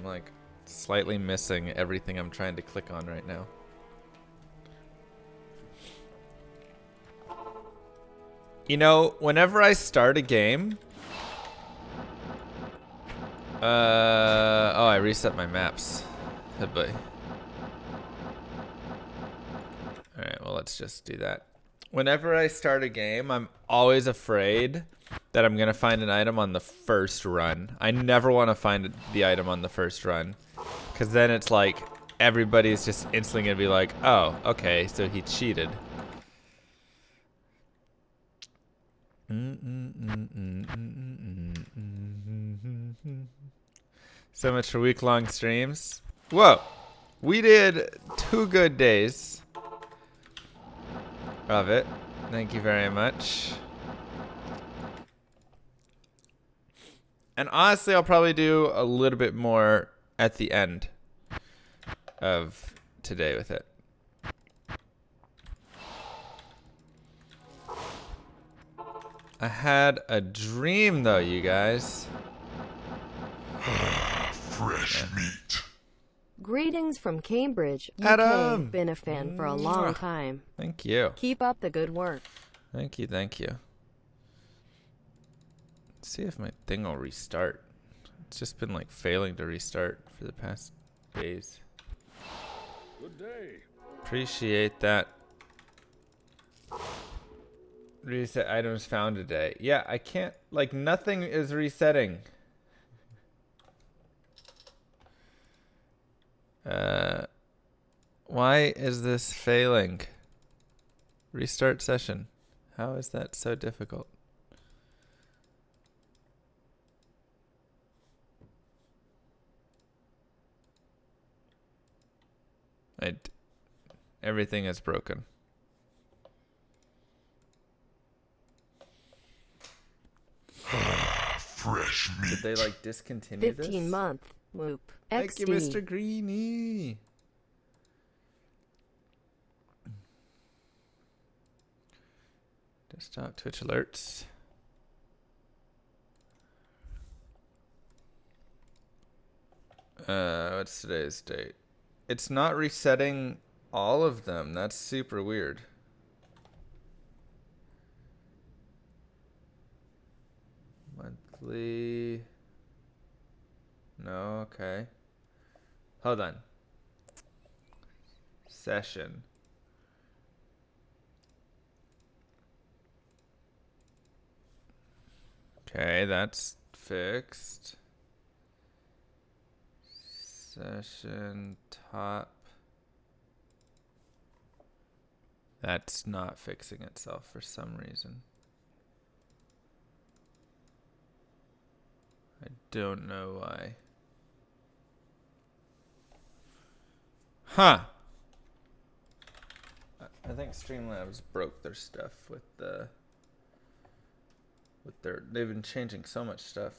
I'm like slightly missing everything I'm trying to click on right now. You know, whenever I start a game... oh, I reset my maps. Good boy. Alright, well, let's just do that. Whenever I start a game, I'm always afraid that I'm going to find an item on the first run. I never want to find the item on the first run. Because then it's like, everybody's just instantly going to be like, oh, okay, so he cheated. So much for week-long streams. Whoa! We did 2 good days of it. Thank you very much. And honestly, I'll probably do a little bit more at the end of today with it. I had a dream, though, you guys. Fresh meat. Greetings from Cambridge, UK. Adam! Been a fan for a long time. Thank you. Keep up the good work. Thank you, thank you. Let's see if my thing will restart. It's just been like failing to restart for the past days. Good day. Appreciate that. Reset items found today. Yeah, I can't, like, nothing is resetting. Why is this failing? Restart session. How is that so difficult? Everything is broken. Fresh meat. Did they like discontinue 15 this? month loop. Thank you, Mr. Greeny. Desktop Twitch alerts. What's today's date? It's not resetting all of them. That's super weird. Monthly. No, okay. Hold on. Session. Okay, that's fixed. Session top. That's not fixing itself for some reason. I don't know why. Huh. I think Streamlabs broke their stuff with they've been changing so much stuff.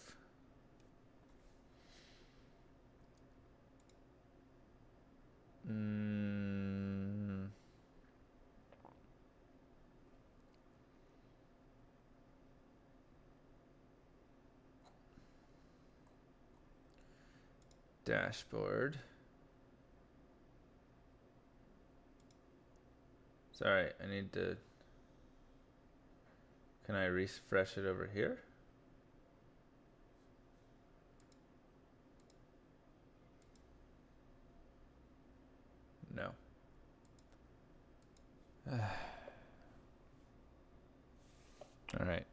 Dashboard. Sorry, I need to... Can I refresh it over here? No. All right.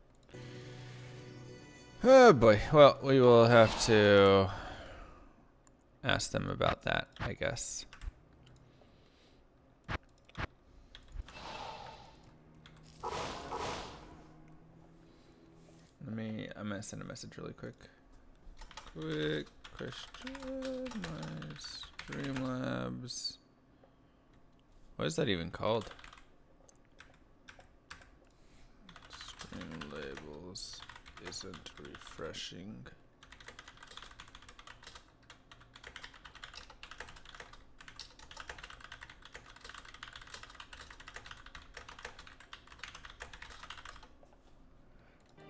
Oh boy. Well, we will have to ask them about that, I guess. I'm gonna send a message really quick. Quick question, my Streamlabs. What is that even called? Stream labels isn't refreshing.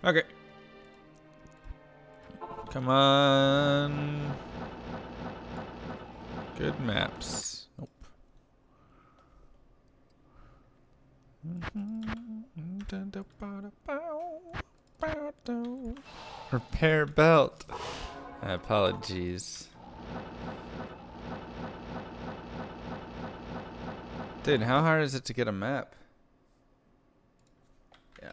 Okay. Come on. Good maps. Nope. Repair belt. Apologies. Dude, how hard is it to get a map? Yeah.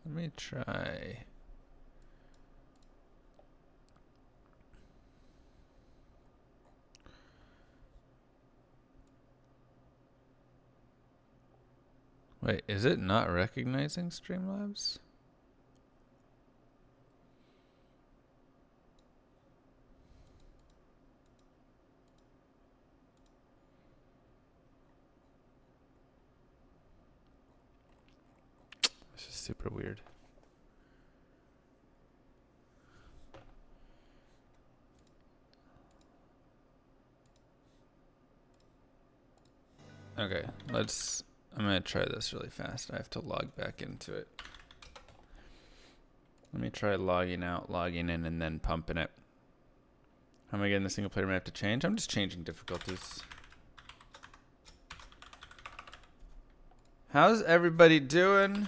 Let me try. Wait, is it not recognizing Streamlabs? This is super weird. Okay, I'm gonna try this really fast. I have to log back into it. Let me try logging out, logging in, and then pumping it. How am I getting the single player map to change? I'm just changing difficulties. How's everybody doing?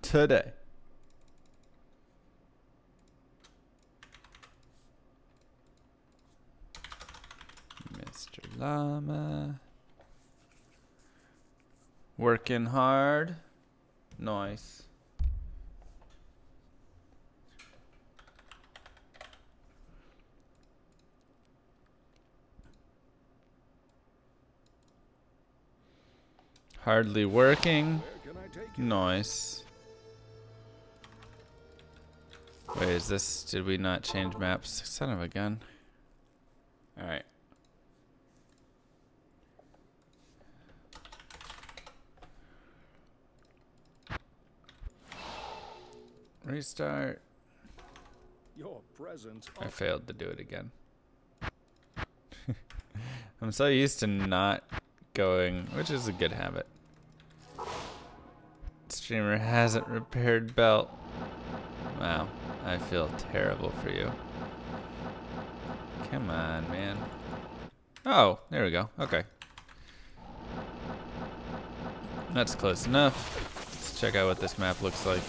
Today. Mr. Llama. Working hard. Nice. Hardly working. Nice. Wait, is this... Did we not change maps? Son of a gun. Alright. Restart. Your presence. I failed to do it again. I'm so used to not going, which is a good habit. Streamer hasn't repaired belt. Wow, I feel terrible for you. Come on, man. Oh, there we go. Okay. That's close enough. Let's check out what this map looks like.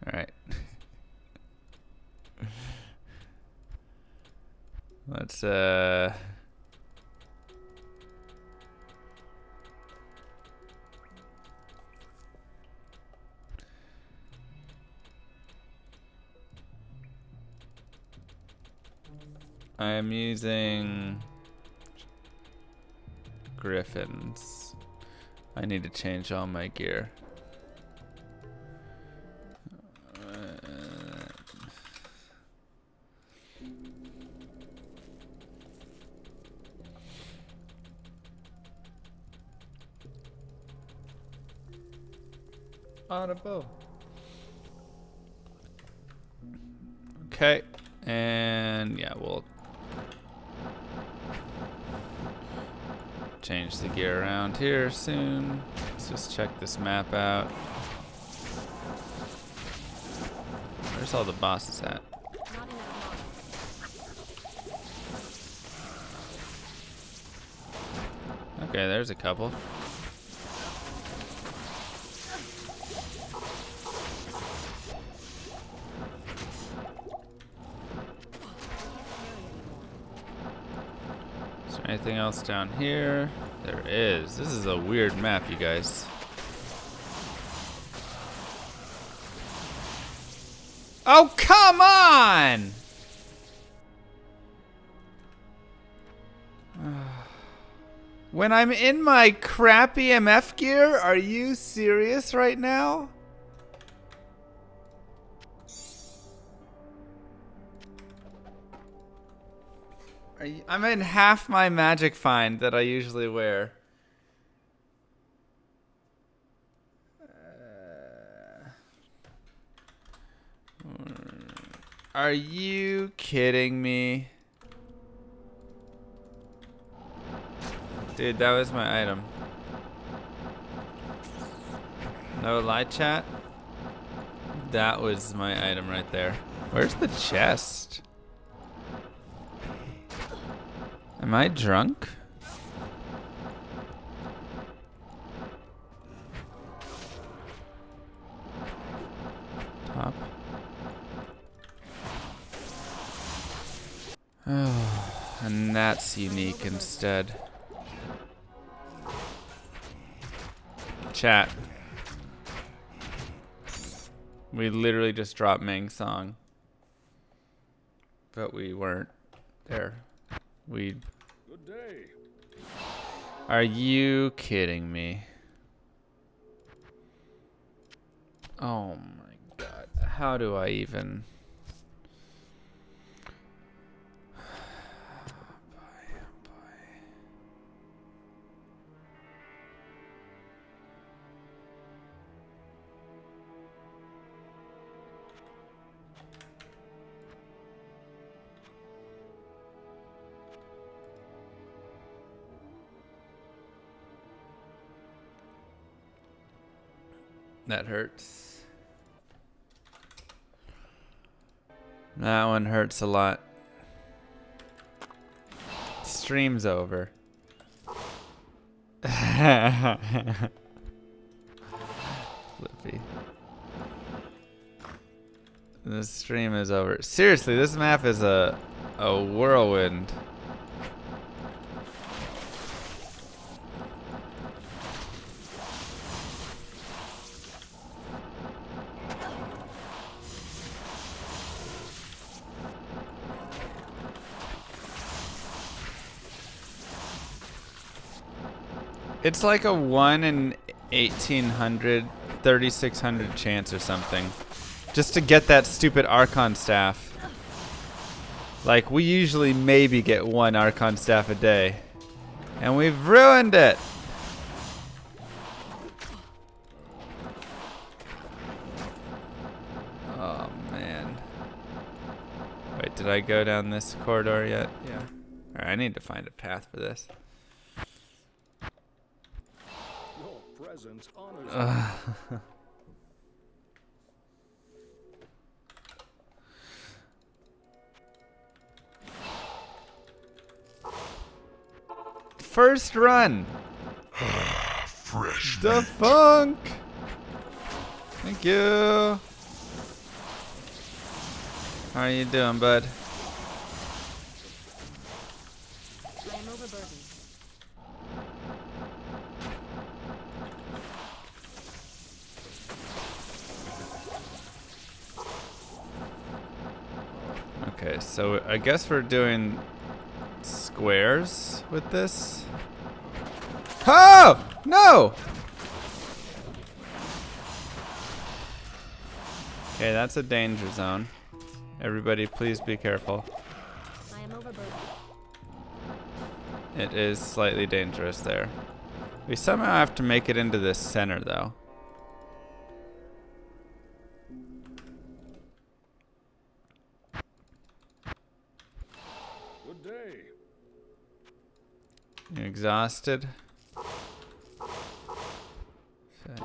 Alright. Let's I am using Griffins. I need to change all my gear. Audible. Okay, and yeah, we'll change the gear around here soon. Let's just check this map out. Where's all the bosses at? Okay, there's a couple. Is there anything else down here? There is. This is a weird map, you guys. Oh, come on! When I'm in my crappy MF gear, are you serious right now? I'm in half my magic find that I usually wear. Are you kidding me? Dude, that was my item. No lie, chat. That was my item right there. Where's the chest? Am I drunk? Top. Oh, and that's unique instead. Chat. We literally just dropped Ming's song. But we weren't there. We... Good day. Are you kidding me? Oh my god. How do I even... That hurts. That one hurts a lot. Stream's over. Flippy. The stream is over. Seriously, this map is a whirlwind. It's like a 1 in 1800, 3600 chance or something. Just to get that stupid Archon staff. Like, we usually maybe get 1 Archon staff a day. And we've ruined it! Oh, man. Wait, did I go down this corridor yet? Yeah. Alright, I need to find a path for this. Your presence honors me. First run! Fresh. The funk! Thank you! How are you doing, bud? I am overburdened. Okay, so I guess we're doing squares with this. Oh! No! Okay, that's a danger zone. Everybody, please be careful. I am overburdened. It is slightly dangerous there. We somehow have to make it into this center, though. Good day. You exhausted? Okay.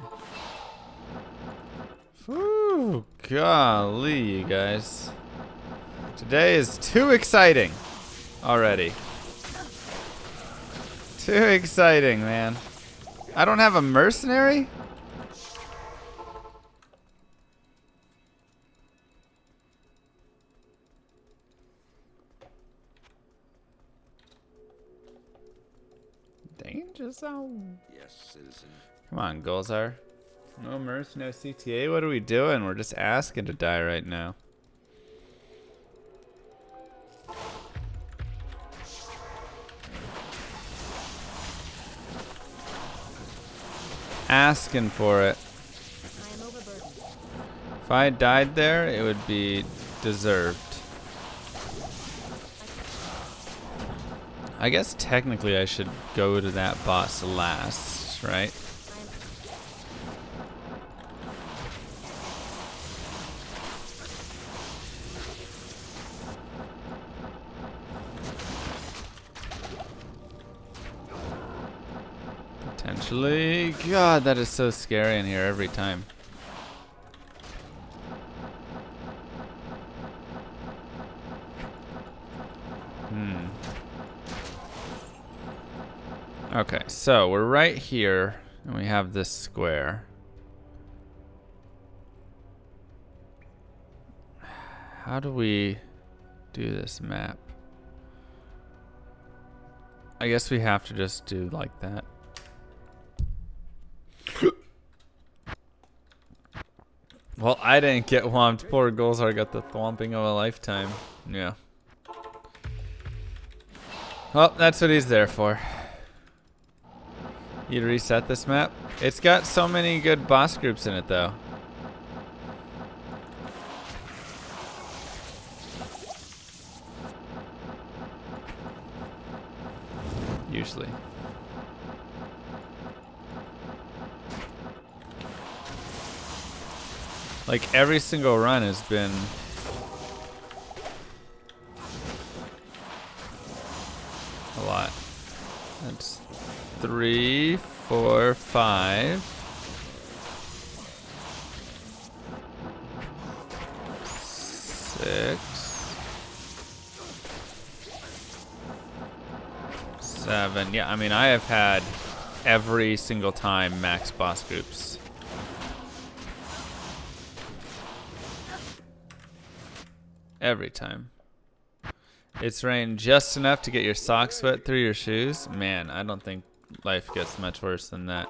Whew, golly, you guys. Today is too exciting already. Too exciting, man. I don't have a mercenary? Danger zone. Yes, citizen. Come on, Gulzar. No merc, no CTA. What are we doing? We're just asking to die right now. Asking for it. I am overburdened. If I died there, it would be deserved. I guess technically I should go to that boss last, right? Potentially. God, that is so scary in here every time. Okay, so we're right here, and we have this square. How do we do this map? I guess we have to just do like that. Well, I didn't get whomped. Poor Golzar got the thwomping of a lifetime. Yeah. Well, that's what he's there for. You'd reset this map? It's got so many good boss groups in it, though. Usually. Like, every single run has been a lot. That's 3, 4, 5. 6. 7. Yeah, I mean, I have had every single time max boss groups. Every time. It's rained just enough to get your socks wet through your shoes. Man, I don't think life gets much worse than that.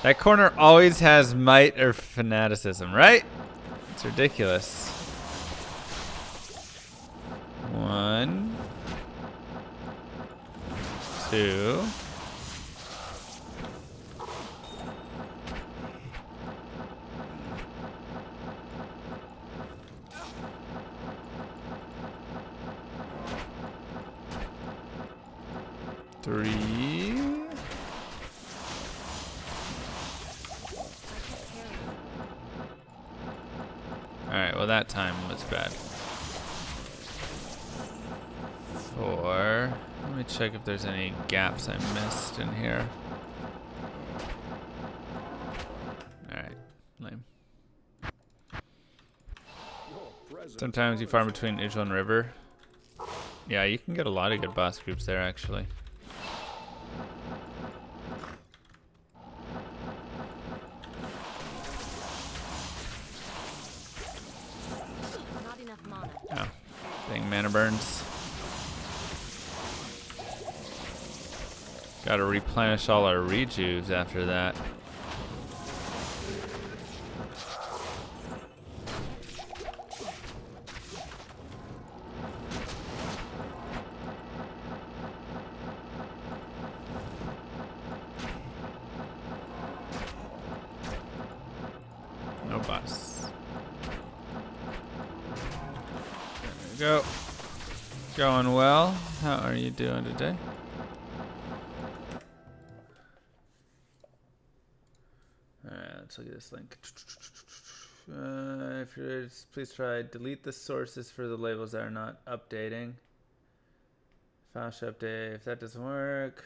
That corner always has might or fanaticism, right? It's ridiculous. 1, 2. 3. Alright, well that time was bad. 4. Let me check if there's any gaps I missed in here. Alright, lame. Sometimes you farm between Exile and River. Yeah, you can get a lot of good boss groups there, actually. Not enough mana. Oh, dang mana burns. Gotta replenish all our rejuves after that. No boss. There we go. Going well. How are you doing today? Alright, let's look at this link. If you're, please try delete the sources for the labels that are not updating. File show update. If that doesn't work,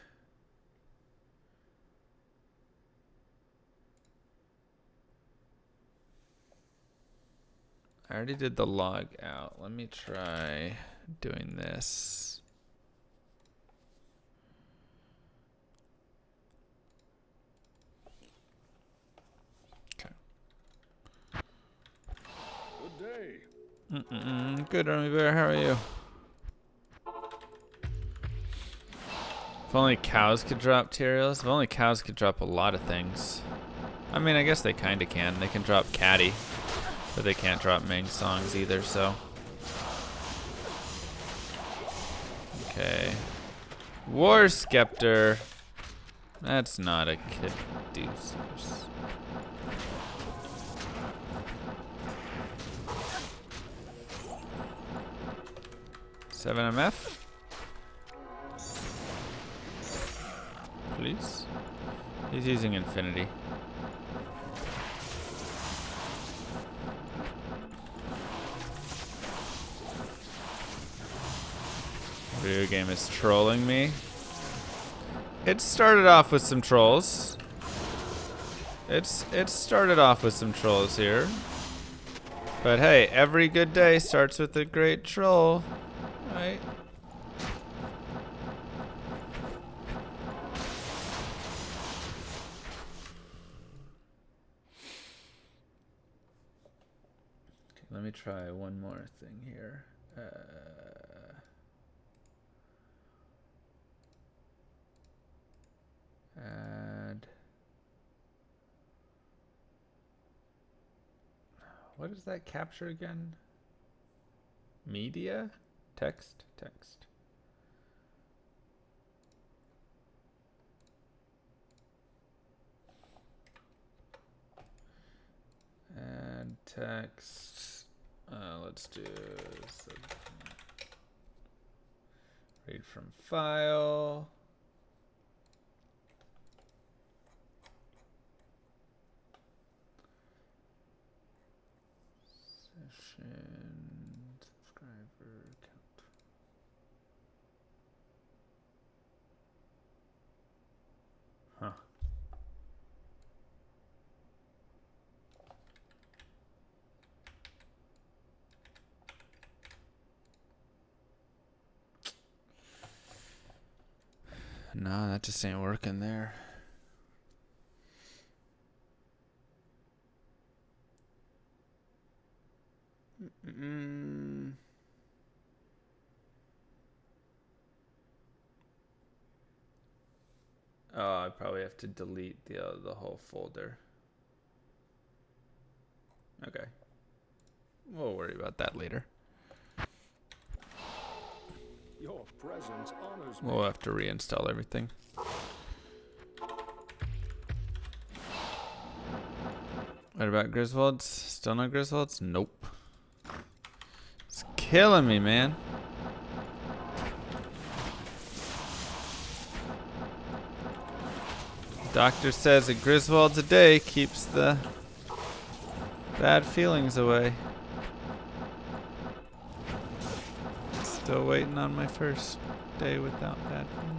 I already did the log out. Let me try doing this. Okay. Good day. Good, Army Bear. How are you? If only cows could drop Tyraels. If only cows could drop a lot of things. I mean, I guess they kind of can. They can drop Caddy, but they can't drop Ming songs either, so. Okay. War Scepter. That's not a Caduceus. Seven MF. Please. He's using Infinity. Video game is trolling me. It started off with some trolls. It started off with some trolls here. But hey, every good day starts with a great troll, right? Okay, let me try one more thing here. Add. What does that capture again? Media? Text? Text. Add text. Let's do read from file. Subscriber count. Huh. No, that just ain't working there. Oh, I probably have to delete the whole folder. Okay. We'll worry about that later. Your presence honors me. We'll have to reinstall everything. What about Griswolds? Still no Griswolds? Nope. It's killing me, man. Doctor says a Griswold's a day keeps the bad feelings away. Still waiting on my first day without bad feelings.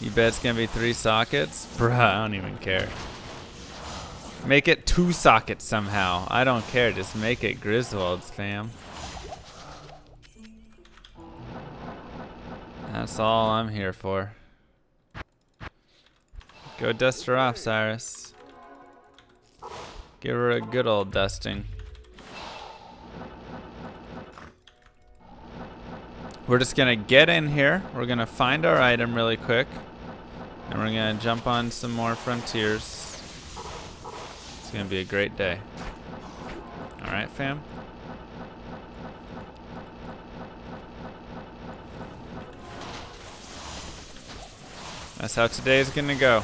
You bet it's gonna be 3 sockets? Bruh, I don't even care. Make it 2 sockets somehow. I don't care, just make it Griswold's, fam. That's all I'm here for. Go dust her off, Cyrus. Give her a good old dusting. We're just gonna get in here. We're gonna find our item really quick. And we're gonna jump on some more frontiers. It's gonna be a great day. Alright, fam? That's how today's gonna go.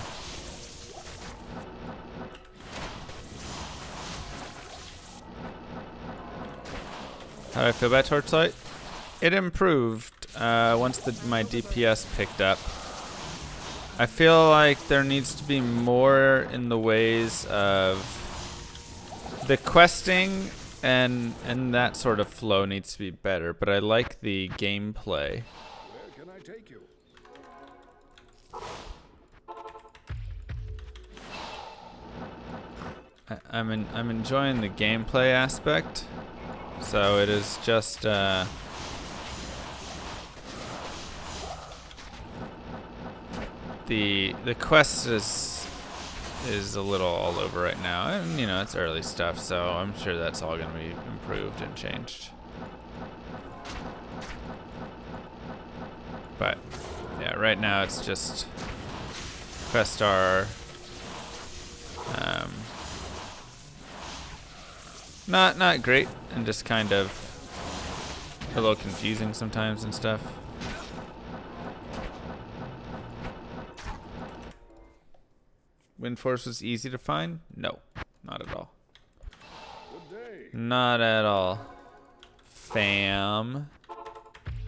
How do I feel about Torchlight? It improved once my DPS picked up. I feel like there needs to be more in the ways of the questing and that sort of flow needs to be better, but I like the gameplay. Where can I take you? I'm enjoying the gameplay aspect. So it is just the quest is a little all over right now, and you know it's early stuff, so I'm sure that's all gonna be improved and changed. But yeah, right now it's just quest are not great and just kind of a little confusing sometimes and stuff. Windforce was easy to find? No, not at all. Good day. Not at all. Fam.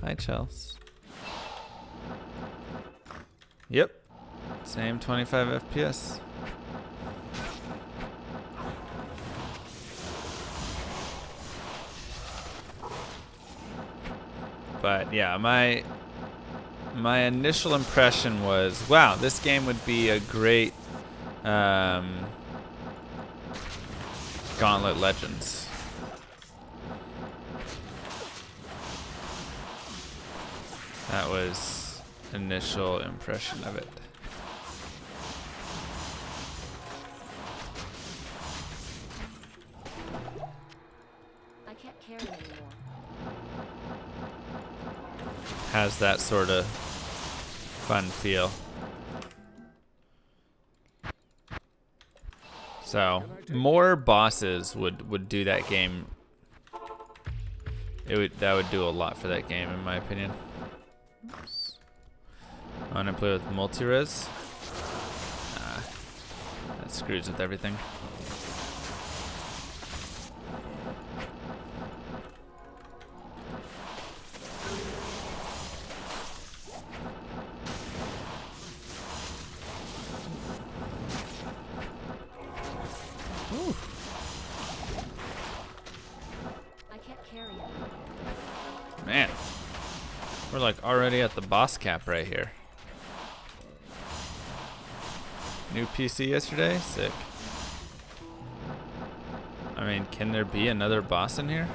Hi, Chels. Yep. Same 25 FPS. But yeah, my initial impression was, wow, this game would be a great Gauntlet Legends. That was initial impression of it. I can't carry anymore. Has that sort of fun feel. So more bosses would do that game. That would do a lot for that game, in my opinion. Oops. I want to play with multi-res. Nah, that screws with everything. I can't carry anymore. Man, we're like already at the boss cap right here. New PC yesterday? Sick. I mean, can there be another boss in here?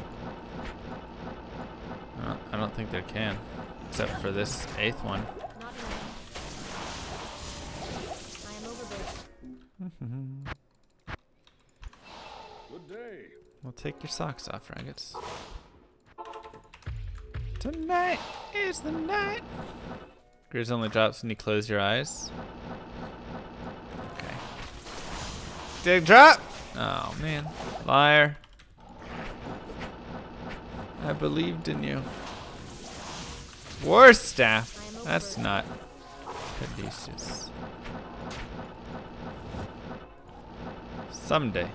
I don't think there can, except for this 8th one. Not enough. I am overburdened. Good day. Well, take your socks off, Raggets. Tonight is the night. Grizz only drops when you close your eyes. Okay. Dig drop! Oh, man. Liar. I believed in you. War staff. That's not Caduceus. Someday.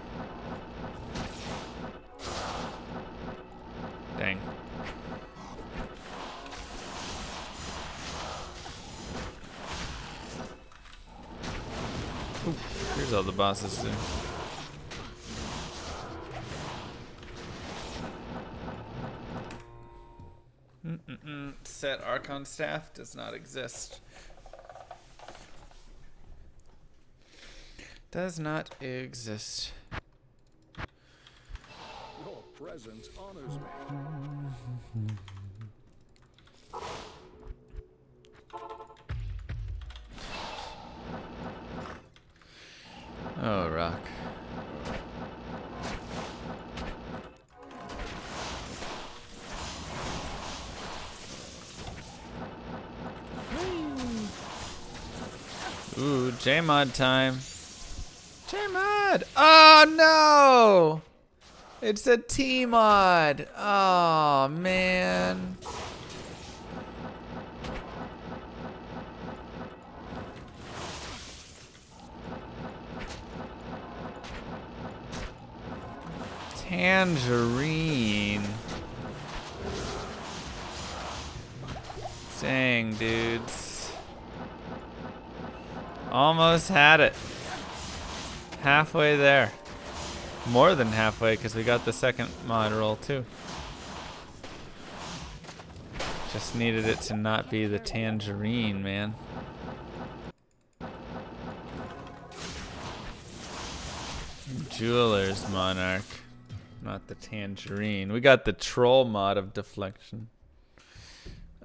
Dang. Ooh, here's all the bosses too. Set Archon staff does not exist. Does not exist. Your presence honors me. Oh, rock. Ooh, J-Mod time. J-Mod! Oh, no! It's a T-Mod! Oh, man. Tangerine. Dang, dudes. Almost had it. Halfway there. More than halfway, because we got the second mod roll too. Just needed it to not be the tangerine, man. Jeweler's Monarch. Not the tangerine. We got the troll mod of deflection.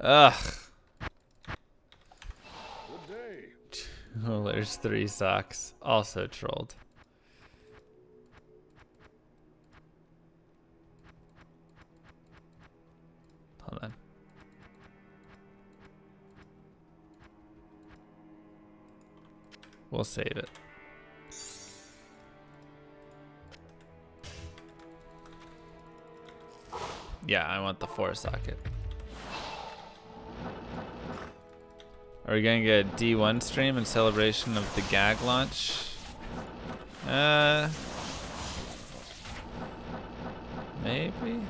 Ugh. Good day. Jeweler's 3 socks. Also trolled. Hold on. We'll save it. Yeah, I want the 4 socket. Are we gonna get a D1 stream in celebration of the gag launch? Maybe?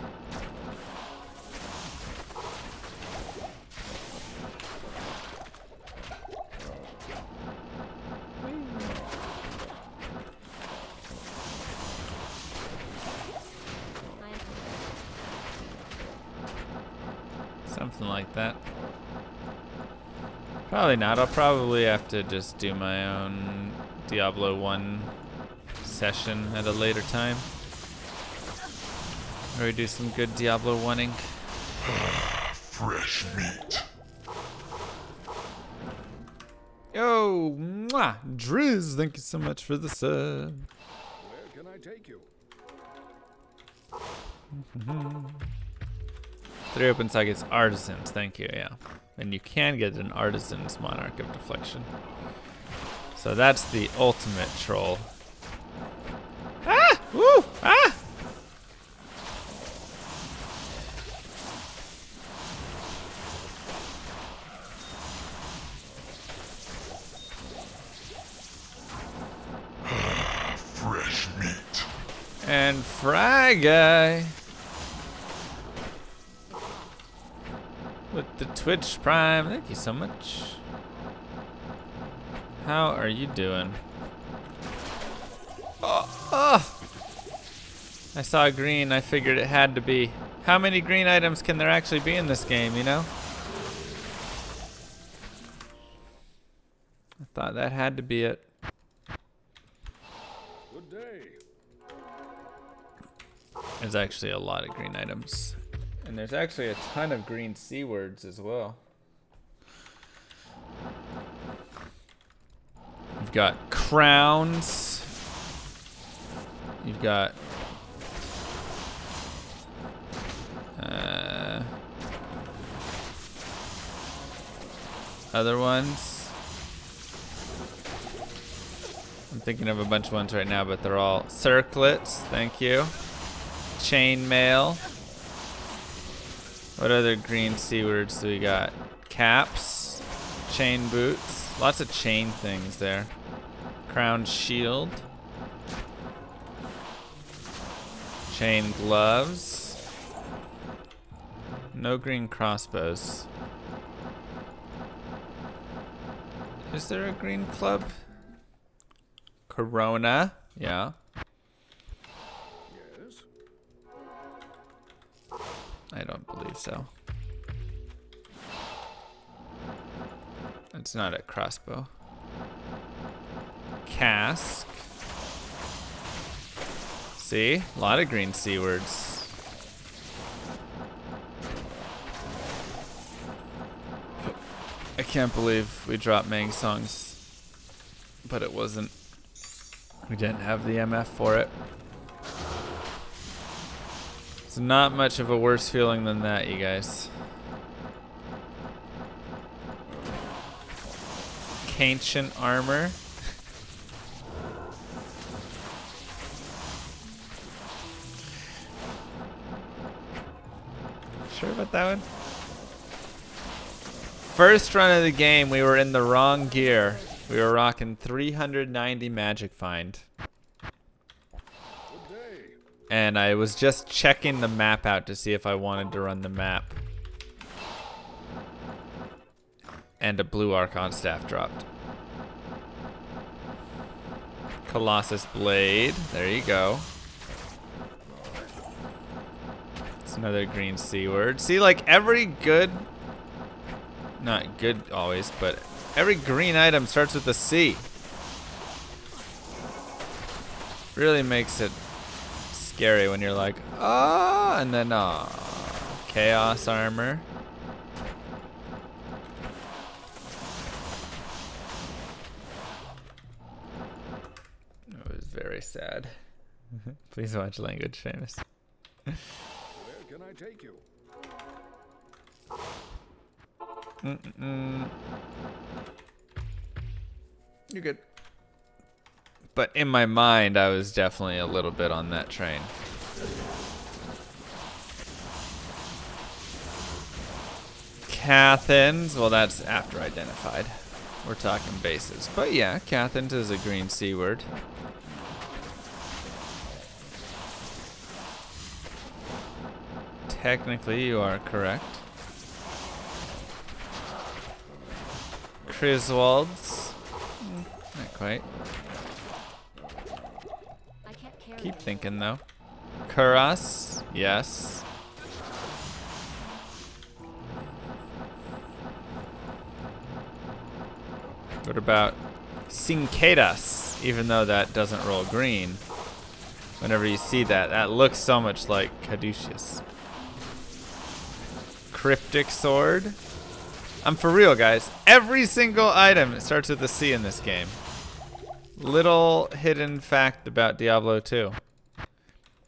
Something like that. Probably not. I'll probably have to just do my own Diablo 1 session at a later time. Or we do some good Diablo 1-ing. Fresh meat. Yo, mwah, Driz, thank you so much for the sub. Where can I take you? 3 open sockets, artisans, thank you, yeah. And you can get an artisan's Monarch of Deflection. So that's the ultimate troll. Ah! Woo! Ah! Fresh meat. And Fry Guy with the Twitch Prime. Thank you so much. How are you doing? Oh. I saw green. I figured it had to be. How many green items can there actually be in this game, you know? I thought that had to be it. Good day. There's actually a lot of green items. And there's actually a ton of green C words as well. You've got crowns. You've got other ones. I'm thinking of a bunch of ones right now, but they're all circlets. Thank you. Chainmail. What other green C words do we got? Caps. Chain boots. Lots of chain things there. Crown shield. Chain gloves. No green crossbows. Is there a green club? Corona. Yeah. Yes. I don't believe so. It's not a crossbow. Cask. See? A lot of green C words. I can't believe we dropped Mang songs, but it wasn't. We didn't have the MF for it. It's not much of a worse feeling than that, you guys. Ancient armor. Sure about that one? First run of the game, we were in the wrong gear. We were rocking 390 magic find. Good day. And I was just checking the map out to see if I wanted to run the map. And a blue Archon staff dropped. Colossus blade. There you go. It's another green C word. See, like every good, not good always, but every green item starts with a C. Really makes it scary when you're like, ah, and then chaos armor. It was very sad. Please watch Language Famous. Where can I take you? You're good. But in my mind, I was definitely a little bit on that train. Cathans, well, that's after identified. We're talking bases. But yeah, Cathans is a green C word. Technically, you are correct. Griswolds. Not quite. I can't carry Keep it. thinking though. Kuras. Yes. What about Cincadas? Even though that doesn't roll green. Whenever you see that, that looks so much like Caduceus. Cryptic Sword. I'm for real, guys. Every single item starts with a C in this game. Little hidden fact about Diablo 2.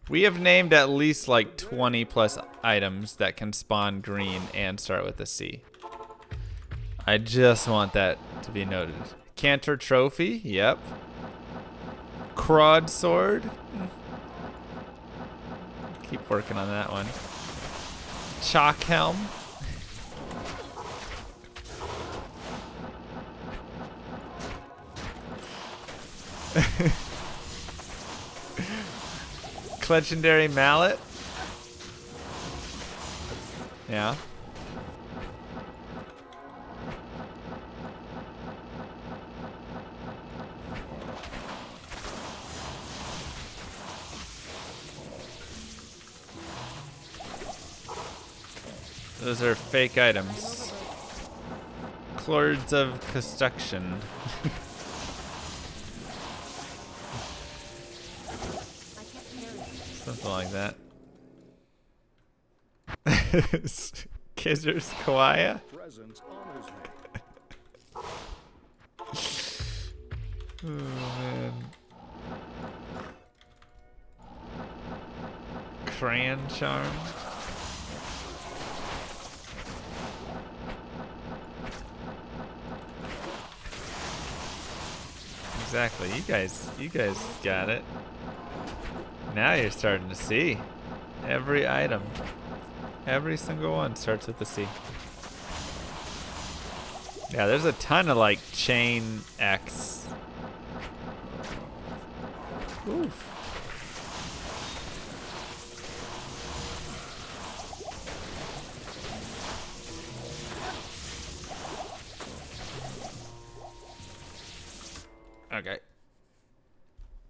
We have named at least like 20 plus items that can spawn green and start with a C. I just want that to be noted. Cantor Trophy, yep. Crod Sword. Keep working on that one. Chalk Helm. Legendary Mallet. Yeah. Those are fake items. Clords of Construction. Something like that. Kizzer's Kawaii. Presence honors me. Oh man. Crayon Charm. Exactly. You guys got it. Now you're starting to see. Every item. Every single one starts with a C. Yeah, there's a ton of like chain X. Oof. Okay.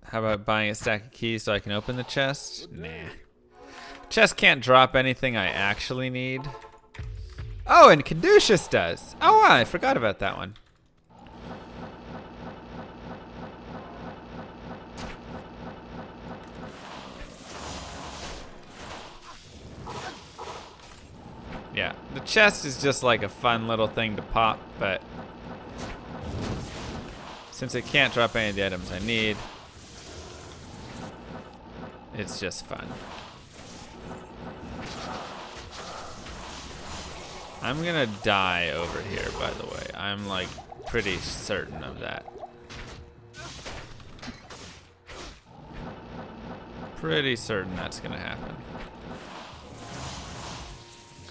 How about buying a stack of keys so I can open the chest? Nah. Chest can't drop anything I actually need. Oh, and Caduceus does. Oh, wow, I forgot about that one. Yeah, the chest is just like a fun little thing to pop, but since it can't drop any of the items I need, it's just fun. I'm gonna die over here, by the way. I'm like pretty certain of that. Pretty certain that's gonna happen.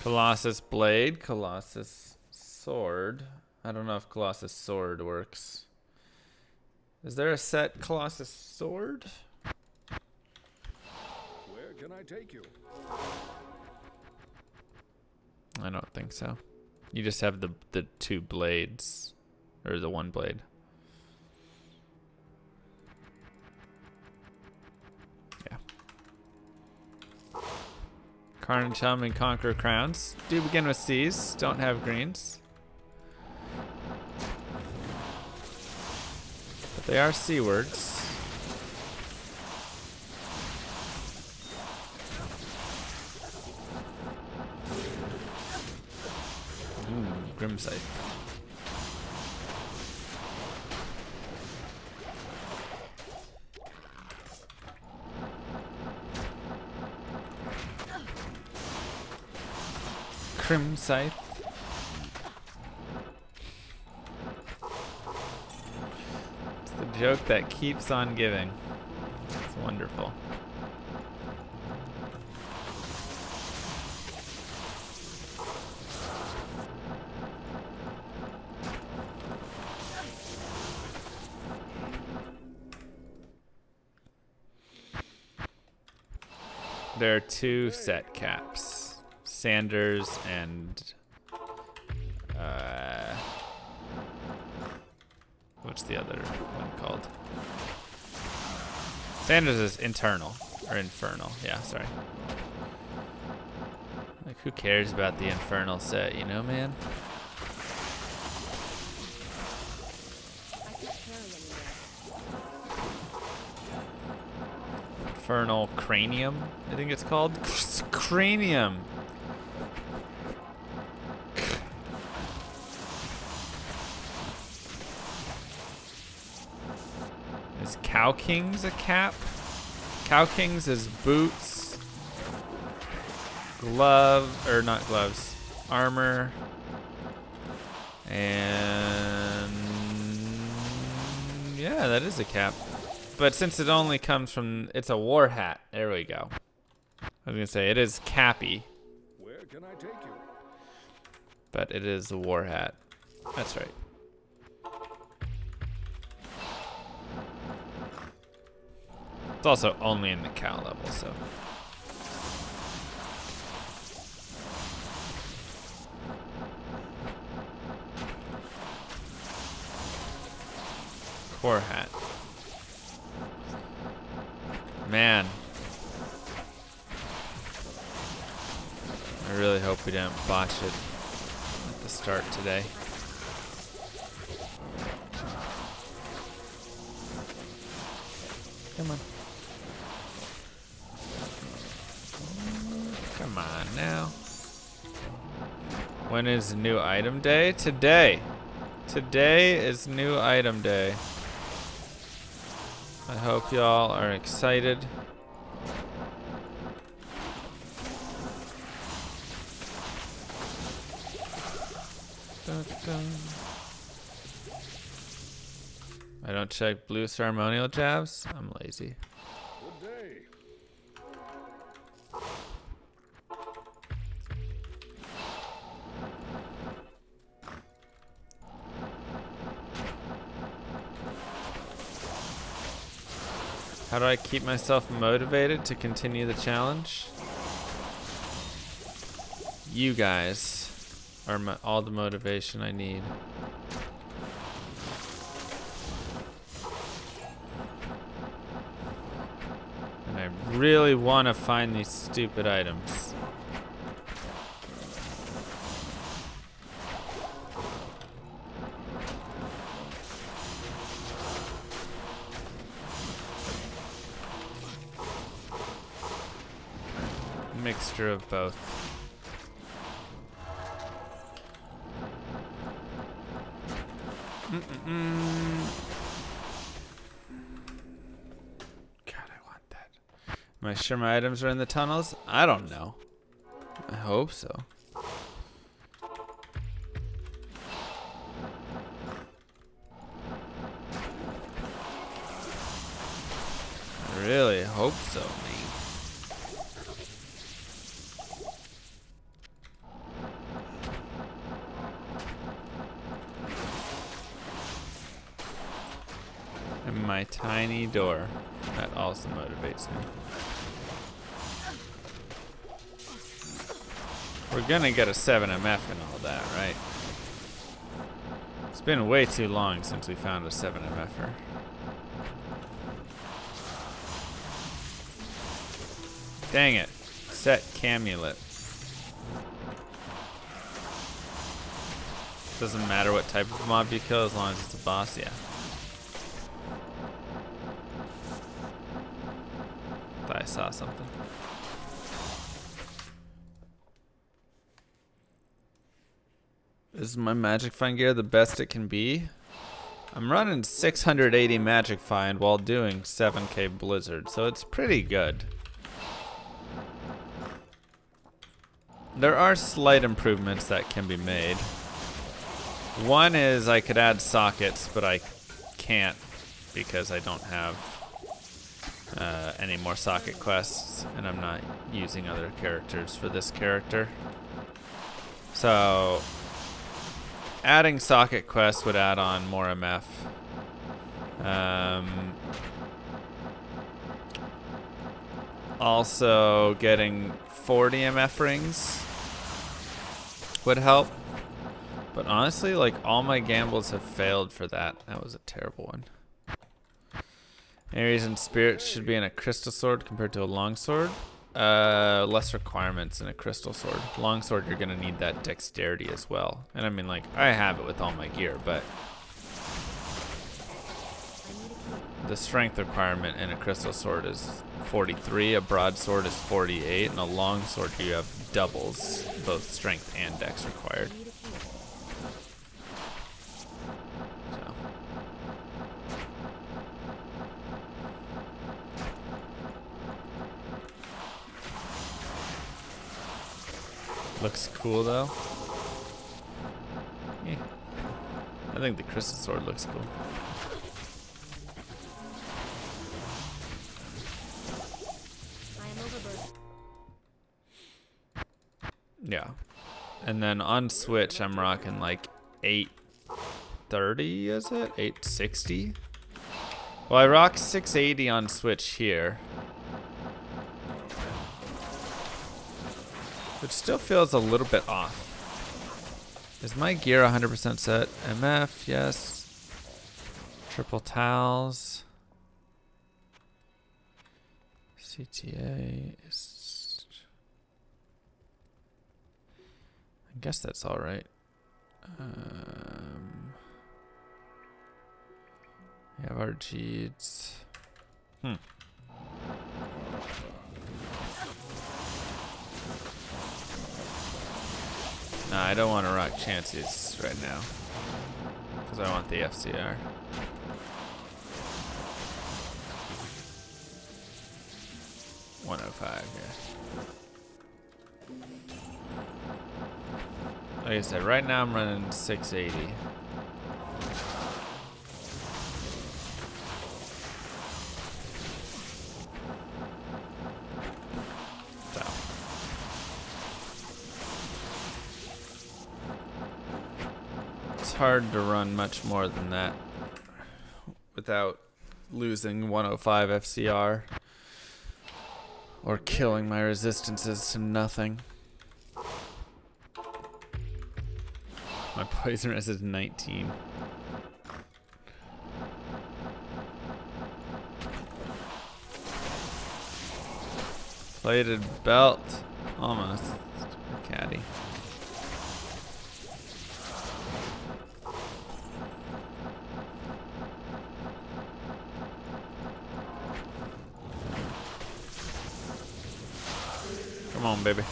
Colossus Blade, Colossus Sword. I don't know if Colossus Sword works. Is there a set Colossus Sword? Where can I take you? I don't think so. You just have the two blades, or the one blade. Yeah. Carnage Helm and Conqueror Crowns do begin with C's, don't have greens. But they are C words. Grimsight. Crimscythe. It's the joke that keeps on giving. It's wonderful. There are two set caps, Sanders and what's the other one called? Sanders is internal or infernal. Yeah, sorry. Like, who cares about the infernal set, you know, man? Infernal Cranium, I think it's called. Cranium. Is Cow King's a cap? Cow King's is boots, or not gloves, armor, and yeah, that is a cap. But since it only comes from, it's a war hat. There we go. I was gonna say it is cappy, Where can I take you? but it is a war hat. That's right. It's also only in the cow level, so. Core hat. Man. I really hope we didn't botch it at the start today. Come on. Come on now. When is new item day? Today. Today is new item day. I hope y'all are excited. Dun, dun. I don't check blue ceremonial jabs. I'm lazy. Good day. How do I keep myself motivated to continue the challenge? You guys are all the motivation I need. And I really want to find these stupid items. Mixture of both. God, I want that. Am I sure my items are in the tunnels? I don't know. I hope so. I really hope so, man. My tiny door. That also motivates me. We're gonna get a 7MF and all that, right? It's been way too long since we found a 7MFer. Dang it. Set Camulet. Doesn't matter what type of mob you kill as long as it's a boss, yeah. Thought I saw something. Is my Magic Find gear the best it can be? I'm running 680 Magic Find while doing 7k Blizzard, so it's pretty good. There are slight improvements that can be made. One is I could add sockets, but I can't because I don't have any more socket quests, and I'm not using other characters for this character. So adding socket quests would add on more MF. Also getting 40 MF rings would help. But honestly, like, all my gambles have failed for that. That was a terrible one. Any reason spirits should be in a crystal sword compared to a longsword? Less requirements in a crystal sword. Longsword, you're gonna need that dexterity as well. And I mean, like, I have it with all my gear, but the strength requirement in a crystal sword is 43, a broadsword is 48, and a long sword you have doubles both strength and dex required. Need a heal. So. Looks cool though. Yeah. I think the crystal sword looks cool. I am overburdened. Yeah. And then on Switch, I'm rocking like 830, is it? 860? Well, I rock 680 on Switch here. Which still feels a little bit off. Is my gear 100% set? MF, yes. Triple towels. CTA is... I guess that's all right. We have our Jeeds. No, I don't want to rock Chances right now. Because I want the FCR. $105, yeah. Like I said, right now I'm running 680. So. It's hard to run much more than that without losing 105 FCR or killing my resistances to nothing. My poison res is 19. Plated belt. Almost. Caddy. Come on, baby.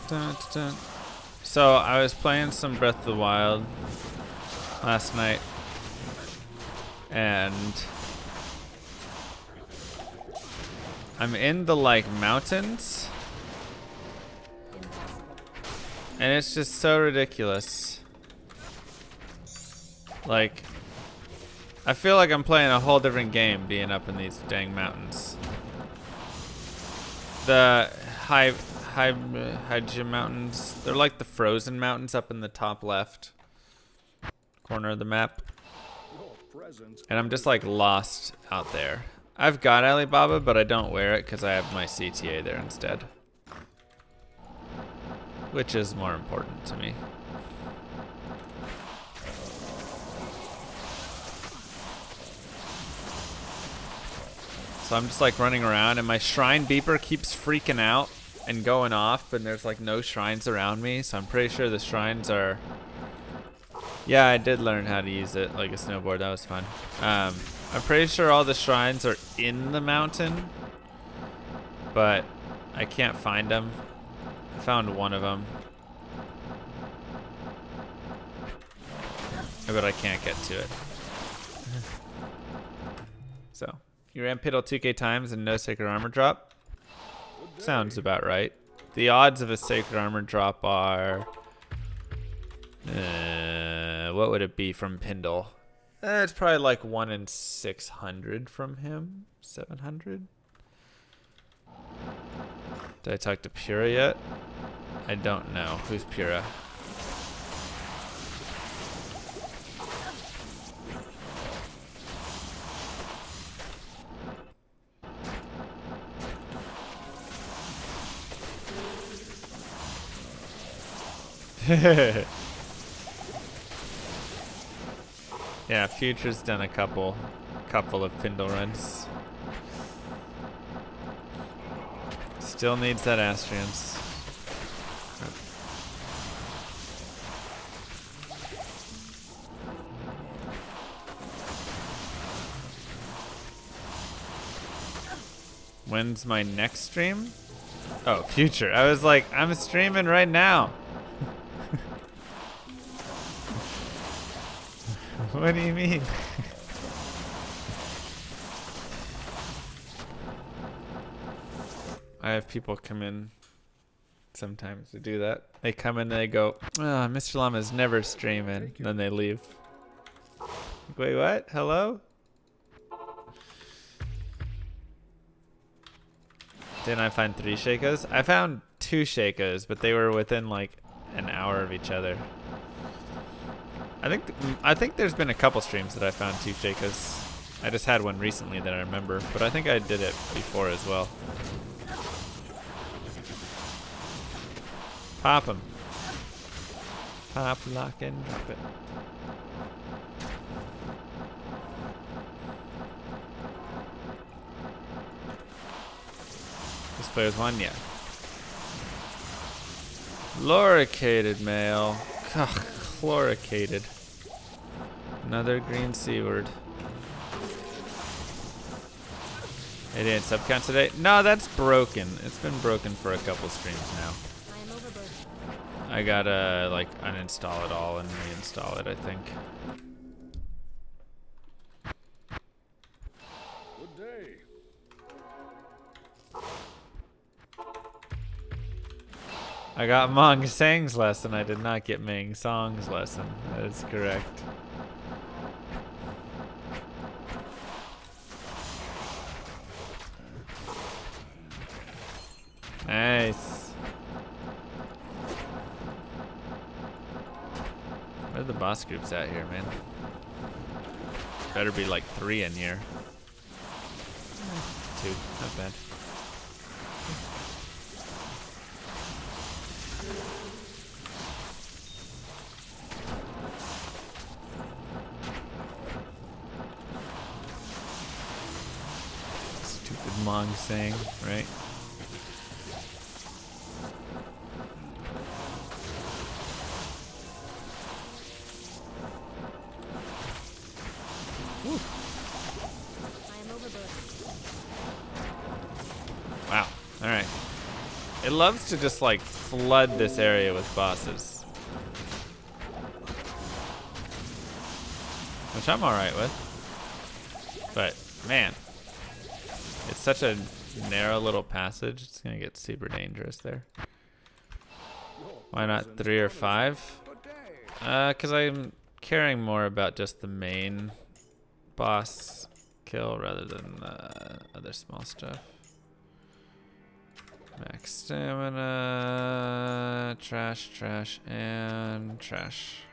Dun, dun, dun. So I was playing some Breath of the Wild last night, and I'm in the like mountains, and it's just so ridiculous. Like, I feel like I'm playing a whole different game being up in these dang mountains. The high mountains, they're like the frozen mountains up in the top left corner of the map. And I'm just like lost out there. I've got Alibaba, but I don't wear it because I have my CTA there instead. Which is more important to me. So I'm just like running around and my shrine beeper keeps freaking out and going off, but there's like no shrines around me, so I'm pretty sure the shrines are... Yeah, I did learn how to use it like a snowboard. That was fun. I'm pretty sure all the shrines are in the mountain, but I can't find them. I found one of them, but I can't get to it. So, you ran Piddle 2k times and no Sacred Armor drop? Sounds about right. The odds of a Sacred Armor drop are... what would it be from Pindle? It's probably like 1 in 600 from him. 700? Did I talk to Pura yet? I don't know. Who's Pura? Yeah, Future's done a couple of Pindle runs. Still needs that Astrians. When's my next stream? Oh, future. I was like, I'm streaming right now. What do you mean? I have people come in sometimes to do that. They come in and they go, oh, Mr. Llama's never streaming. Then they leave. Like, wait, what? Hello? Didn't I find 3 Shakos? I found 2 Shakos, but they were within like an hour of each other. I think there's been a couple streams that I found 2 Shakos. I just had one recently that I remember, but I think I did it before as well. Pop him. Pop, lock, and drop it. This player's won, yeah. Loricated male. Ugh, chloricated. Another green C word. It didn't subcount today? No, that's broken. It's been broken for a couple streams now. I am overburdened. I gotta like uninstall it all and reinstall it, I think. Good day. I got Mong Sang's lesson. I did not get Ming Song's lesson. That is correct. Nice. Where are the boss groups at here, man? Better be like 3 in here. 2, not bad. Stupid Mong Sang, right? I am overburdened. Wow. Alright. It loves to just like flood this area with bosses. Which I'm alright with. But, man. It's such a narrow little passage. It's gonna get super dangerous there. Why not 3 or 5? Good day. Cause I'm caring more about just the main boss kill rather than other small stuff. Max stamina, trash, trash, and trash.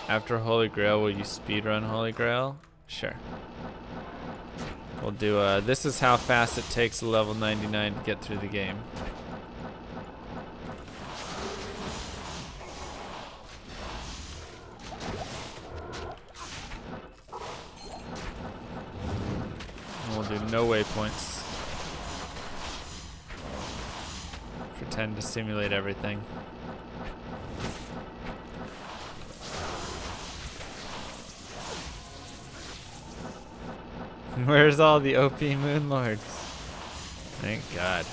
After Holy Grail, will you speedrun Holy Grail? Sure. We'll do this is how fast it takes a level 99 to get through the game. We'll do no waypoints. Pretend to simulate everything. Where's all the OP Moon Lords? Thank God.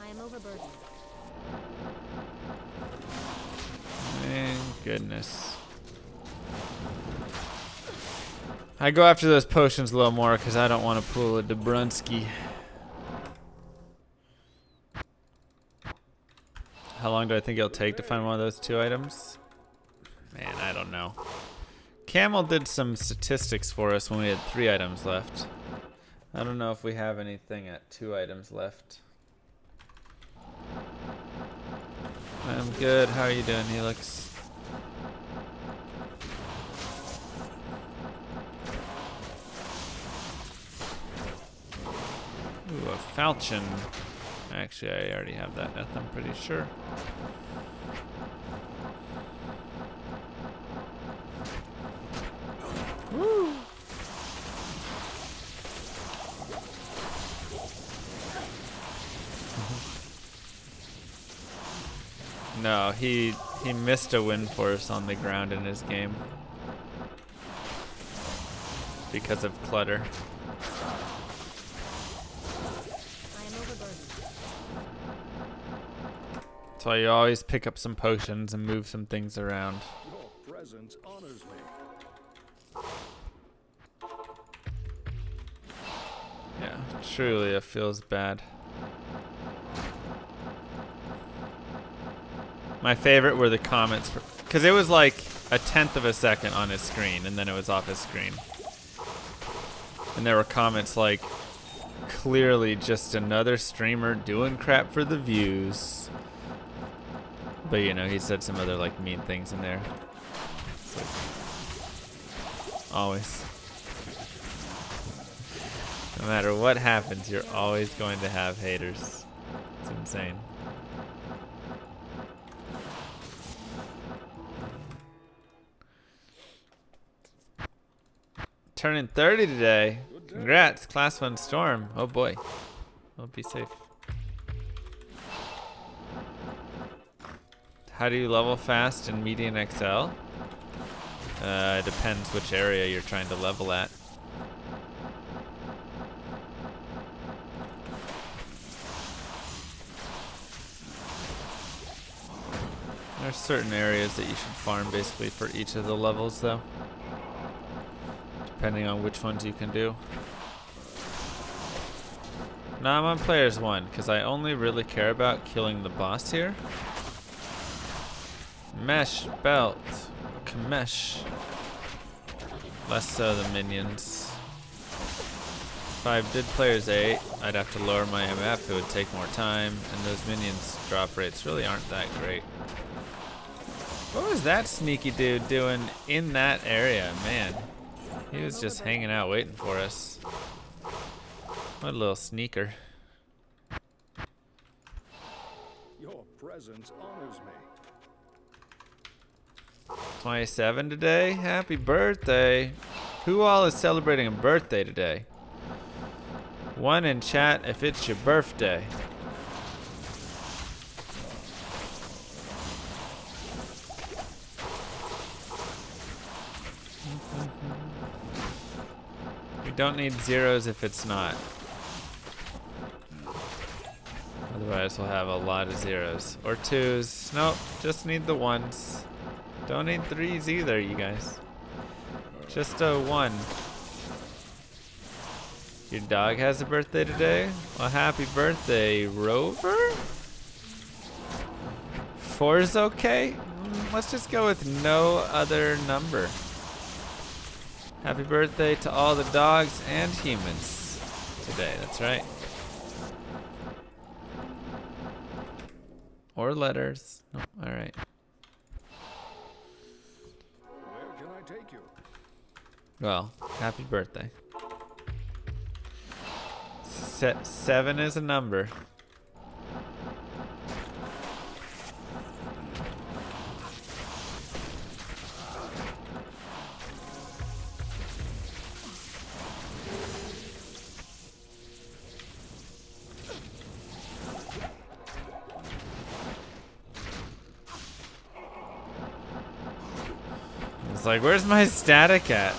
I am overburdened. Thank goodness. I go after those potions a little more because I don't want to pull a Dobrunsky. How long do I think it'll take to find one of those 2 items? Man, I don't know. Camel did some statistics for us when we had 3 items left. I don't know if we have anything at 2 items left. I'm good. How are you doing, Helix? Ooh, a falchion. Actually, I already have that death, I'm pretty sure. Woo! No, he missed a wind force on the ground in his game because of clutter. I am overburdened. That's why you always pick up some potions and move some things around. Your presence honors me. Yeah, truly it feels bad. My favorite were the comments, because it was like a 1/10 of a second on his screen, and then it was off his screen. And there were comments like, clearly just another streamer doing crap for the views. But you know, he said some other like mean things in there. So, always. No matter what happens, you're always going to have haters. It's insane. Turning 30 today. Congrats, Class 1 Storm. Oh boy. Well, be safe. How do you level fast in Median Exile? It depends which area you're trying to level at. There's certain areas that you should farm basically for each of the levels though. Depending on which ones you can do. Now I'm on players 1 because I only really care about killing the boss here. Mesh, belt, Kamesh. Less so the minions. If I did players 8, I'd have to lower my MF, it would take more time, and those minions drop rates really aren't that great. What was that sneaky dude doing in that area, man? He was just hanging out waiting for us. What a little sneaker. Your presence honors me. 27 today? Happy birthday. Who all is celebrating a birthday today? One in chat if it's your birthday. We don't need zeros if it's not. Otherwise we'll have a lot of zeros. Or twos. Nope, just need the ones. Don't need threes either, you guys. Just a 1. Your dog has a birthday today? Well, happy birthday, Rover? 4 is okay? Let's just go with no other number. Happy birthday to all the dogs and humans today, that's right. Or letters. Oh, alright. Where can I take you? Well, happy birthday. 7 is a number. It's like, where's my static at?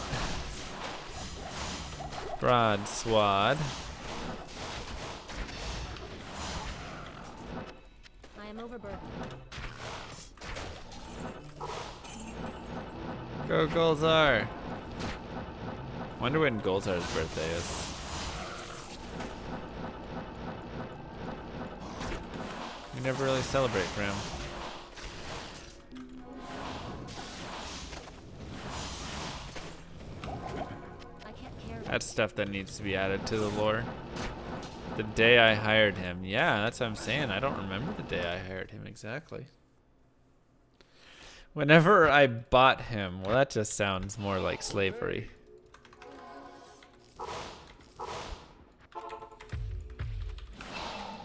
Broad swad. I am overburdened. Go Golzar. Wonder when Golzar's birthday is. We never really celebrate for him. I can't carry. That's stuff that needs to be added to the lore. The day I hired him. Yeah, that's what I'm saying. I don't remember the day I hired him exactly. Whenever I bought him, well, that just sounds more like slavery.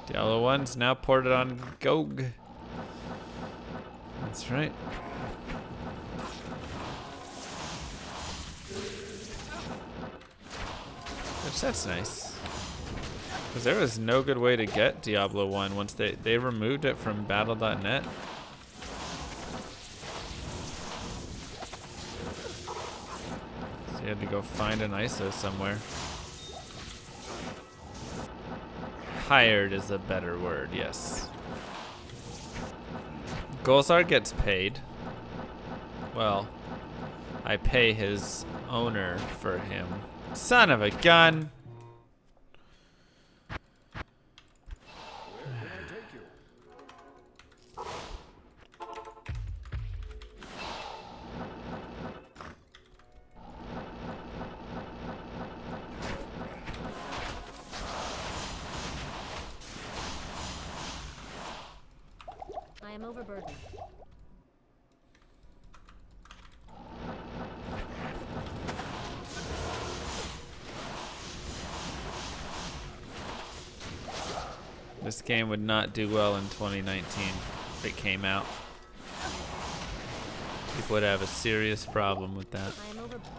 Diablo 1's now ported on GOG. That's right. Which, that's nice. Because there was no good way to get Diablo 1 once they removed it from battle.net. had to go find an ISO somewhere. Hired is a better word, yes. Golzar gets paid. Well, I pay his owner for him. Son of a gun! Where can I take you? I am overburdened. This game would not do well in 2019 if it came out. People would have a serious problem with that. I am overburdened.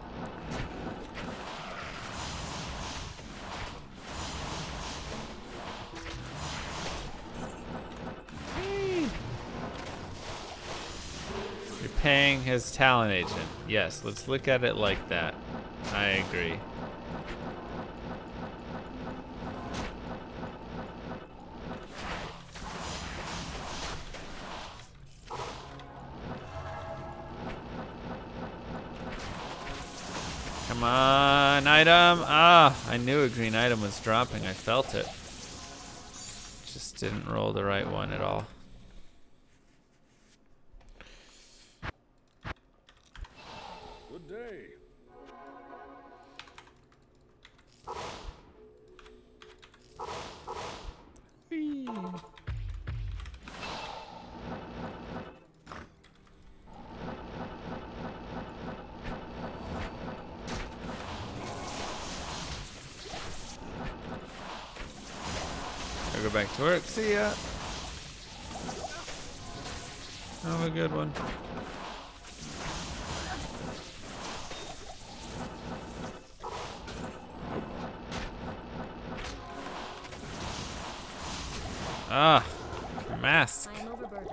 You're paying his talent agent. Yes, let's look at it like that. I agree. Come on, item. Ah, I knew a green item was dropping. I felt it. Just didn't roll the right one at all. Good day. I'll go back to work. See ya. Have a good one. Ah, mask. I am overburdened.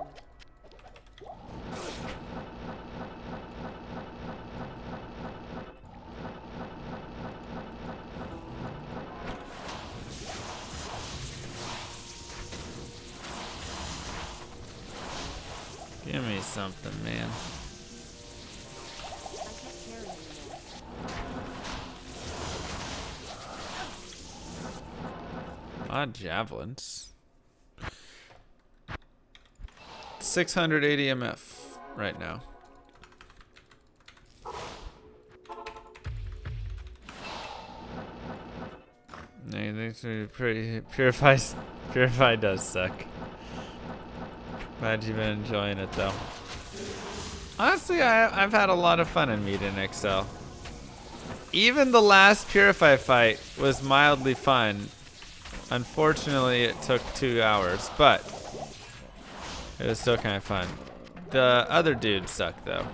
Give me something, man. I can't carry anymore. Odd javelins. 680 MF right now. No, these are pretty Purify does suck. Glad you've been enjoying it though. Honestly, I've had a lot of fun in Meat in Exile. Even the last Purify fight was mildly fun. Unfortunately, it took 2 hours, but it was still kind of fun. The other dude sucked though.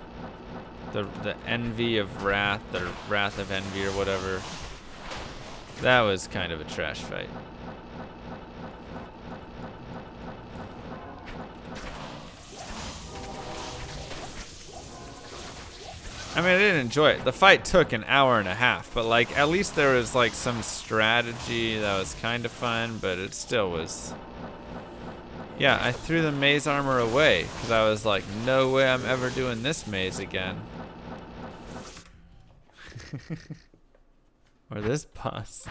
The Envy of Wrath, or Wrath of Envy or whatever. That was kind of a trash fight. I mean, I didn't enjoy it. The fight took an hour and a half, but like at least there was like some strategy that was kind of fun, but it still was. Yeah, I threw the maze armor away because I was like, no way I'm ever doing this maze again. Or this boss.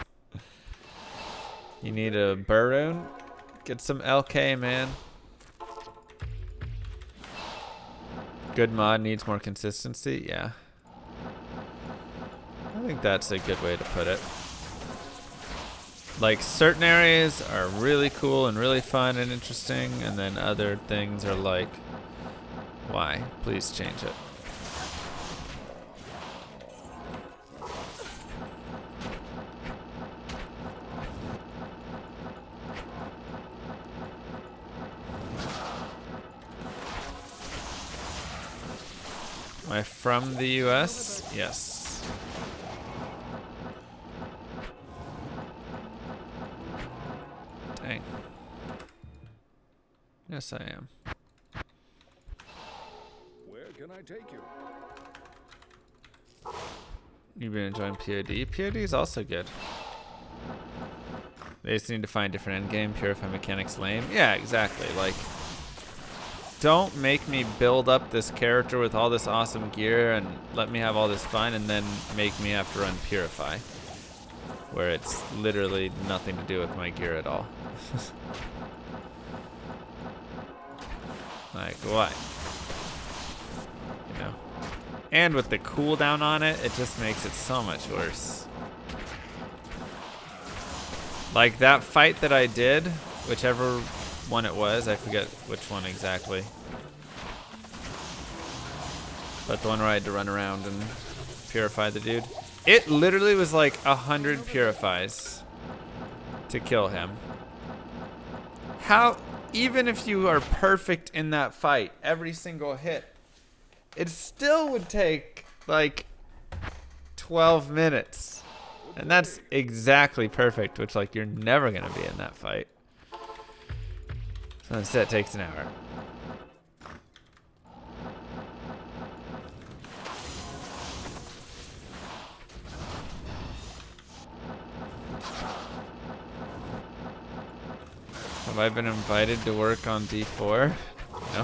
You need a Burroon? Get some LK, man. Good mod needs more consistency? Yeah. I think that's a good way to put it. Like, certain areas are really cool and really fun and interesting, and then other things are like, why? Please change it. Am I from the US? Yes. Dang. Yes, I am. Where can I take you? You've been enjoying POD? POD is also good. They just need to find different endgame. Purify mechanics lame. Yeah, exactly. Like, don't make me build up this character with all this awesome gear and let me have all this fun and then make me have to run Purify, where it's literally nothing to do with my gear at all. Like, why? You know? And with the cooldown on it, it just makes it so much worse. Like that fight that I did, whichever one it was, I forget which one exactly. But the one where I had to run around and purify the dude. It literally was like 100 purifies to kill him. How, even if you are perfect in that fight, every single hit, it still would take like 12 minutes. And that's exactly perfect, which like you're never gonna be in that fight. So instead it takes an hour. Have I been invited to work on D4? No.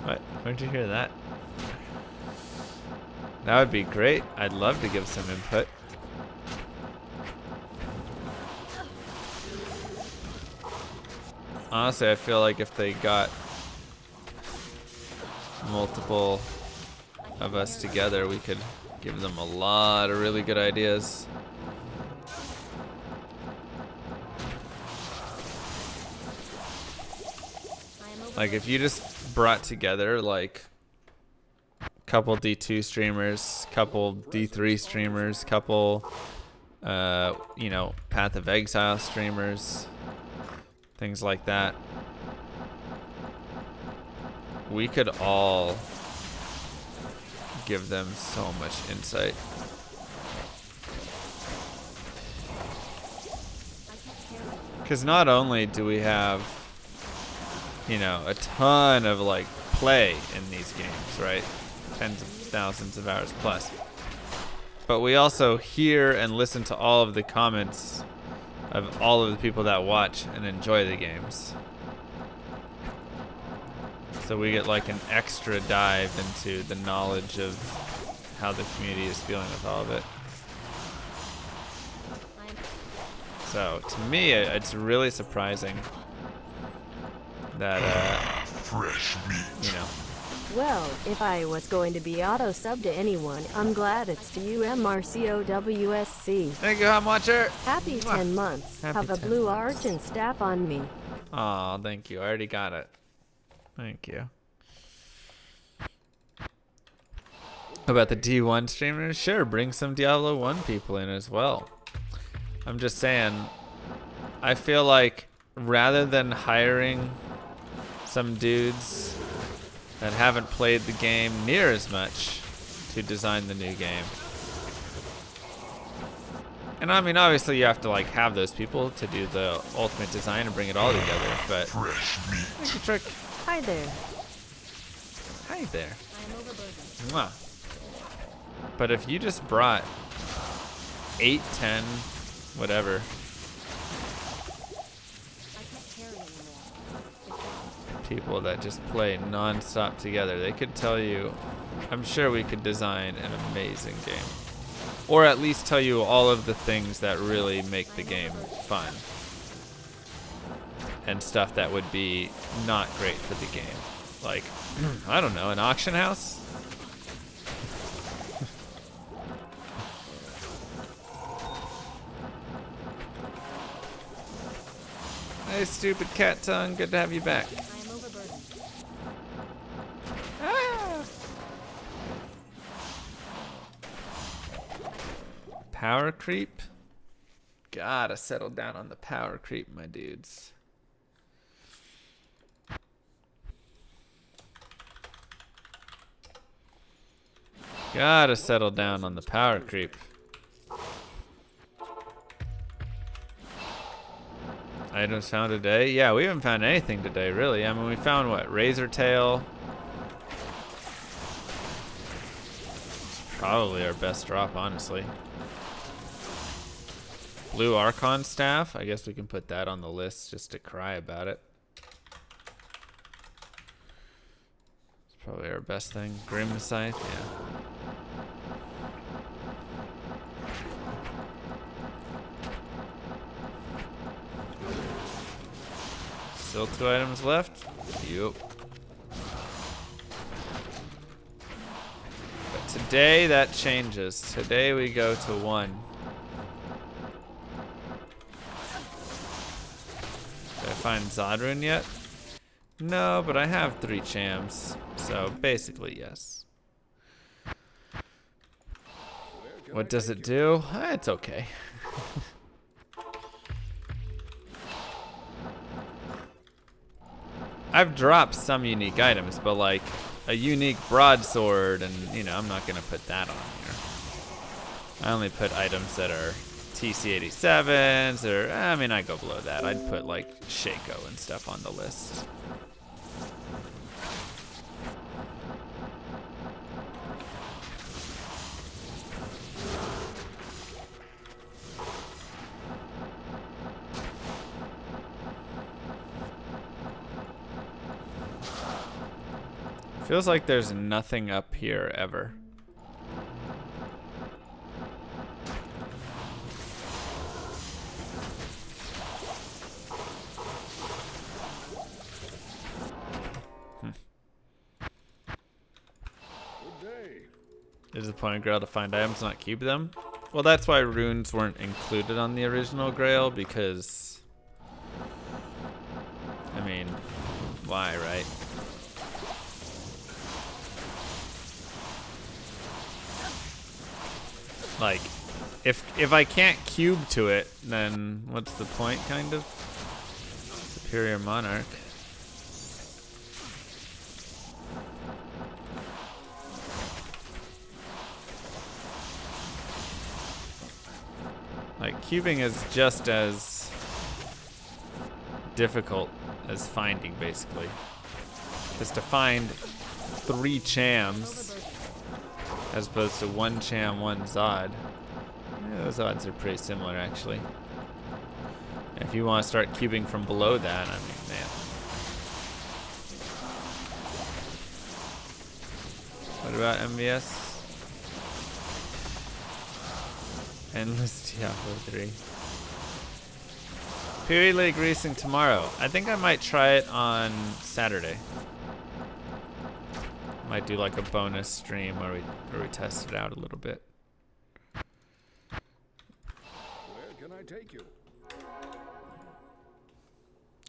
What? Where'd you hear that? That would be great. I'd love to give some input. Honestly, I feel like if they got multiple of us together, we could give them a lot of really good ideas. Like if you just brought together like a couple D2 streamers, couple D3 streamers, couple you know, Path of Exile streamers, things like that, we could all give them so much insight. Because not only do we have, you know, a ton of like play in these games, right? Tens of thousands of hours plus. But we also hear and listen to all of the comments of all of the people that watch and enjoy the games. So we get like an extra dive into the knowledge of how the community is feeling with all of it. So to me, it's really surprising that, Fresh meat. you know, Well, if I was going to be auto-sub to anyone, I'm glad it's to you, MRCOWSC. thank you, Hot Watcher. Happy Mwah. 10 months. Happy Have a 10 blue months. arch and staff on me. Aw, thank you. I already got it. Thank you. About the D1 streamers? Sure, bring some Diablo 1 people in as well. I'm just saying, I feel like rather than hiring some dudes that haven't played the game near as much to design the new game. And I mean, obviously you have to like have those people to do the ultimate design and bring it all together, but Fresh meat. thank you, Trick. Hi there. Hi there. I am overburdened. Mwah. But if you just brought 8, 10, whatever, I can't carry anymore. people that just play non-stop together, they could tell you, I'm sure we could design an amazing game. Or at least tell you all of the things that really make the game fun. And stuff that would be not great for the game. Like, I don't know, an auction house? Hey, stupid cat tongue, good to have you back. I am overburdened. Ah! Power creep? Gotta settle down on the power creep, my dudes. Gotta settle down on the power creep. Items found today? Yeah, we haven't found anything today, really. I mean, we found what? Razor tail. probably our best drop, honestly. Blue Archon Staff. I guess we can put that on the list just to cry about it. It's probably our best thing. Grim Scythe, yeah. Still 2 items left. Yup. But today that changes. Today we go to 1. Did I find Zodrun yet? No, but I have 3 chams. So basically, yes. What does it do? It's okay. I've dropped some unique items, but like a unique broadsword, and you know, I'm not gonna put that on here. I only put items that are TC87s, or I mean, I go below that. I'd put like Shaco and stuff on the list. Feels like there's nothing up here ever. Is the point of Grail to find items, not keep them? Well, that's why runes weren't included on the original Grail, because... I mean, why, right? Like, if I can't cube to it, then what's the point, kind of? Superior Monarch. Like, cubing is just as difficult as finding, basically. Because to find 3 chams as opposed to 1 cham, 1 Zod. Yeah, those odds are pretty similar, actually. If you want to start cubing from below that, I mean, man. What about MVS? Endless Diablo 3. Period League racing tomorrow. I think I might try it on Saturday. Might do like a bonus stream where we test it out a little bit. Where can I take you?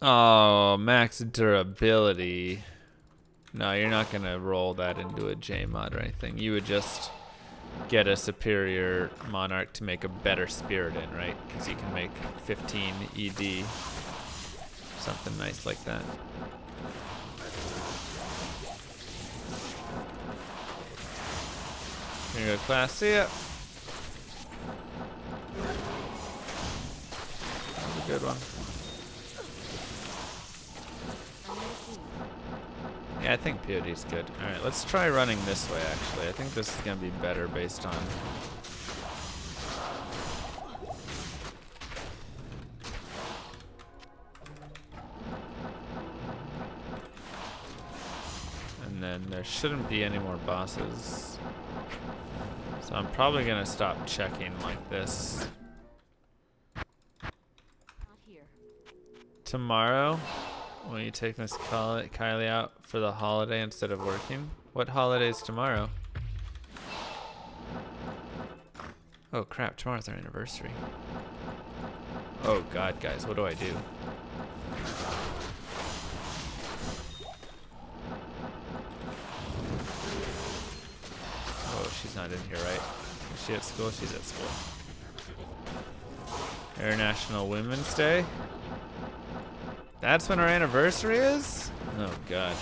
Oh, max durability. No, you're not gonna roll that into a J mod or anything. You would just get a superior monarch to make a better spirit in, right? Because you can make 15 ED. Something nice like that. Here you go, class. See ya. That was a good one. Yeah, I think POD's good. Alright, let's try running this way, actually. I think this is going to be better based on... And then there shouldn't be any more bosses. So I'm probably going to stop checking like this. Not here. Tomorrow, will you take Miss Kylie out for the holiday instead of working? What holiday's tomorrow? Oh crap, tomorrow's our anniversary. Oh god, guys, what do I do? Oh, she's not in here, right? Is she at school? She's at school. International Women's Day? That's when our anniversary is? Oh god.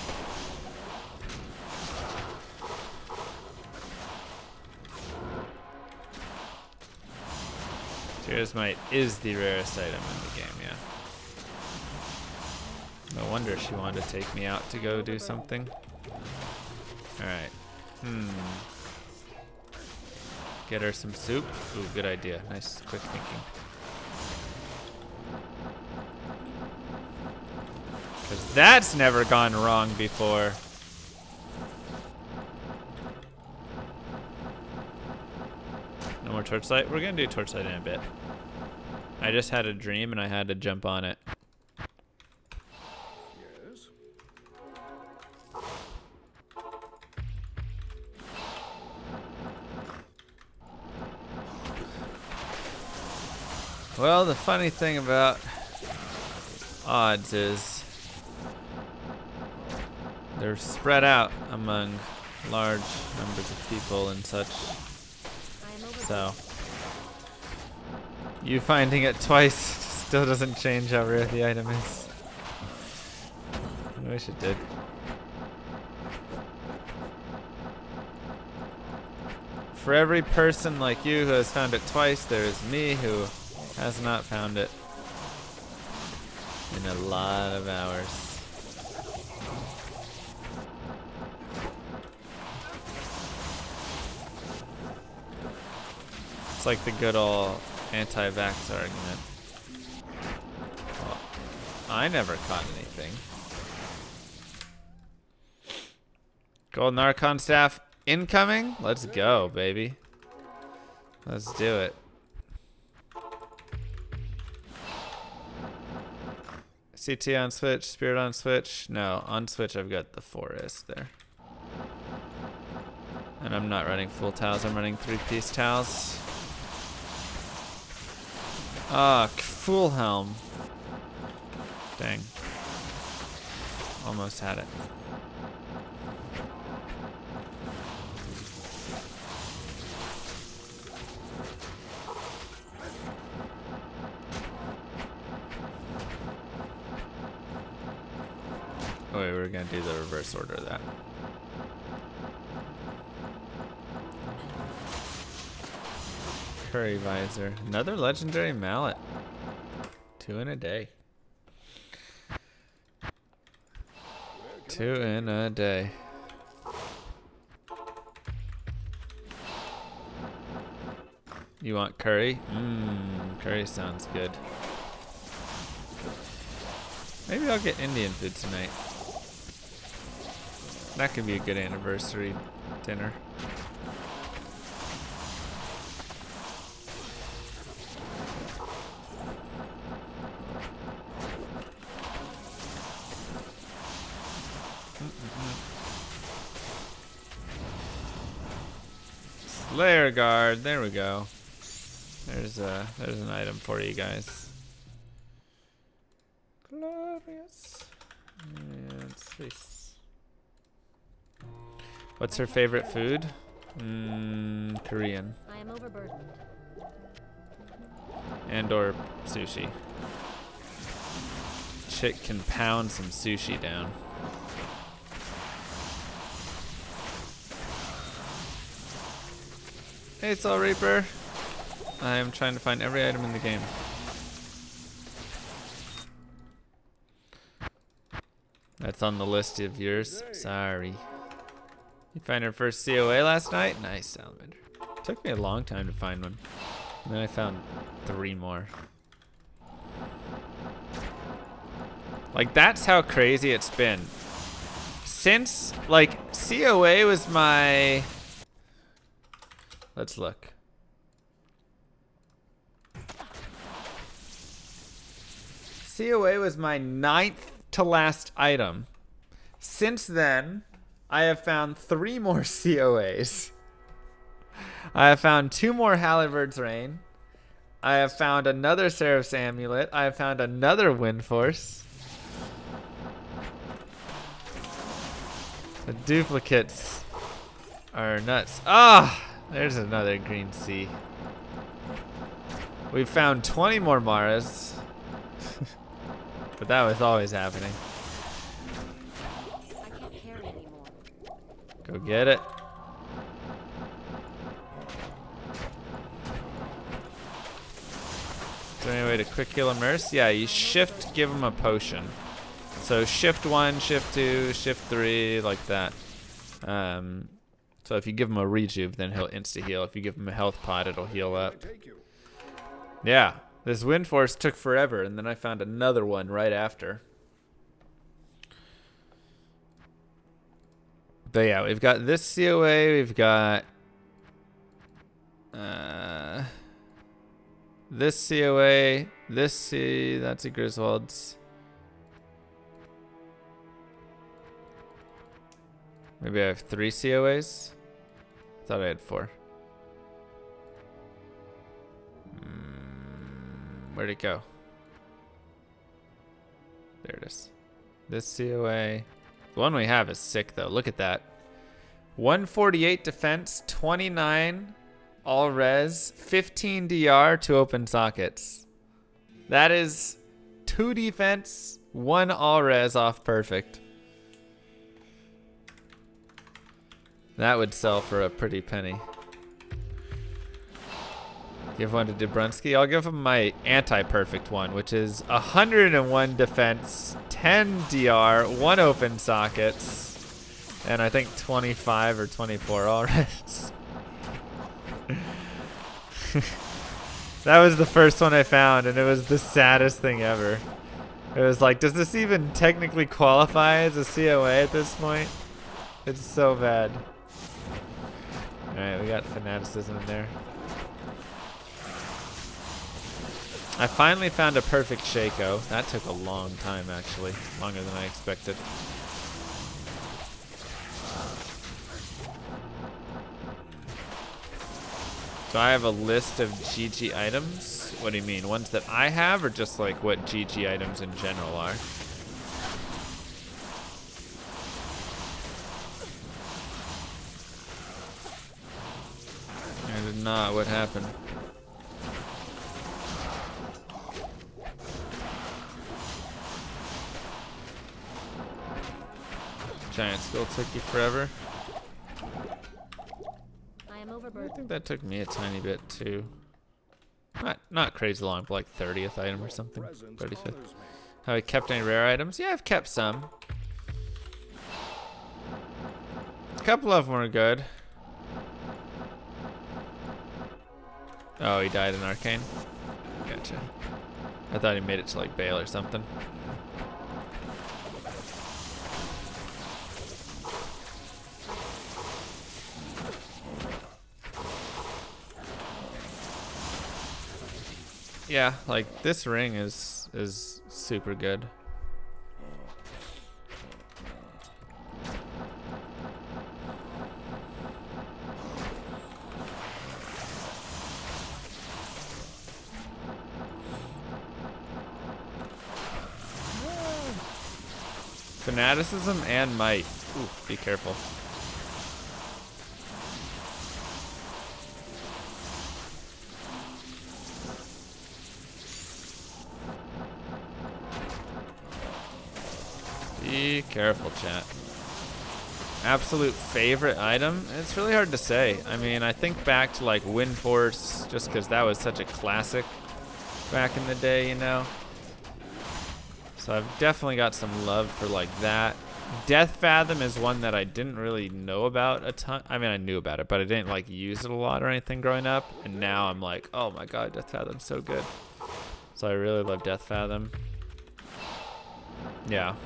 Tears Might is the rarest item in the game, yeah. No wonder she wanted to take me out to go do something. Alright. Get her some soup. Ooh, good idea. Nice, quick thinking. Because that's never gone wrong before. No more torchlight? We're gonna do torchlight in a bit. I just had a dream and I had to jump on it. Yes. Well, the funny thing about odds is they're spread out among large numbers of people and such. I am over. So you finding it twice still doesn't change how rare the item is. I wish it did. For every person like you who has found it twice, there is me who has not found it in a lot of hours. It's like the good old anti-vax argument. Well, I never caught anything. Golden Archon staff incoming? Let's go, baby. Let's do it. CT on Switch, Spirit on Switch. No, on Switch I've got the Forest there. And I'm not running full towels, I'm running 3-piece towels. Ah, full helm. Dang. Almost had it. Oh wait, we're gonna do the reverse order of that. Curry visor. Another legendary mallet. 2 in a day. 2 in a day. You want curry? Curry sounds good. Maybe I'll get Indian food tonight. That could be a good anniversary dinner. Slayer guard, there we go. There's an item for you guys. Glorious. And space. What's her favorite food? Korean. I am overburdened. And or sushi. Chick can pound some sushi down. Hey, Soul Reaper. I am trying to find every item in the game. That's on the list of yours. Sorry. You find her first COA last night? Nice, Salamander. Took me a long time to find one. And then I found 3 more. Like, that's how crazy it's been. Since, like, COA was my... Let's look. COA was my 9th to last item. Since then, I have found 3 more COAs. I have found 2 more Halliburt's Rain. I have found another Seraph's Amulet. I have found another Wind Force. The duplicates are nuts. Ah! There's another green sea. We've found 20 more Maras. But that was always happening. I can't carry anymore. Go get it. Is there any way to quick heal immerse? Yeah, you shift, give him a potion. So shift 1, shift 2, shift 3, like that. So if you give him a rejuve, then he'll insta-heal. If you give him a health pod, it'll heal up. Take you. Yeah, this Wind Force took forever, and then I found another one right after. But yeah, we've got this COA, we've got this COA, that's a Griswold's. Maybe I have 3 COAs? Thought I had 4. Where'd it go? There it is. This COA. The one we have is sick though. Look at that. 148 defense, 29 all res, 15 DR, 2 open sockets. That is 2 defense, 1 all res off perfect. That would sell for a pretty penny. Give one to Dobrunsky. I'll give him my anti-perfect one, which is 101 defense, 10 DR, 1 open sockets, and I think 25 or 24 all res. That was the first one I found, and it was the saddest thing ever. It was like, does this even technically qualify as a COA at this point? It's so bad. Alright, we got fanaticism in there. I finally found a perfect Shaco. That took a long time, actually. Longer than I expected. So I have a list of GG items. What do you mean? Ones that I have, or just like what GG items in general are? I did not. What happened? Giant Skull took you forever. I am I overburdened. think that took me a tiny bit too. Not crazy long, but like 30th item or something. 35th. Have I kept any rare items? Yeah, I've kept some. A couple of them were good. Oh, he died in Arcane? Gotcha. I thought he made it to like Bale or something. Yeah, like this ring is super good. Fanaticism and might. Ooh, be careful. Be careful, chat. Absolute favorite item? It's really hard to say. I mean, I think back to like Wind Force, just because that was such a classic back in the day, you know? So I've definitely got some love for like that. Death Fathom is one that I didn't really know about a ton. I mean, I knew about it, but I didn't like use it a lot or anything growing up. And now I'm like, oh my god, Death Fathom's so good. So I really love Death Fathom. Yeah.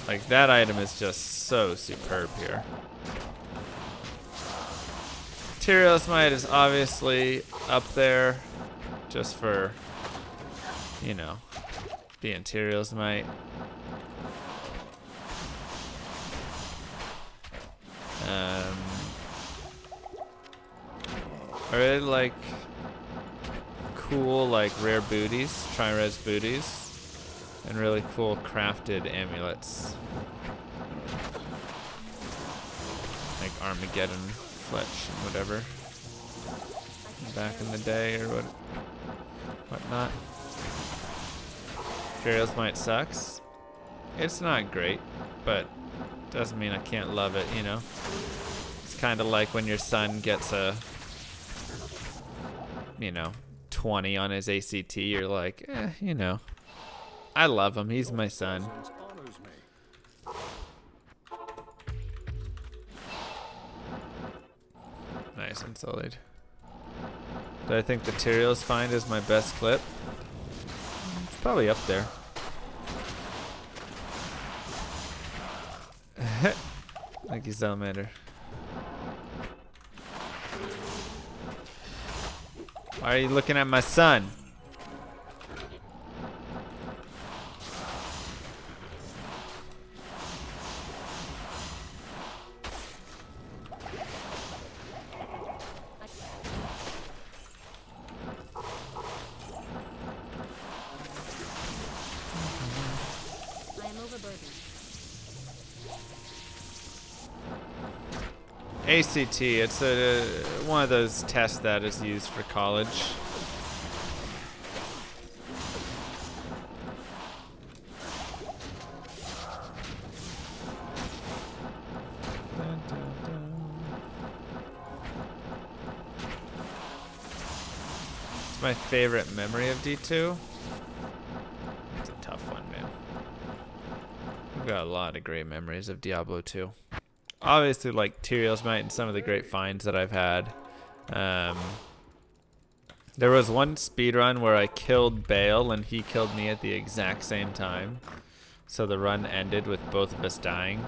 Like, that item is just so superb here. Tyrios Might is obviously up there just for, you know, being Tyrios Might. I really like cool, like, rare booties, tri-res booties. And really cool crafted amulets. Like Armageddon, Fletch, and whatever. Back in the day or whatnot. Grail's Might sucks. It's not great, but doesn't mean I can't love it, you know? It's kind of like when your son gets a, you know, 20 on his ACT, you're like, you know. I love him. He's my son. Nice, Unsullied. Do I think the Tyrael's find is my best clip? It's probably up there. Thank you, Salamander. Why are you looking at my son? I am overburdened. ACT, it's one of those tests that is used for college. It's my favorite memory of D2. It's a tough one, man. We've got a lot of great memories of Diablo 2. Obviously, like Tyrael's Might and some of the great finds that I've had. There was one speedrun where I killed Bale and he killed me at the exact same time. So the run ended with both of us dying,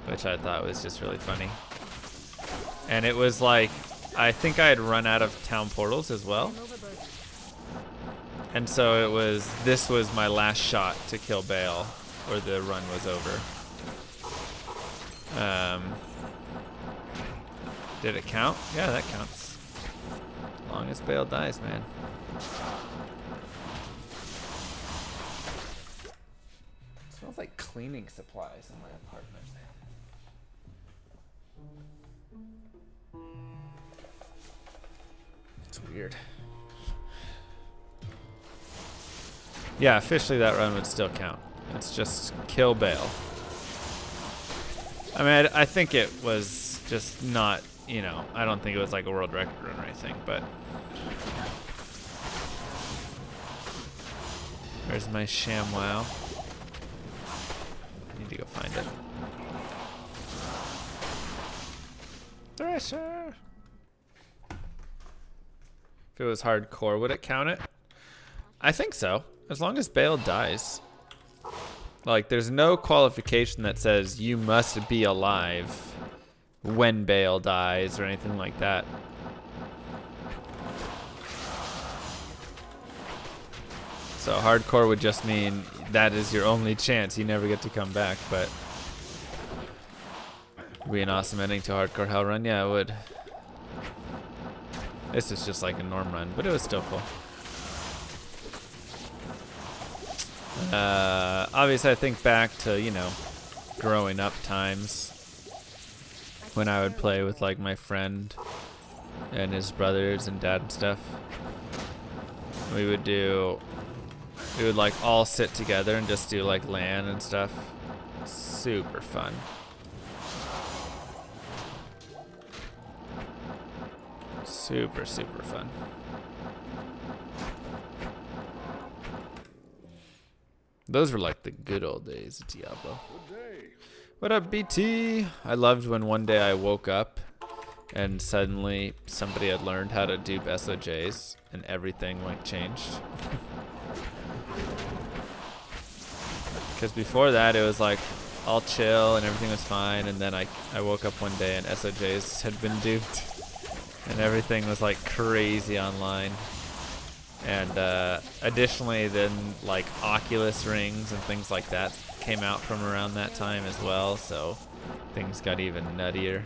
which I thought was just really funny. And it was like, I think I had run out of town portals as well. And so this was my last shot to kill Bale, or the run was over. Did it count? Yeah, that counts. As long as Bale dies, man. It smells like cleaning supplies in my apartment. It's weird. Yeah, officially that run would still count. It's just kill Bale. I mean, I think it was just not, you know, I don't think it was like a world record run or anything, but. There's my ShamWow. Need to go find it. Thresher! If it was hardcore, would it count it? I think so, as long as Bale dies. Like, there's no qualification that says you must be alive when Bale dies or anything like that. So hardcore would just mean that is your only chance. You never get to come back, but would be an awesome ending to Hardcore Hell Run. Yeah, it would. This is just like a norm run, but it was still cool. Obviously, I think back to, you know, growing up times when I would play with like my friend and his brothers and dad and stuff. We would like all sit together and just do like LAN and stuff. Super fun. Super, super fun. Those were like the good old days of Diablo. What up, BT? I loved when one day I woke up and suddenly somebody had learned how to dupe SOJs and everything like changed. Because before that it was like all chill and everything was fine, and then I woke up one day and SOJs had been duped and everything was like crazy online. And additionally, then like Oculus rings and things like that came out from around that time as well, so things got even nuttier.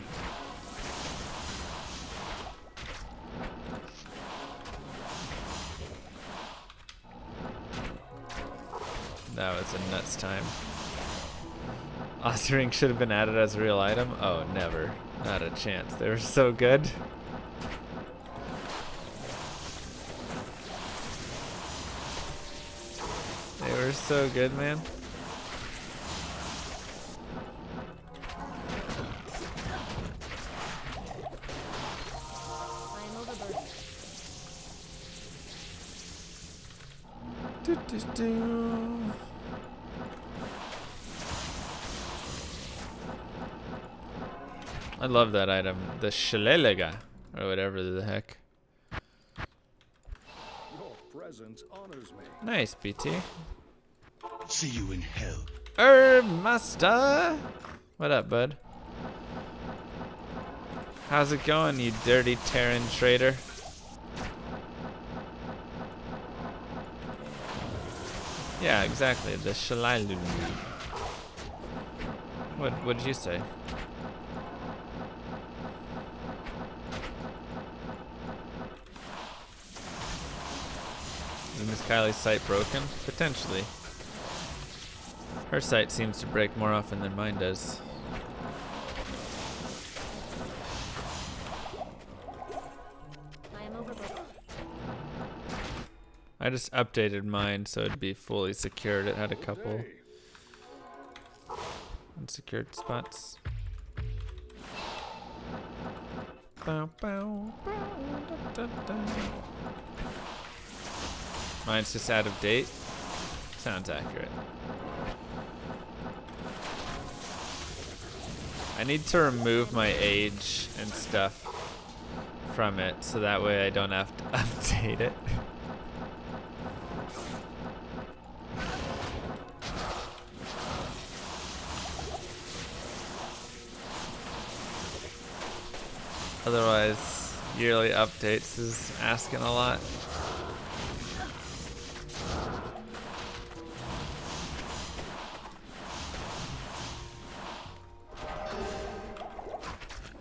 That was a nuts time. Aussie ring should have been added as a real item? Oh, never. Not a chance. They were so good. They were so good, man. I am overburdened. I love that item, the Shalelega. or whatever the heck. Your presence honors me. Nice, BT. See you in hell. Master! What up, bud? How's it going, you dirty Terran traitor? Yeah, exactly. The Shalalu. What did you say? Is Miss Kylie's sight broken? Potentially. Her sight seems to break more often than mine does. I am overburdened. I just updated mine so it'd be fully secured. It had a couple Day. unsecured spots. Bow, bow, bow, da, da, da. Mine's just out of date. Sounds accurate. I need to remove my age and stuff from it so that way I don't have to update it. Otherwise, yearly updates is asking a lot.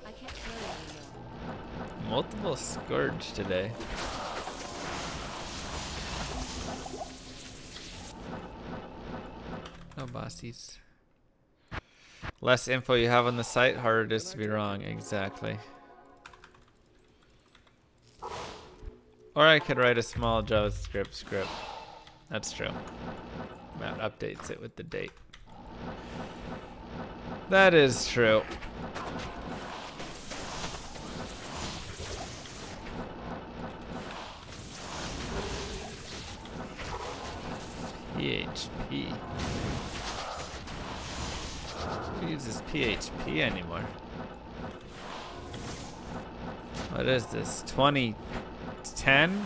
I can't throw it anymore. Multiple Scourge today. No bossies. Less info you have on the site, harder it is to be wrong. Exactly. Or I could write a small JavaScript script. That's true. That updates it with the date. That is true. PHP. Who uses PHP anymore? What is this? 2010?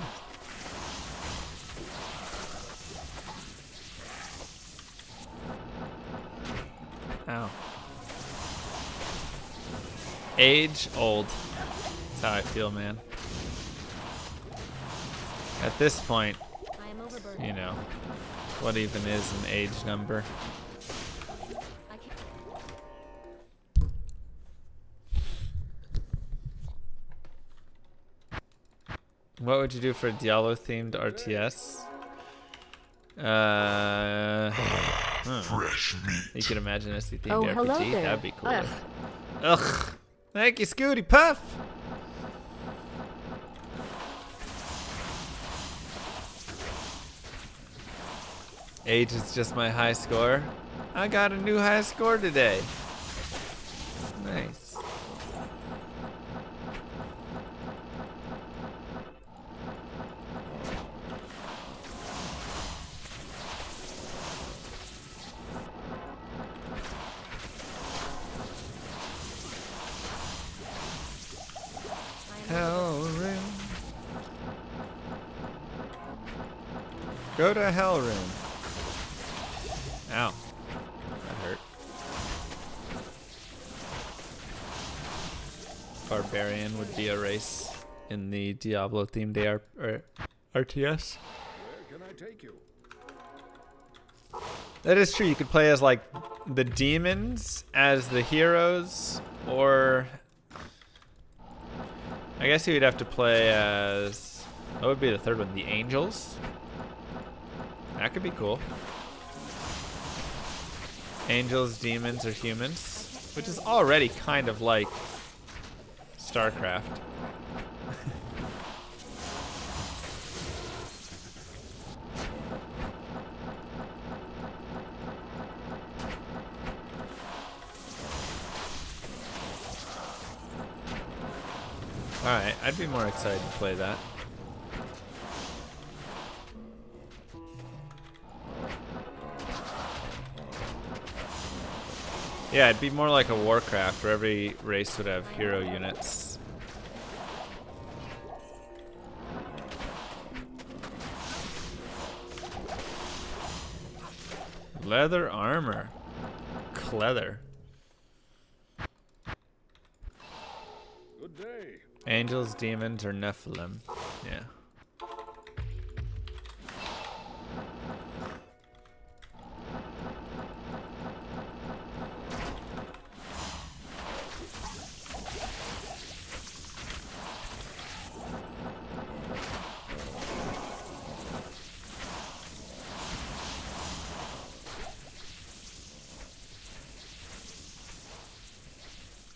Ow. Age old. That's how I feel, man. At this point, I am overburdened. you know, what even is an age number? I can't. What would you do for a Diablo themed RTS? Fresh meat. You could imagine a themed Oh, RPG. hello there. That'd be cool. Ugh. Ugh. Thank you, Scooty Puff. Age is just my high score. I got a new high score today. Nice. Hell room. Go to hell room. Ow. That hurt. Barbarian would be a race in the Diablo themed RTS. Where can I take you? That is true. You could play as like the demons as the heroes, or I guess you would have to play as, what would be the third one? The angels? That could be cool. Angels, demons, or humans, which is already kind of like Starcraft. Alright, I'd be more excited to play that. Yeah, it'd be more like a Warcraft where every race would have hero units. Leather armor. Cleather. Good day. Angels, demons, or Nephilim. Yeah.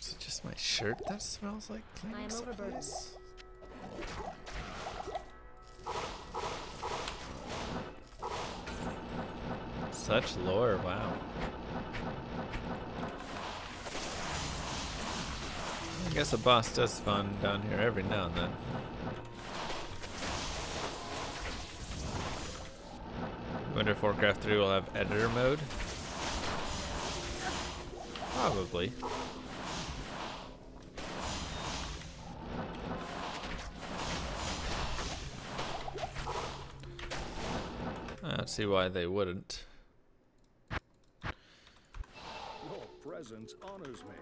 Is it just my shirt that smells like I am cleaning overburdened. supplies? Such lore, wow. I guess a boss does spawn down here every now and then. I wonder if Warcraft 3 will have editor mode? Probably. I don't see why they wouldn't. Your presence honors me.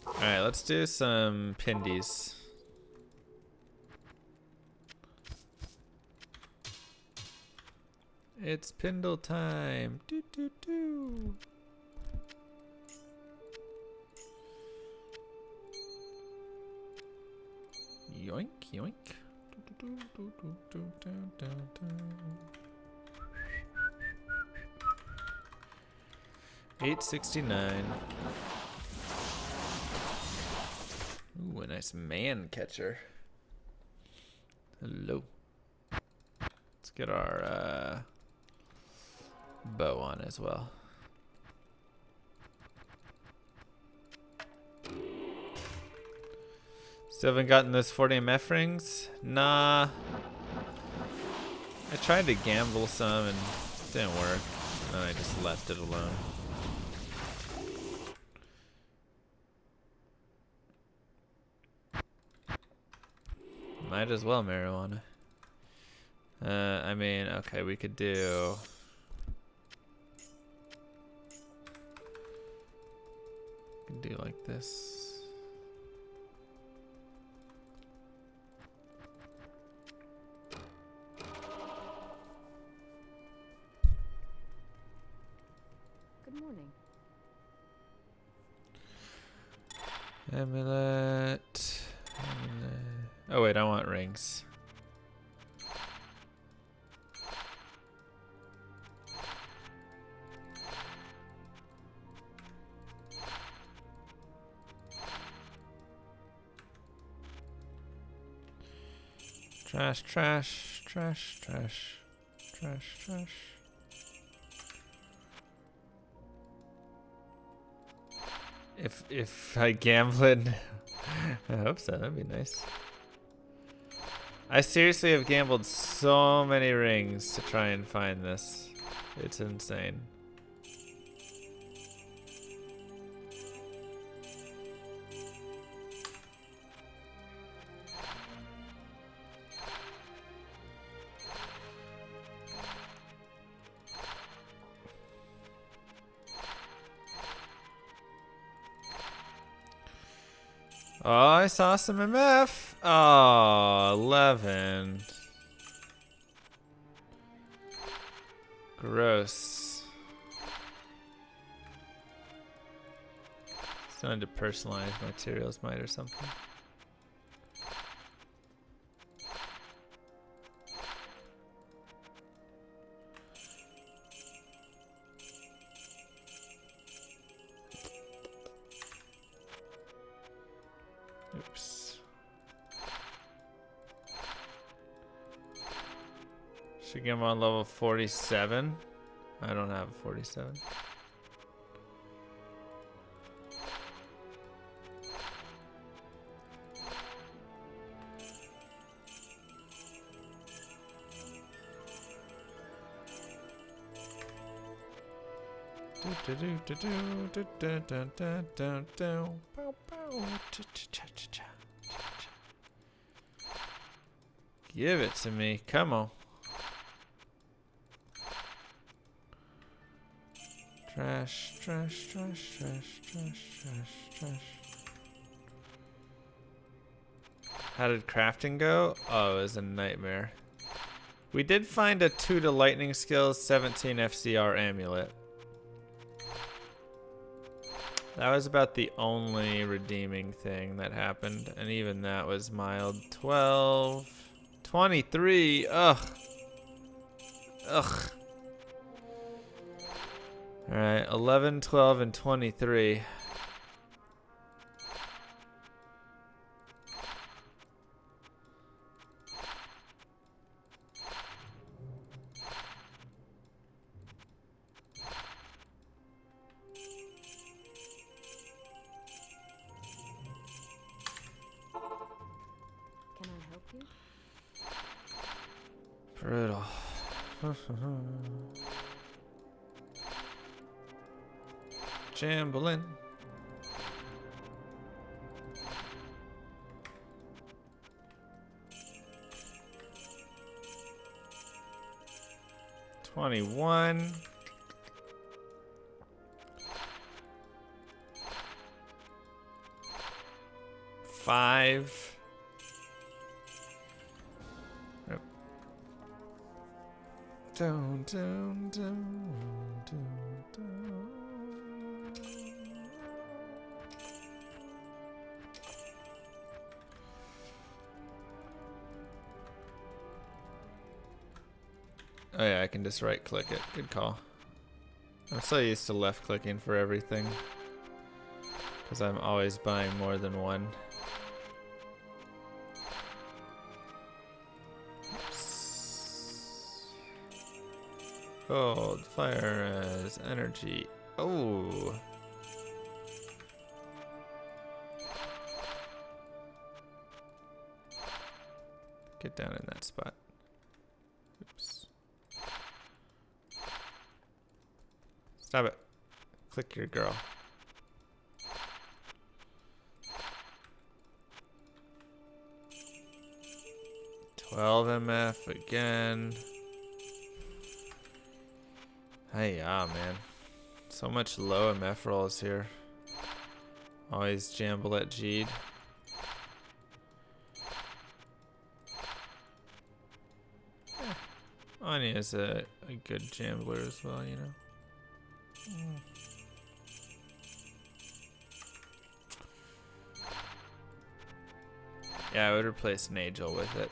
Alright, let's do some pindies. It's Pindle time. Doo doo doo. Yoink, yoink. Doo doo doo doo doo doo doo doo. 869. Ooh, a nice man catcher. Hello. Let's get our bow on as well. Still haven't gotten those 40 MF rings? Nah. I tried to gamble some and it didn't work. And then I just left it alone. Might as well marijuana. I mean, okay, we could do... do like this. Good morning. Amulet. Amulet. Oh wait, I want rings. Trash, trash, trash, trash, trash, trash. If I gambled, I hope so. That'd be nice. I seriously have gambled so many rings to try and find this. It's insane. Oh, I saw some MF. Oh, 11. Gross. Starting to personalize materials might or something. Oops. Should get him on level 47. I don't have a 47. Give it to me. Come on. Trash, trash, trash, trash, trash, trash, trash. How did crafting go? Oh, it was a nightmare. We did find a 2 to lightning skills, 17 FCR amulet. That was about the only redeeming thing that happened, and even that was mild. 12, 23, ugh. Ugh. Alright, 11, 12, and 23. Can I help you? Brutal. Jambling. $21. $5. Yep. Down, down, down, down, down. Oh yeah, I can just right click it. Good call. I'm so used to left clicking for everything, because I'm always buying more than one. Oops. Gold, fire as energy. Oh. Get down in that spot. Oops. Stop it. Click your girl. $12 MF again. Hey, yeah, man. So much low MF rolls here. Always jamble at G'd. Anya is a good jambler as well, you know. Yeah, I would replace Nagel with it.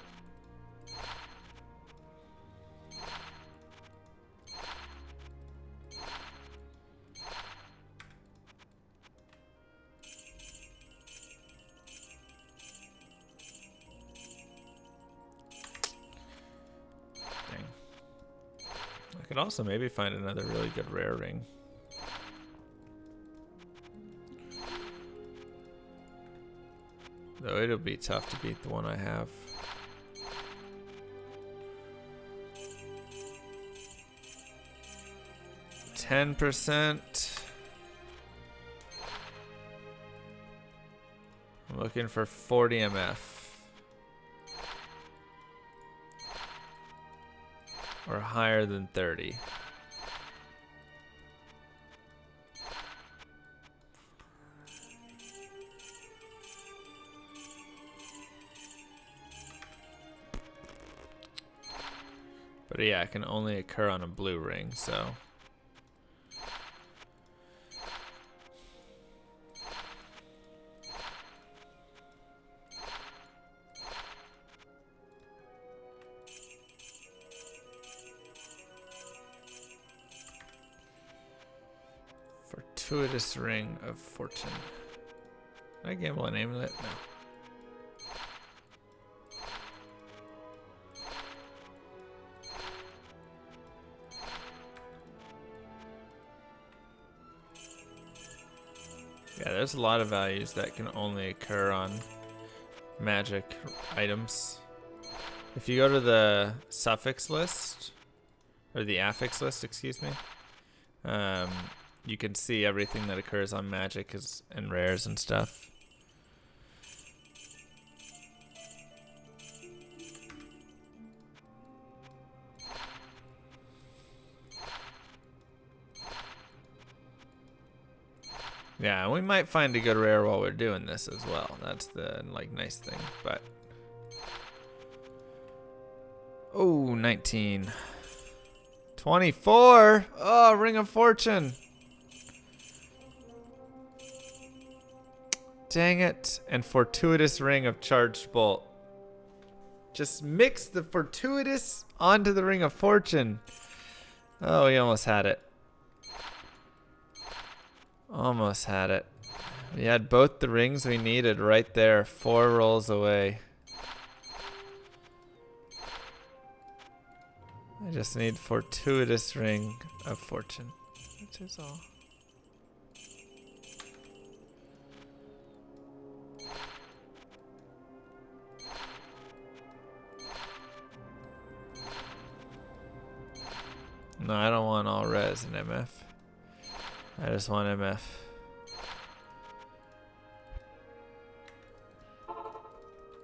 Dang. I could also maybe find another really good rare ring. Though it'll be tough to beat the one I have. %. I'm looking for 40 MF. Or higher than 30. But yeah, it can only occur on a blue ring, so. Fortuitous Ring of Fortune. Did I gamble an amulet? No. Yeah, there's a lot of values that can only occur on magic items. If you go to the suffix list, or the affix list, excuse me, you can see everything that occurs on magic and rares and stuff. Yeah, we might find a good rare while we're doing this as well. That's the like nice thing, but oh, 19. 24. Oh, Ring of Fortune. Dang it. And Fortuitous Ring of Charged Bolt. Just mix the Fortuitous onto the Ring of Fortune. Oh, we almost had it. Almost had it. We had both the rings we needed right there, 4 rolls away. I just need Fortuitous Ring of Fortune, which is all. No, I don't want all res and MF. I just want MF.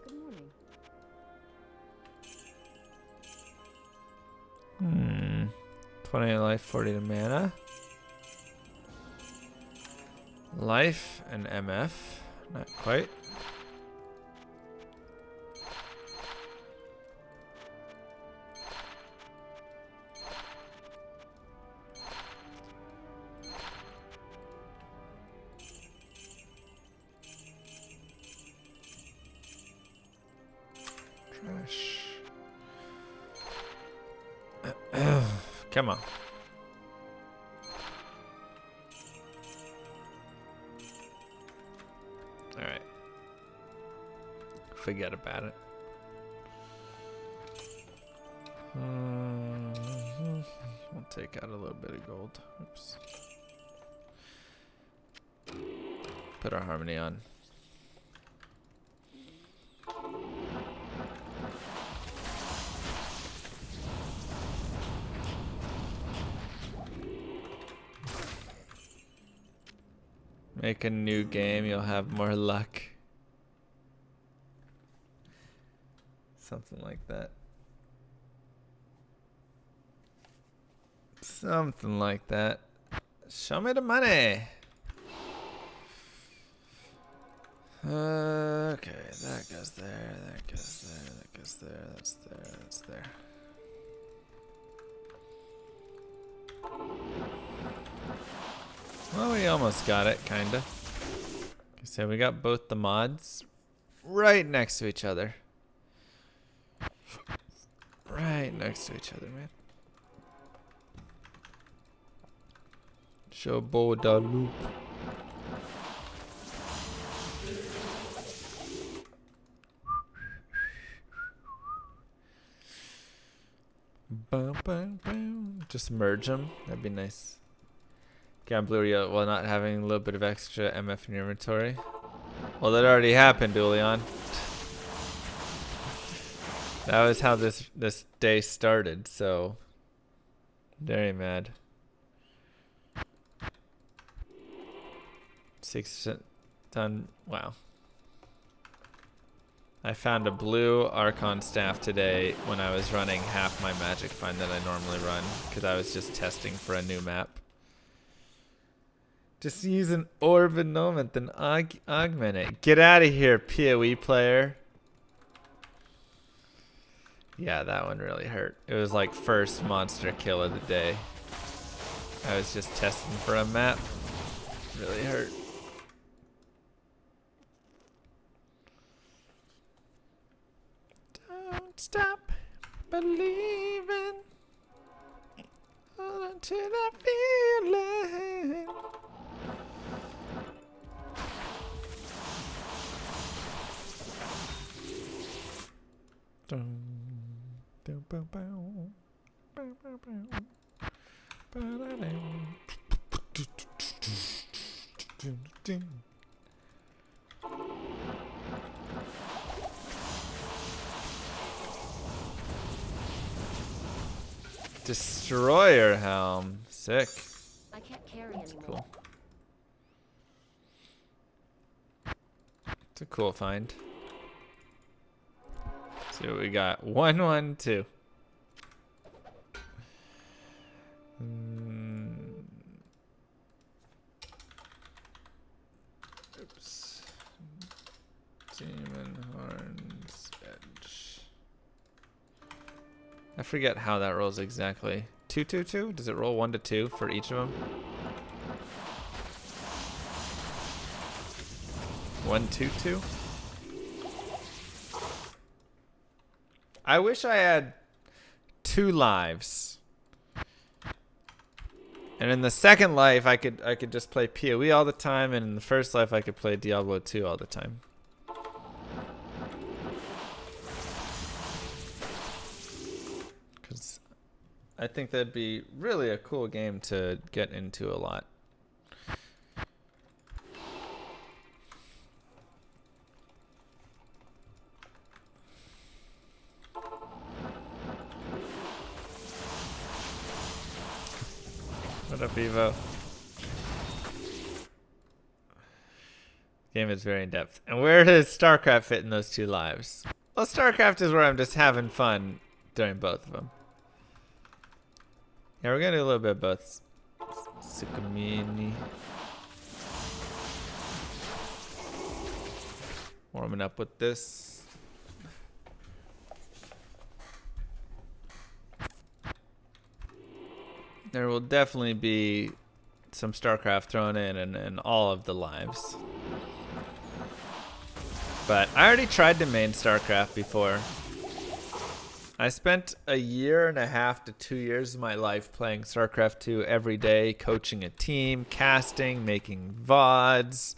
Good morning. 20 life, 40 to mana. Life and MF. Not quite. Trash. Come on. Alright. Forget about it. We'll take out a little bit of gold. Oops. Put our harmony on. Make a new game, you'll have more luck. Something like that. Something like that. Show me the money. Okay, that goes there, that goes there, that goes there, that's there, that's there. Well, we almost got it, kinda. So we got both the mods right next to each other. Right next to each other, man. Shobo da loop. Bum, bum, bum. Just merge them. That'd be nice. Got blue or yellow while not having a little bit of extra MF in your inventory. Well, that already happened, Julian. That was how this day started, so very mad. 6% done. Wow. I found a blue Archon staff today when I was running half my magic find that I normally run because I was just testing for a new map. Just use an orb annulment, then augment it. Get out of here, PoE player. Yeah, that one really hurt. It was like first monster kill of the day. I was just testing for a map. Really hurt. Don't stop believing. Hold on to that feeling. Dun, dun, bow, bow. Bow, bow, bow. Ba-da-dum. Dun, dun. Destroyer helm. Sick. I can't carry anymore. Cool. It's a cool find. See what we got. 1, 1, 2. I forget how that rolls exactly. 2, 2, 2? Does it roll 1 to 2 for each of them? 1, 2, 2? I wish I had 2 lives. And in the second life, I could just play PoE all the time, and in the first life, I could play Diablo 2 all the time. Because I think that'd be really a cool game to get into a lot. What up, Evo? Game is very in depth. And where does Starcraft fit in those 2 lives? Well, Starcraft is where I'm just having fun during both of them. Yeah, we're gonna do a little bit of both. Sukamini. Warming up with this. There will definitely be some StarCraft thrown in all of the lives. But I already tried to main StarCraft before. I spent 1.5 to 2 years of my life playing StarCraft 2 every day, coaching a team, casting, making VODs,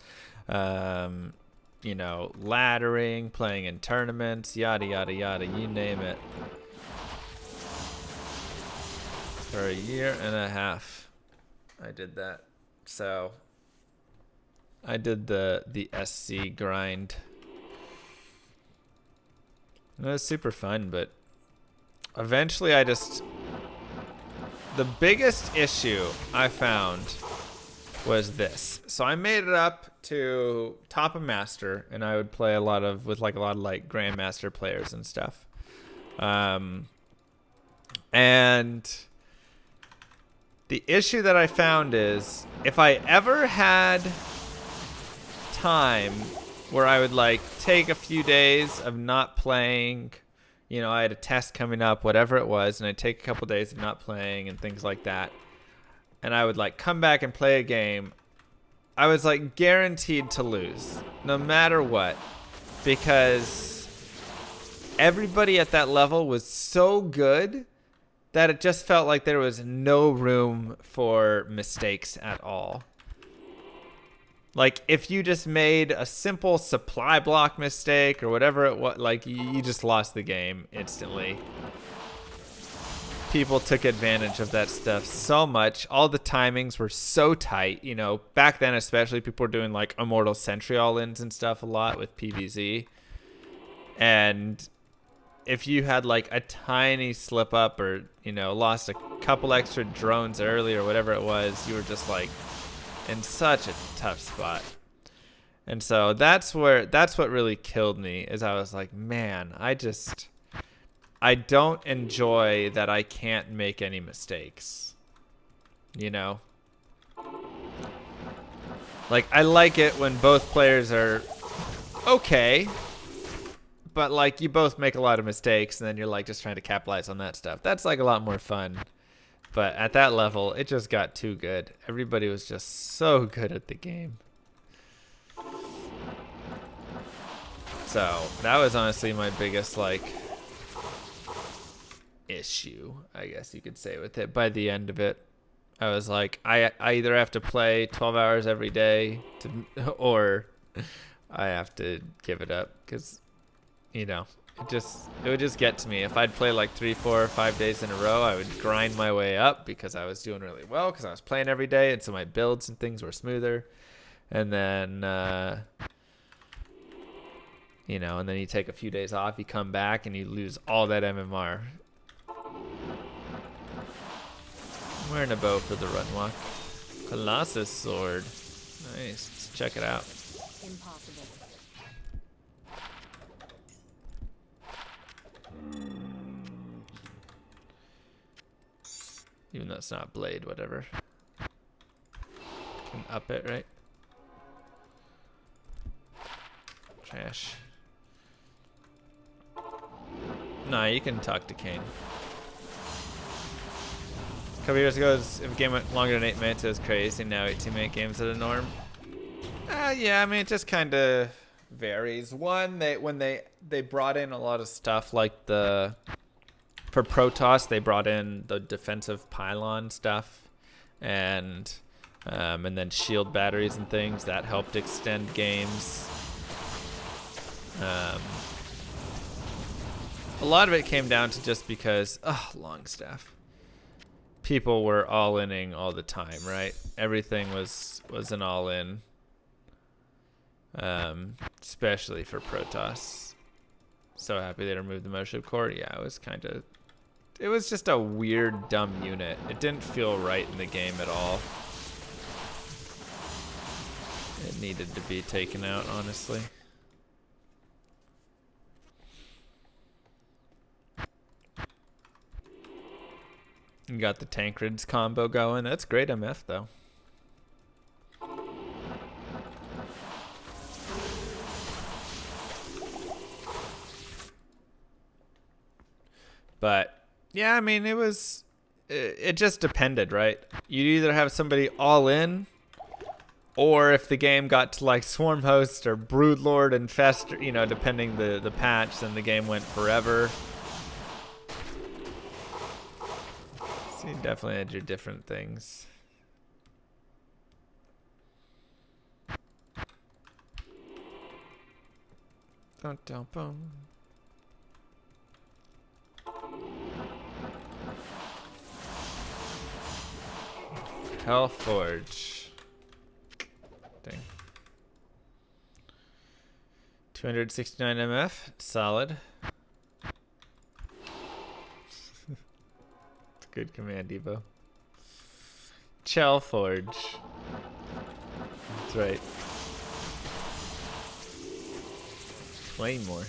you know, laddering, playing in tournaments, yada, yada, yada, you name it. For 1.5 years, I did that. So I did the SC grind. It was super fun, but eventually the biggest issue I found was this. So I made it up to top of master, and I would play with a lot of like grandmaster players and stuff. And the issue that I found is if I ever had time where I would like take a few days of not playing, you know, I had a test coming up, whatever it was, and I'd take a couple days of not playing and things like that, and I would like come back and play a game, I was like guaranteed to lose no matter what, because everybody at that level was so good that it just felt like there was no room for mistakes at all. Like, if you just made a simple supply block mistake or whatever it was, like, you just lost the game instantly. People took advantage of that stuff so much. All the timings were so tight. You know, back then especially, people were doing, like, Immortal Sentry all-ins and stuff a lot with PvZ. And if you had like a tiny slip up or, you know, lost a couple extra drones early or whatever it was, you were just like in such a tough spot. And so that's what really killed me, is I was like, man, I don't enjoy that I can't make any mistakes. You know? Like, I like it when both players are okay, but like you both make a lot of mistakes and then you're like just trying to capitalize on that stuff. That's like a lot more fun. But at that level, it just got too good. Everybody was just so good at the game. So that was honestly my biggest like issue, I guess you could say, with it. By the end of it, I was like, I either have to play 12 hours every day or I have to give it up, because, you know, it would just get to me. If I'd play like 3, 4, 5 days in a row, I would grind my way up because I was doing really well because I was playing every day, and so my builds and things were smoother. And then, you know, and then you take a few days off, you come back, and you lose all that MMR. I'm wearing a bow for the run walk. Colossus sword. Nice. Let's check it out. Impossible. Even though it's not blade, whatever. Can up it, right? Trash. Nah, you can talk to Kane. couple years ago, if a game went longer than 8 minutes, it was crazy. Now 18-minute games are the norm. Yeah, I mean, it just kind of varies. One, when they brought in a lot of stuff like for Protoss, they brought in the defensive pylon stuff, and then shield batteries and things that helped extend games. A lot of it came down to just because, Longstaff. People were all-inning all the time, right? Everything was an all-in, especially for Protoss. So happy they removed the Mothership Core. Yeah, it was just a weird, dumb unit. It didn't feel right in the game at all. It needed to be taken out, honestly. You got the Tankreds combo going. That's great MF, though. But, yeah, I mean, it just depended, right? You'd either have somebody all in, or if the game got to, like, Swarm Host or Broodlord and Fester, you know, depending the patch, then the game went forever. So you definitely had your different things. Dun, dun, dun. Hellforge. Dang. 269 MF. Solid. Good command, Evo. Chelforge. That's right. Claymore.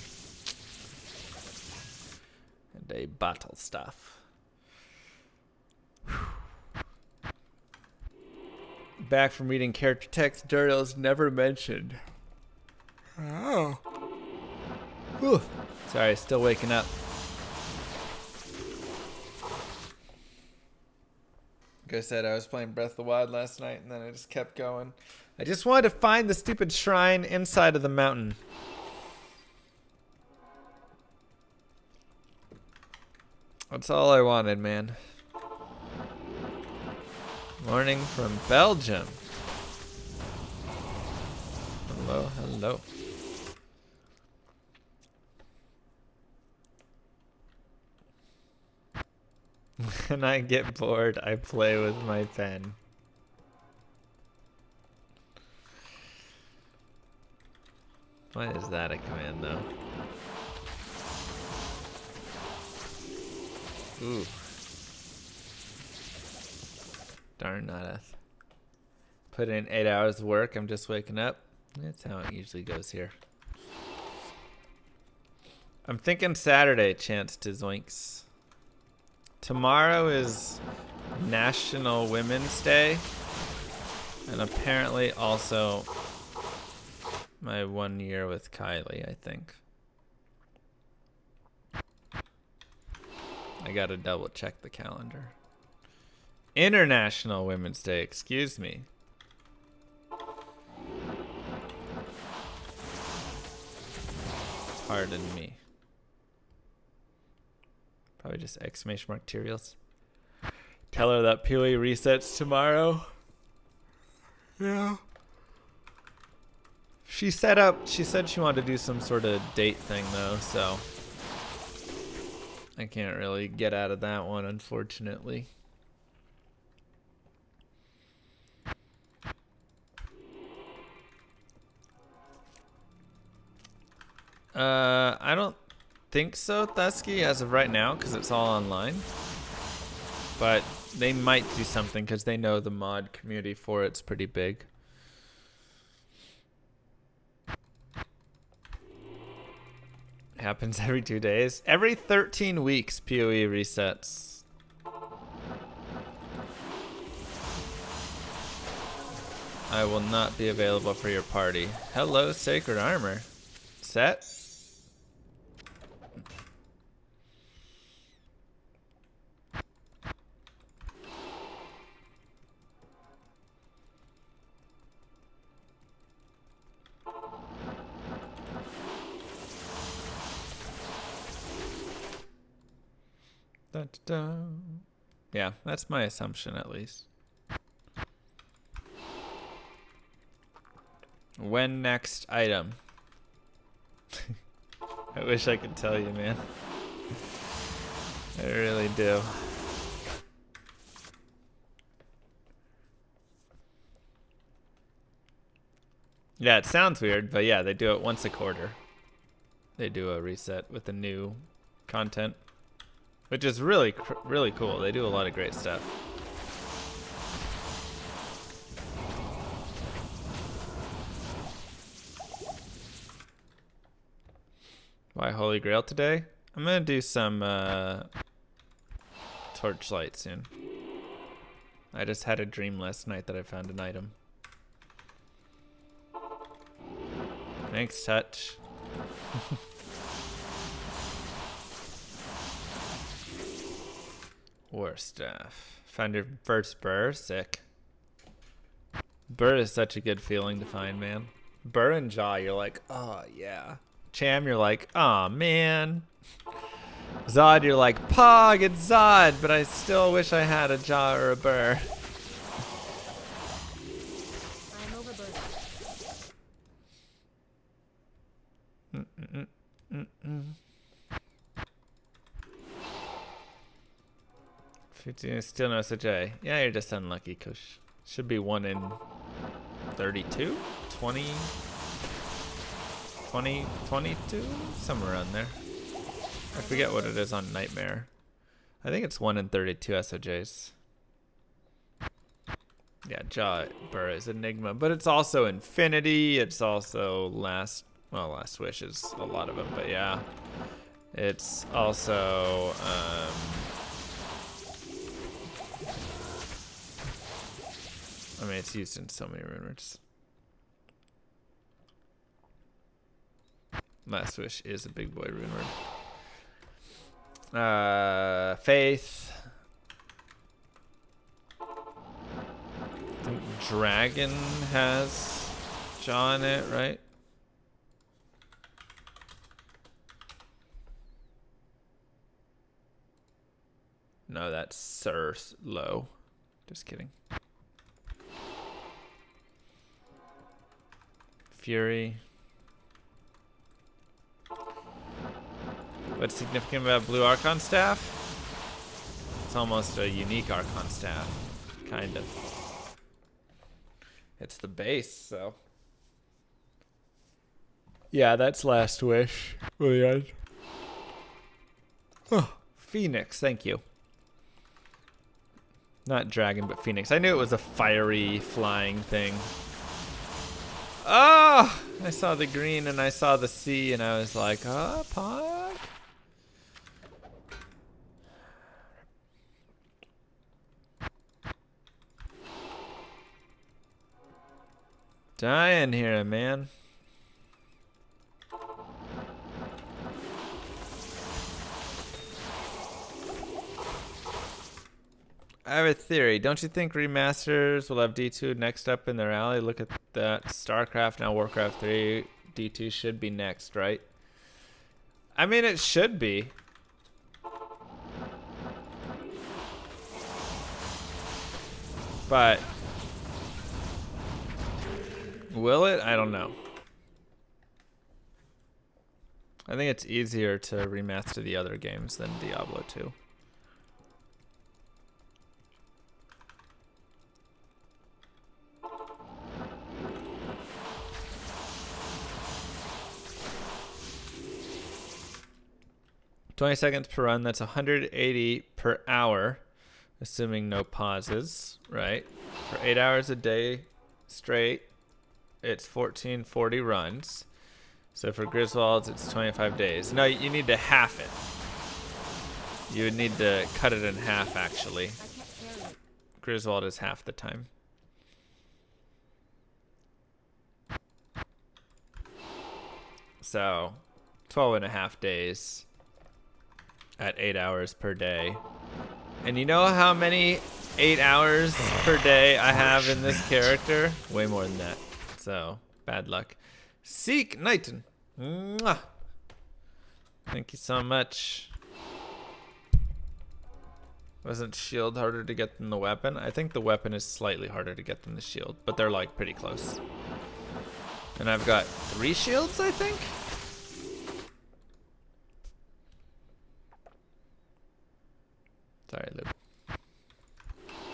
And a battle staff. Back from reading character text, Duriel's never mentioned. Oh. Whew. Sorry, still waking up. Like I said, I was playing Breath of the Wild last night, and then I just kept going. I just wanted to find the stupid shrine inside of the mountain. That's all I wanted, man. Morning from Belgium. Hello, hello. When I get bored, I play with my pen. Why is that a command, though? Ooh. Darn, not us. Put in 8 hours of work. I'm just waking up. That's how it usually goes here. I'm thinking Saturday, chance to zoinks. Tomorrow is National Women's Day. And apparently also my 1 year with Kylie, I think. I gotta double check the calendar. International Women's Day, excuse me. Pardon me. Probably just exclamation mark materials. Tell her that PoE resets tomorrow. Yeah. She said she wanted to do some sort of date thing though, so I can't really get out of that one, unfortunately. I don't think so, Thusky, as of right now, because it's all online. But they might do something because they know the mod community for it's pretty big. Happens every 2 days. Every 13 weeks, PoE resets. I will not be available for your party. Hello, Sacred Armor. Set. Da. Yeah, that's my assumption at least. When next item? I wish I could tell you, man. I really do. Yeah, it sounds weird, but yeah, they do it once a quarter. They do a reset with the new content, which is really, really cool. They do a lot of great stuff. Why Holy Grail today? I'm gonna do some torchlight soon. I just had a dream last night that I found an item. Thanks, Touch. War staff. Found your first burr. Sick. Burr is such a good feeling to find, man. Burr and Jaw, you're like, oh yeah. Cham, you're like, oh man. Zod, you're like, Pog, it's Zod, but I still wish I had a Jaw or a Burr. I'm overburdened. 15, still no such a. Yeah, you're just unlucky, Kush. Should be 1 in 32? 20? 20, 22? Somewhere around there. I forget what it is on Nightmare. I think it's 1 in 32 SOJs. Yeah, Jaw Burr is Enigma, but it's also Infinity. It's also Last Wish is a lot of them, but yeah. It's also, I mean, it's used in so many rumors. Last Wish is a big boy rune word. Faith. I think Dragon has Jaw in it, right? No, that's Sir Low. Just kidding. Fury. What's significant about Blue Archon staff? It's almost a unique Archon staff, kind of. It's the base, so. Yeah, that's Last Wish. Oh, Phoenix, thank you. Not Dragon, but Phoenix. I knew it was a fiery flying thing. Oh! I saw the green and I saw the sea and I was like, oh, Pog. Dying here, man. I have a theory. Don't you think remasters will have D2 next up in their alley? Look at that. Starcraft, now Warcraft 3. D2 should be next, right? I mean, it should be. But will it? I don't know. I think it's easier to remaster the other games than Diablo 2. $20 per run, that's 180 per hour, assuming no pauses, right? For 8 hours a day straight, it's 1440 runs. So for Griswolds, it's 25 days. No, you need to half it. You would need to cut it in half, actually. I can't carry it. Griswold is half the time. So 12 and a half days at 8 hours per day. And you know how many 8 hours per day I have in this character? Way more than that. So, bad luck. Seek Knighton. Mwah. Thank you so much. Wasn't shield harder to get than the weapon? I think the weapon is slightly harder to get than the shield, but they're like pretty close. And I've got 3 shields, I think? Sorry, Luke.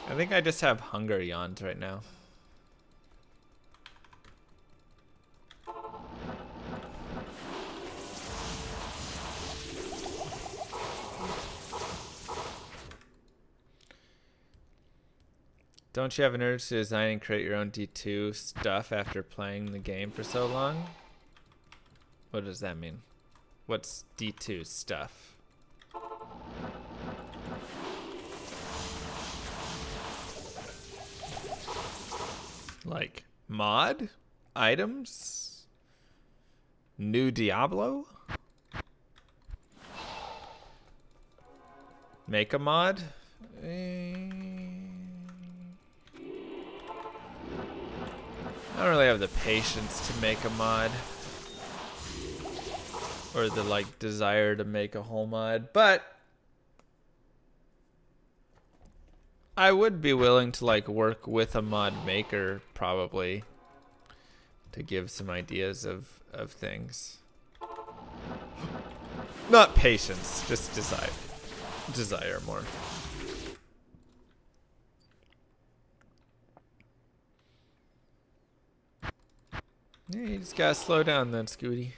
I think I just have hunger yawns right now. Don't you have an urge to design and create your own D2 stuff after playing the game for so long? What does that mean? What's D2 stuff? Like mod? Items? New Diablo? Make a mod? I don't really have the patience to make a mod. Or the like desire to make a whole mod, but I would be willing to like work with a mod maker probably to give some ideas of things. Not patience, just desire more. Yeah, you just gotta slow down then, Scooty.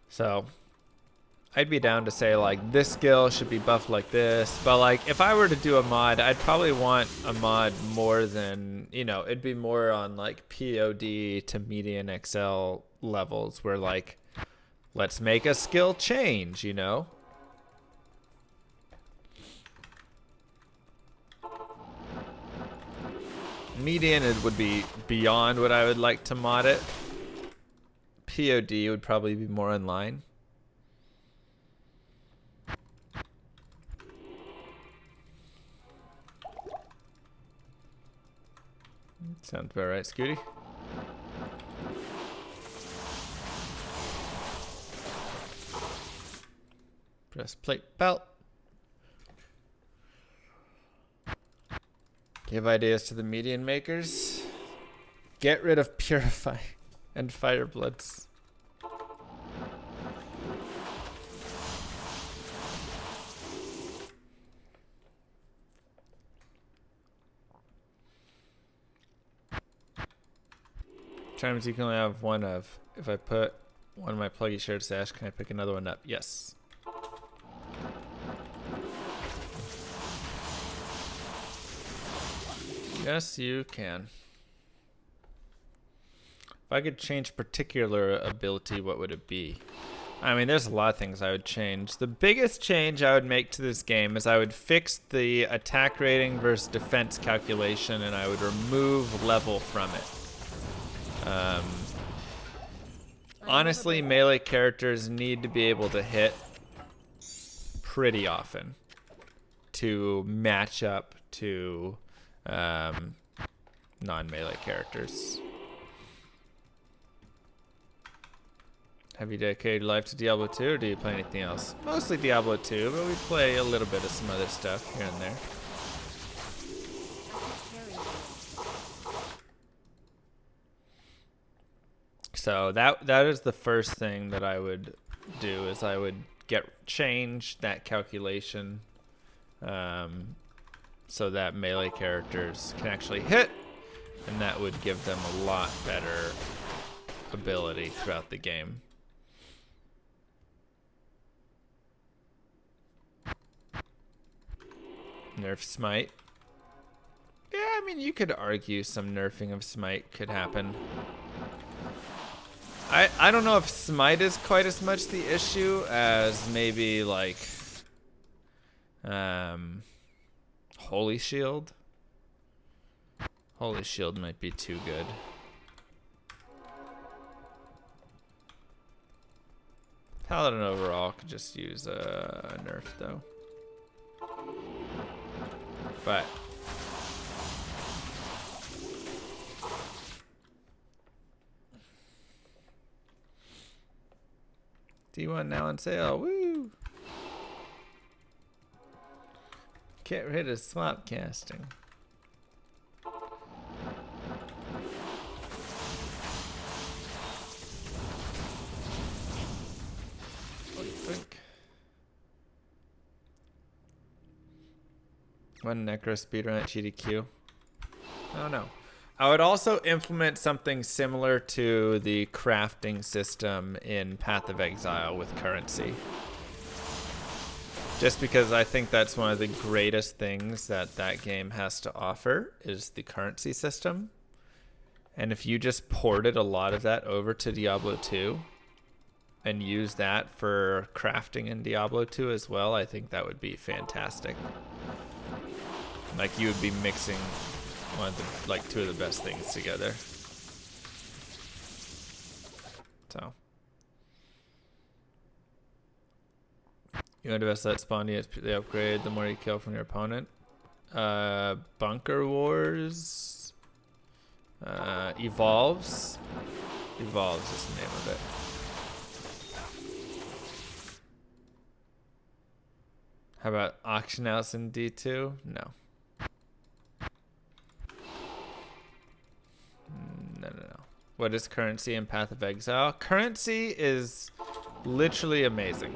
So, I'd be down to say like this skill should be buffed like this, but like if I were to do a mod, I'd probably want a mod more than, you know, it'd be more on like POD to median Excel levels where like, let's make a skill change, you know? Median, it would be beyond what I would like to mod it. POD would probably be more in line. Sounds about right, Scooty. Breastplate belt. Give ideas to the median makers. Get rid of Purify and Firebloods. Charms you can only have one of. If I put one of my pluggy shared stash, can I pick another one up? Yes. Yes, you can. If I could change particular ability, what would it be? I mean, there's a lot of things I would change. The biggest change I would make to this game is I would fix the attack rating versus defense calculation, and I would remove level from it. Honestly, melee characters need to be able to hit pretty often to match up to non-melee characters. Have you dedicated your life to Diablo 2, or do you play anything else? Mostly Diablo 2, but we play a little bit of some other stuff here and there. So that is the first thing that I would do, is I would change that calculation so that melee characters can actually hit, and that would give them a lot better ability throughout the game. Nerf Smite. Yeah, I mean, you could argue some nerfing of Smite could happen. I don't know if Smite is quite as much the issue as maybe like Holy Shield. Holy Shield might be too good. Paladin overall could just use a nerf though. But D1 now on sale. Woo! Get rid of swap casting. Think. One necro speedrun at GDQ. I don't know. I would also implement something similar to the crafting system in Path of Exile with currency. Just because I think that's one of the greatest things that that game has to offer is the currency system. And if you just ported a lot of that over to Diablo 2 and use that for crafting in Diablo 2 as well, I think that would be fantastic. Like you would be mixing one of the, like two of the best things together. So you want to best let spawn the upgrade the more you kill from your opponent. Bunker Wars. Evolves. Evolves is the name of it. How about auction house in D2? No. No. What is currency in Path of Exile? Currency is literally amazing.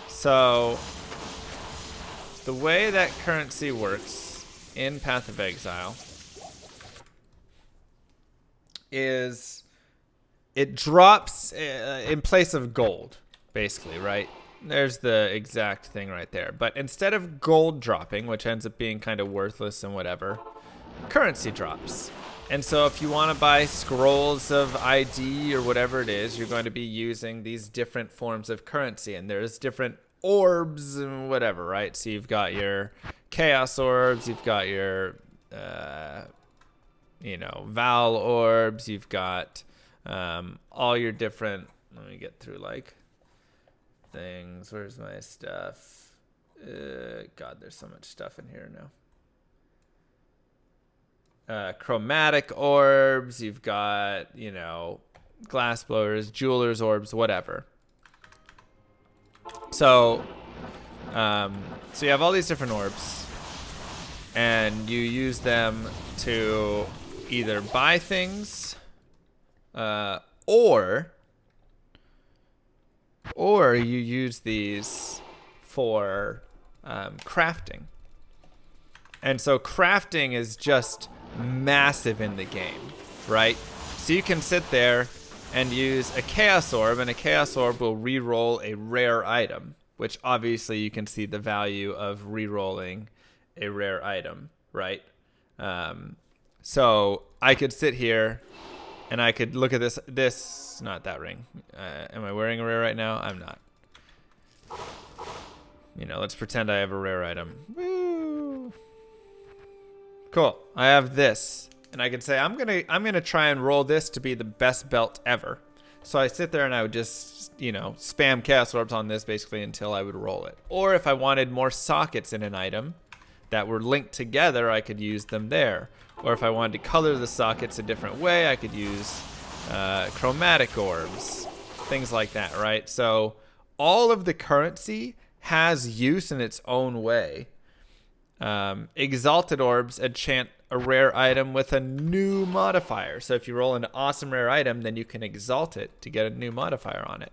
So the way that currency works in Path of Exile is it drops in place of gold, basically, right? There's the exact thing right there. But instead of gold dropping, which ends up being kind of worthless and whatever, currency drops. And so if you want to buy scrolls of ID or whatever it is, you're going to be using these different forms of currency. And there's different orbs and whatever, right? So you've got your chaos orbs, you've got your, Val orbs, you've got all your different, let me get through like things. Where's my stuff? God, there's so much stuff in here now. Chromatic orbs, you've got, glass blowers, jeweler's orbs, whatever. So you have all these different orbs, and you use them to either buy things, or you use these for crafting. And so crafting is just massive in the game, right? So you can sit there and use a chaos orb, and a chaos orb will re-roll a rare item, which obviously you can see the value of re-rolling a rare item, right? So I could sit here and I could look at this, not that ring. Am I wearing a rare right now? I'm not. Let's pretend I have a rare item. Woo! Cool. I have this, and I could say I'm gonna try and roll this to be the best belt ever. So I sit there and I would just spam chaos orbs on this basically until I would roll it. Or if I wanted more sockets in an item that were linked together, I could use them there. Or if I wanted to color the sockets a different way, I could use chromatic orbs, things like that, right? So all of the currency has use in its own way. Exalted orbs enchant a rare item with a new modifier. So if you roll an awesome rare item, then you can exalt it to get a new modifier on it.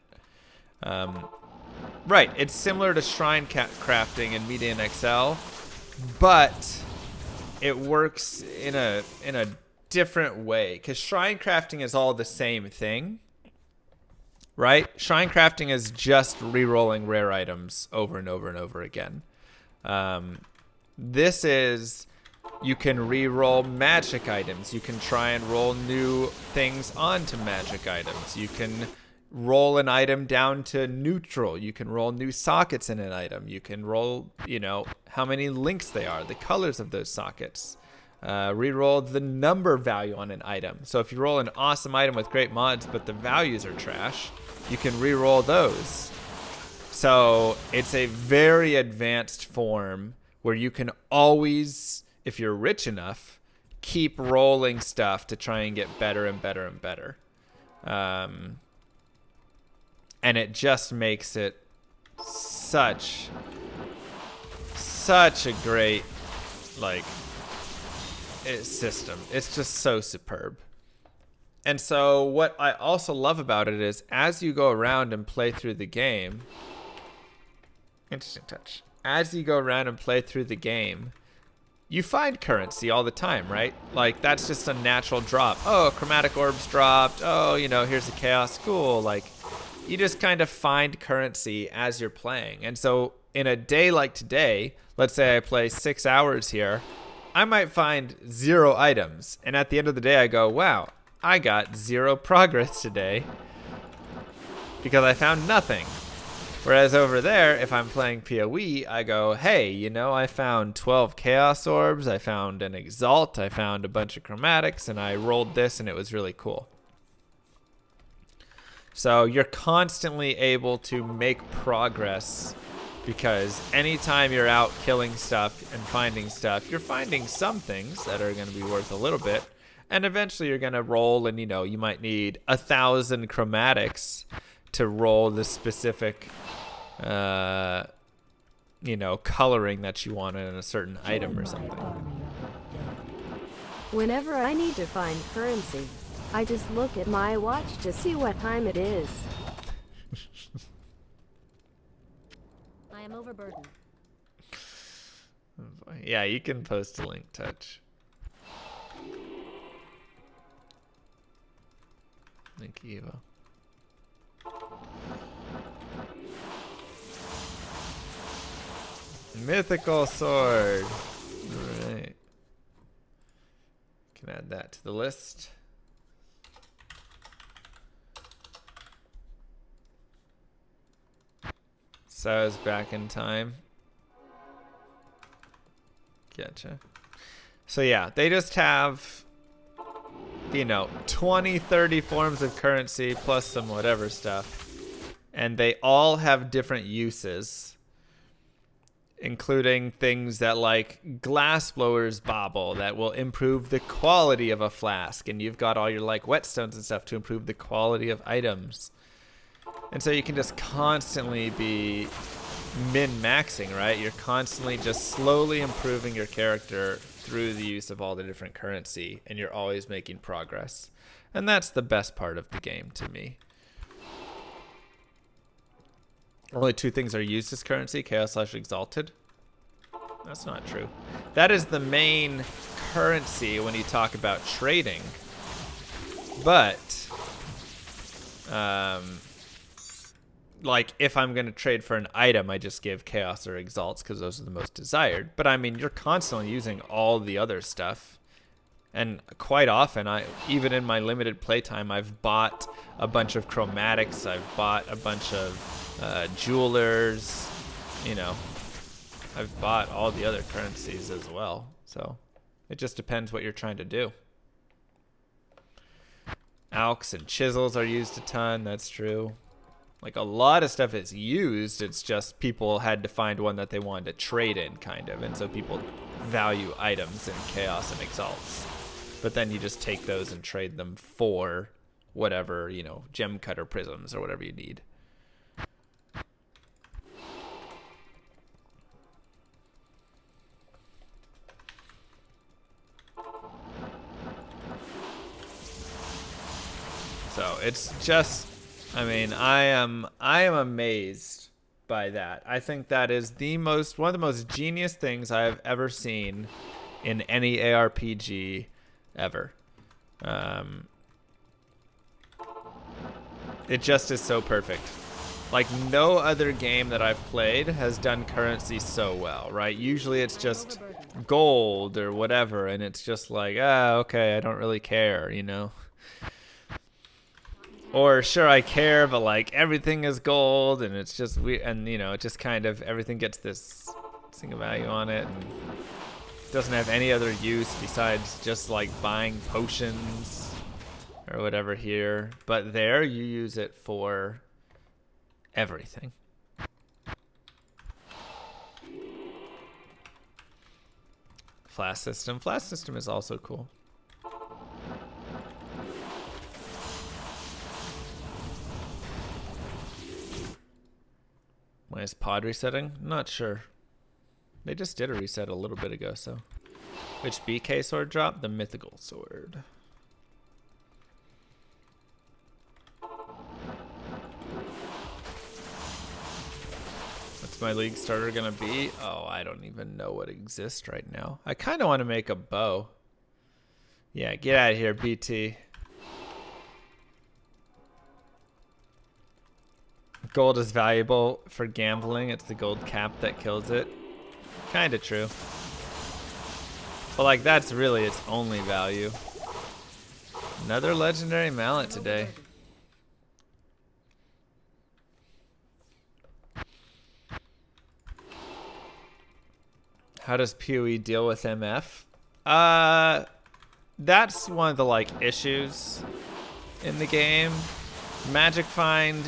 Right, it's similar to shrine crafting in Media and XL, but it works in a different way, because shrine crafting is all the same thing, right? Shrine crafting is just re-rolling rare items over and over and over again. This is, you can re-roll magic items. You can try and roll new things onto magic items. You can roll an item down to neutral. You can roll new sockets in an item. You can roll, how many links they are, the colors of those sockets. Re-roll the number value on an item. So if you roll an awesome item with great mods, but the values are trash, you can re-roll those. So it's a very advanced form where you can always, if you're rich enough, keep rolling stuff to try and get better and better and better. And it just makes it such such a great, like, system. It's just so superb. And so what I also love about it is as you go around and play through the game, interesting touch. As you go around and play through the game, you find currency all the time, right? Like, that's just a natural drop. Oh, chromatic orbs dropped. Oh, you know, here's a chaos school. Like, you just kind of find currency as you're playing. And so in a day like today, let's say I play 6 hours here, I might find 0 items. And at the end of the day, I go, wow, I got 0 progress today because I found nothing. Whereas over there, if I'm playing PoE, I go, hey, you know, I found 12 Chaos Orbs, I found an Exalt, I found a bunch of Chromatics, and I rolled this, and it was really cool. So you're constantly able to make progress because anytime you're out killing stuff and finding stuff, you're finding some things that are going to be worth a little bit, and eventually you're going to roll, and, you know, you might need 1,000 Chromatics to roll the specific you know, coloring that you want in a certain item or something. Whenever I need to find currency, I just look at my watch to see what time it is. I am overburdened. Yeah, you can post a link, Touch. Link Evo. Mythical sword. Alright. Can add that to the list. So is back in time. Gotcha. So yeah, they just have, you know, 20, 30 forms of currency plus some whatever stuff. And they all have different uses, including things that like glass blowers bauble that will improve the quality of a flask, and you've got all your like whetstones and stuff to improve the quality of items. And so you can just constantly be min-maxing, right? You're constantly just slowly improving your character through the use of all the different currency, and you're always making progress. And that's the best part of the game to me. Only 2 things are used as currency, Chaos/Exalted. That's not true. That is the main currency when you talk about trading. But, like, if I'm going to trade for an item, I just give Chaos or Exalts because those are the most desired. But, I mean, you're constantly using all the other stuff. And quite often, even in my limited playtime, I've bought a bunch of Chromatics. I've bought a bunch of jewelers, you know, I've bought all the other currencies as well. So it just depends what you're trying to do. Alks and chisels are used a ton. That's true. Like, a lot of stuff is used. It's just people had to find one that they wanted to trade in, kind of. And so people value items in Chaos and Exalts. But then you just take those and trade them for whatever, you know, gem cutter prisms or whatever you need. So it's just, I mean, I am amazed by that. I think that is one of the most genius things I have ever seen in any ARPG ever. It just is so perfect. Like, no other game that I've played has done currency so well, right? Usually it's just gold or whatever, and it's just like, okay, I don't really care, you know? Or sure, I care, but like everything is gold, and it's just weird, and you know, it just kind of everything gets this single value on it, and it doesn't have any other use besides just like buying potions or whatever here. But there, you use it for everything. Flask system. Flask system is also cool. Why is pod resetting? Not sure. They just did a reset a little bit ago, so. Which BK sword drop? The mythical sword. What's my league starter gonna be? Oh, I don't even know what exists right now. I kind of want to make a bow. Yeah, get out of here, BT. Gold is valuable for gambling. It's the gold cap that kills it. Kind of true. But like, that's really its only value. Another legendary mallet today. How does PoE deal with MF? That's one of the like issues in the game. Magic Find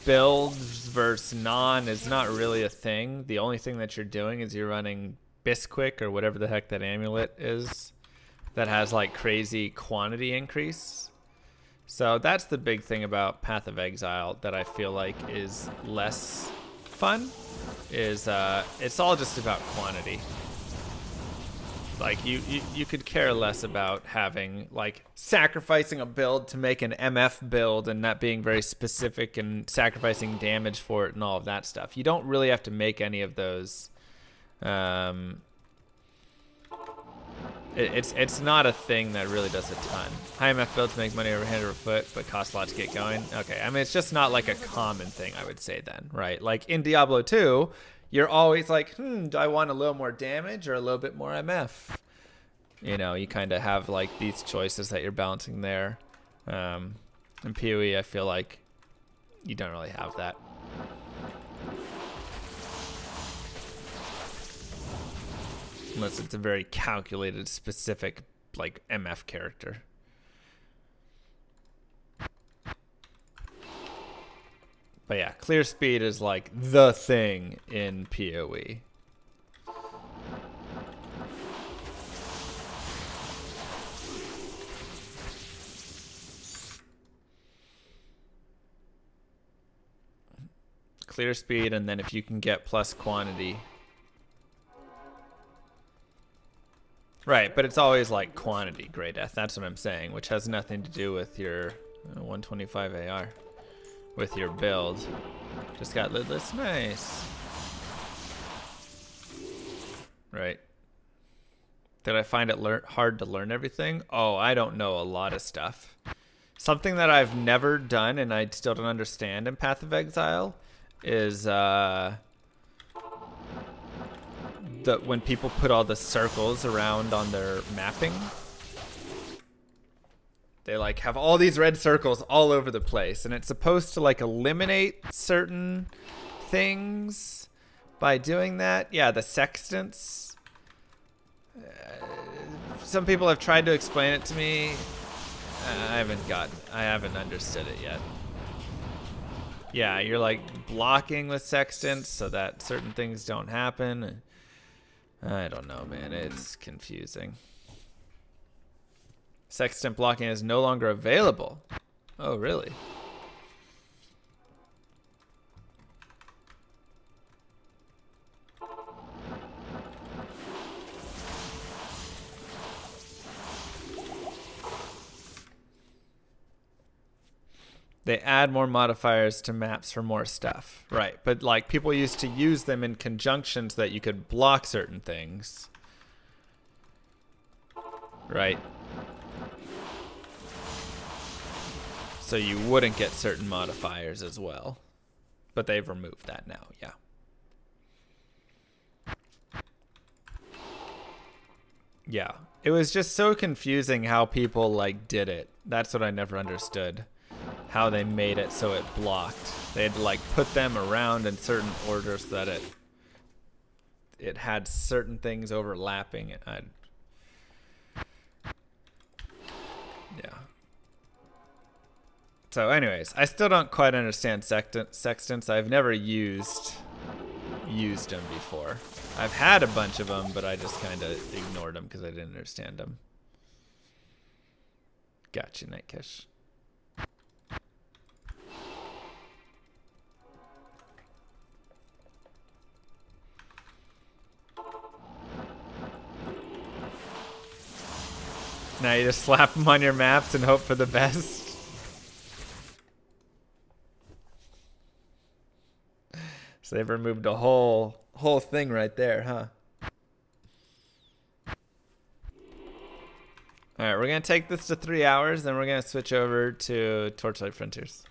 builds versus non is not really a thing. The only thing that you're doing is you're running Bisquick or whatever the heck that amulet is that has like crazy quantity increase. So that's the big thing about Path of Exile that I feel like is less fun, is it's all just about quantity. Like you could care less about having like sacrificing a build to make an MF build and not being very specific and sacrificing damage for it and all of that stuff. You don't really have to make any of those. It's not a thing that really does a ton. High MF builds make money over hand or foot, but cost a lot to get going. Okay, I mean, it's just not like a common thing, I would say then, right? Like in Diablo 2, you're always like, do I want a little more damage or a little bit more MF? You know, you kind of have like these choices that you're balancing there. In PoE, I feel like you don't really have that. Unless it's a very calculated, specific, like, MF character. But yeah, clear speed is like the thing in PoE. Clear speed, and then if you can get plus quantity. Right, but it's always like quantity, Grey Death. That's what I'm saying, which has nothing to do with your 125 AR. With your build. Just got lidless. Nice. Right. Did I find it hard to learn everything? Oh, I don't know a lot of stuff. Something that I've never done and I still don't understand in Path of Exile is when people put all the circles around on their mapping. They like have all these red circles all over the place, and it's supposed to like eliminate certain things by doing that. Yeah, the sextants. Some people have tried to explain it to me. I haven't understood it yet. Yeah, you're like blocking with sextants so that certain things don't happen. I don't know, man. It's confusing. Sextant blocking is no longer available. Oh, really? They add more modifiers to maps for more stuff. Right, but like people used to use them in conjunction so that you could block certain things. Right. So you wouldn't get certain modifiers as well. But they've removed that now, yeah. Yeah. It was just so confusing how people like did it. That's what I never understood. How they made it so it blocked. They'd like put them around in certain orders so that it had certain things overlapping. Yeah. So anyways, I still don't quite understand sextants. I've never used them before. I've had a bunch of them, but I just kind of ignored them because I didn't understand them. Gotcha, Nightkish. Now you just slap them on your maps and hope for the best. So they've removed a whole thing right there, huh? All right, we're gonna take this to 3 hours, then we're gonna switch over to Torchlight Frontiers.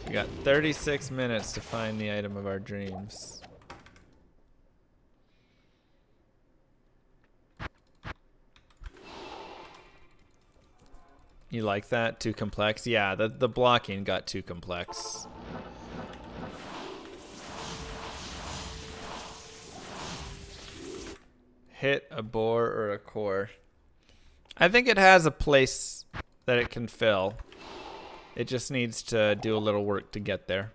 We got 36 minutes to find the item of our dreams. You like that? Too complex? Yeah, the blocking got too complex. Hit a bore or a core. I think it has a place that it can fill. It just needs to do a little work to get there.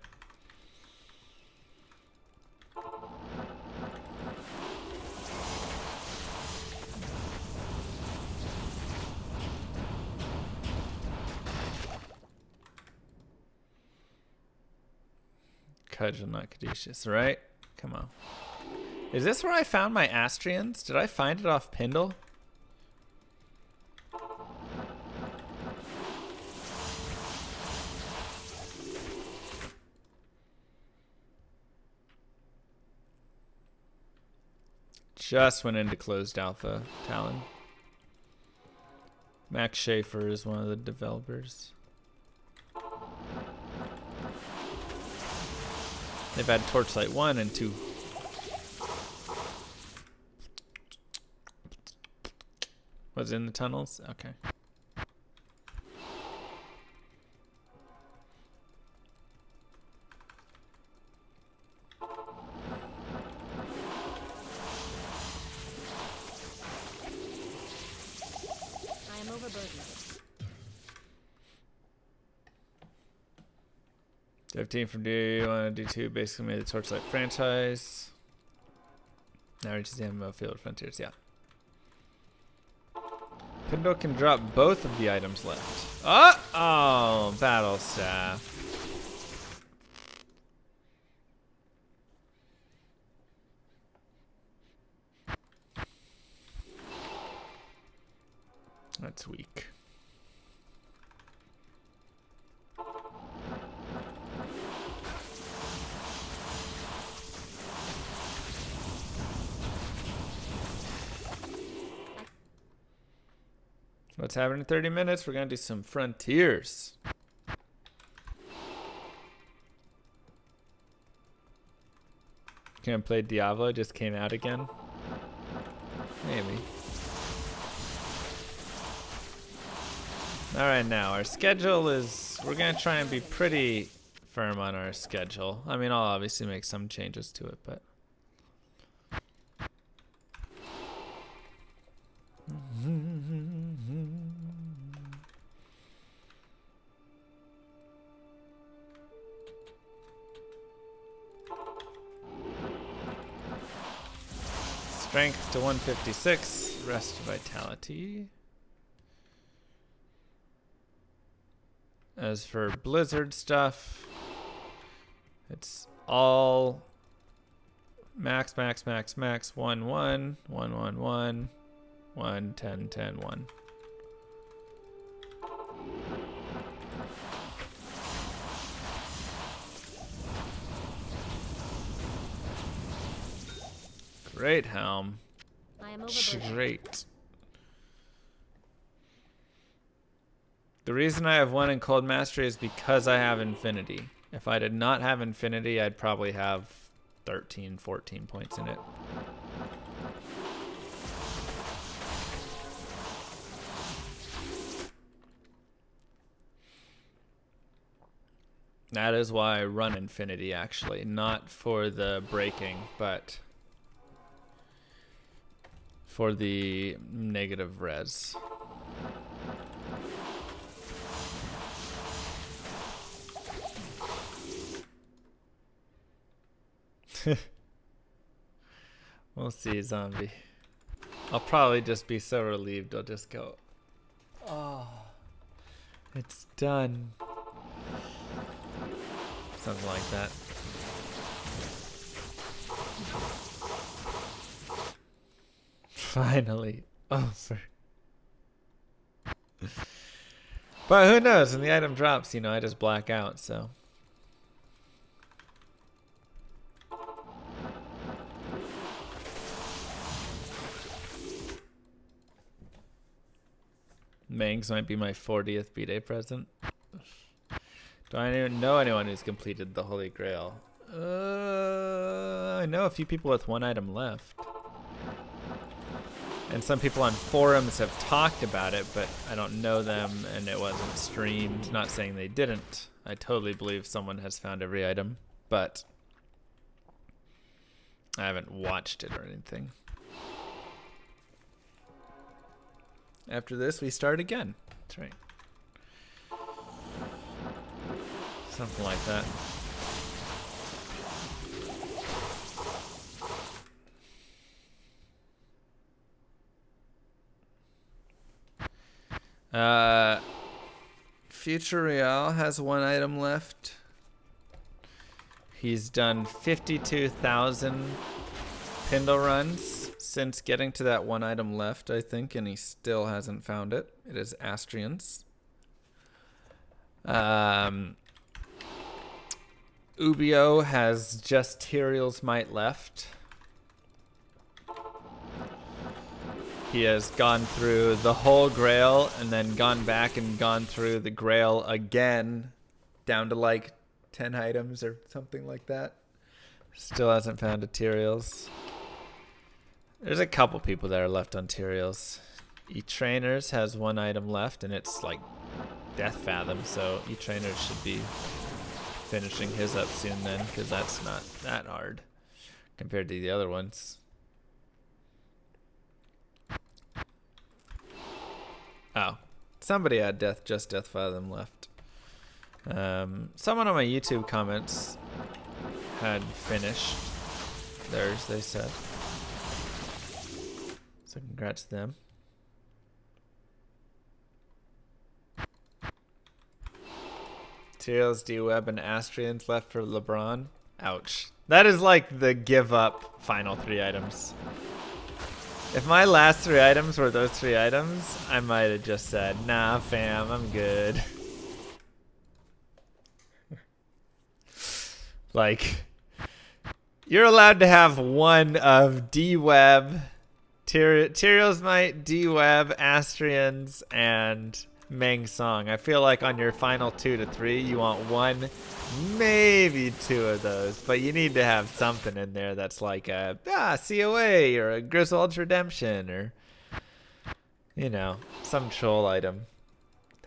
Cudgel, not caduceus, right? Come on. Is this where I found my Astrians? Did I find it off Pindle? Just went into closed alpha, Talon. Max Schaefer is one of the developers. They've had Torchlight 1 and 2. Was it in the tunnels? Okay. I am overburdened. 15 from D1 to D2 basically made the Torchlight franchise. Now reaches the MMO Field Frontiers, yeah. Pindle can drop both of the items left. Oh, Battle Staff. That's weak. What's happening in 30 minutes? We're going to do some Frontiers. Can't play Diablo, just came out again. Maybe. Alright, now our schedule is, we're going to try and be pretty firm on our schedule. I mean, I'll obviously make some changes to it, but. Strength to 156, rest vitality. As for Blizzard stuff, it's all max, 1, 1, 1, 1, 1, 10, 10, 1. Great helm. I am overburdened. Great. The reason I have 1 in Cold Mastery is because I have Infinity. If I did not have Infinity, I'd probably have 13, 14 points in it. That is why I run Infinity, actually. Not for the breaking, but for the negative res. We'll see, zombie. I'll probably just be so relieved. I'll just go, oh, it's done. Something like that. finally over. But who knows? When the item drops, you know, I just black out, so. Mangs might be my 40th B-Day present. Do I even know anyone who's completed the Holy Grail? I know a few people with one item left. And some people on forums have talked about it, but I don't know them and it wasn't streamed. Not saying they didn't. I totally believe someone has found every item, but I haven't watched it or anything. After this, we start again. That's right. Something like that. Future Real has one item left. He's done 52,000 Pindle runs since getting to that one item left, I think, and he still hasn't found it. It is Astrians. Ubio has just Tyrael's Might left. He has gone through the whole Grail and then gone back and gone through the Grail again, down to like 10 items or something like that. Still hasn't found a Tyrael's. There's a couple people that are left on Tyrael's. E-Trainers has one item left, and it's like Death Fathom, so E-Trainers should be finishing his up soon then, because that's not that hard compared to the other ones. Oh, somebody had Death Fathom left. Someone on my YouTube comments had finished theirs, they said. So congrats to them. Tyrael's, D-Web, and Astrians left for LeBron. Ouch. That is like the give up final 3 items. If my last 3 items were those 3 items, I might have just said, nah, fam, I'm good. Like, you're allowed to have one of D-Web, Tyrael's Might, D-Web, Astrians, and Meng Song. I feel like on your final 2 to 3, you want 1, maybe 2 of those, but you need to have something in there that's like a COA or a Griswold's Redemption or, you know, some troll item.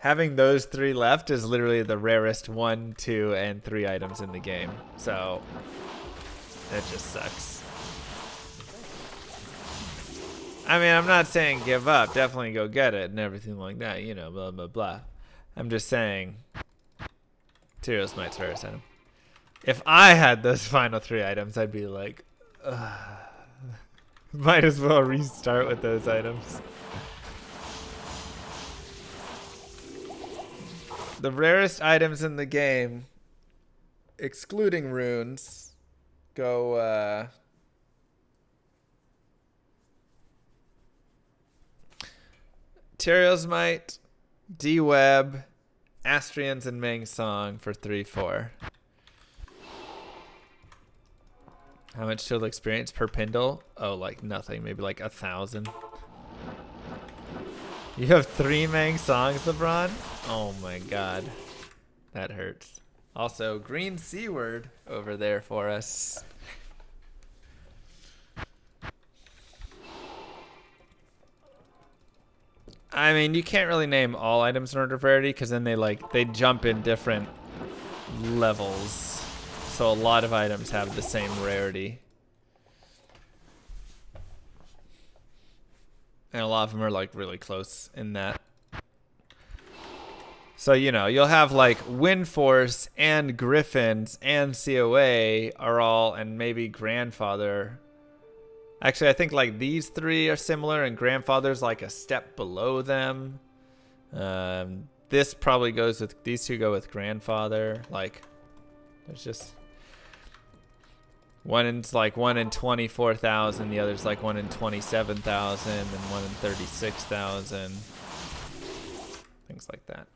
Having those 3 left is literally the rarest 1, 2, and 3 items in the game. So it just sucks. I mean, I'm not saying give up. Definitely go get it and everything like that. You know, blah, blah, blah. I'm just saying Tyrael's Might's rarest item. If I had those final 3 items, I'd be like, might as well restart with those items. The rarest items in the game, excluding runes, go Tyrael's Might, D-Web, Astrians, and Meng Song for 3-4. How much total experience per Pindle? Oh, like nothing. Maybe like 1,000. You have 3 Meng Songs, LeBron? Oh my god. That hurts. Also, green C word over there for us. I mean, you can't really name all items in order of rarity because then they jump in different levels. So a lot of items have the same rarity. And a lot of them are like really close in that. So, you know, you'll have like Wind Force and Griffins and COA are all, and maybe Grandfather. Actually, I think like these 3 are similar and Grandfather's like a step below them. This probably goes with, these 2 go with Grandfather. Like, there's just, One's like 1 in 24,000, the other's like 1 in 27,000, and 1 in 36,000. Things like that.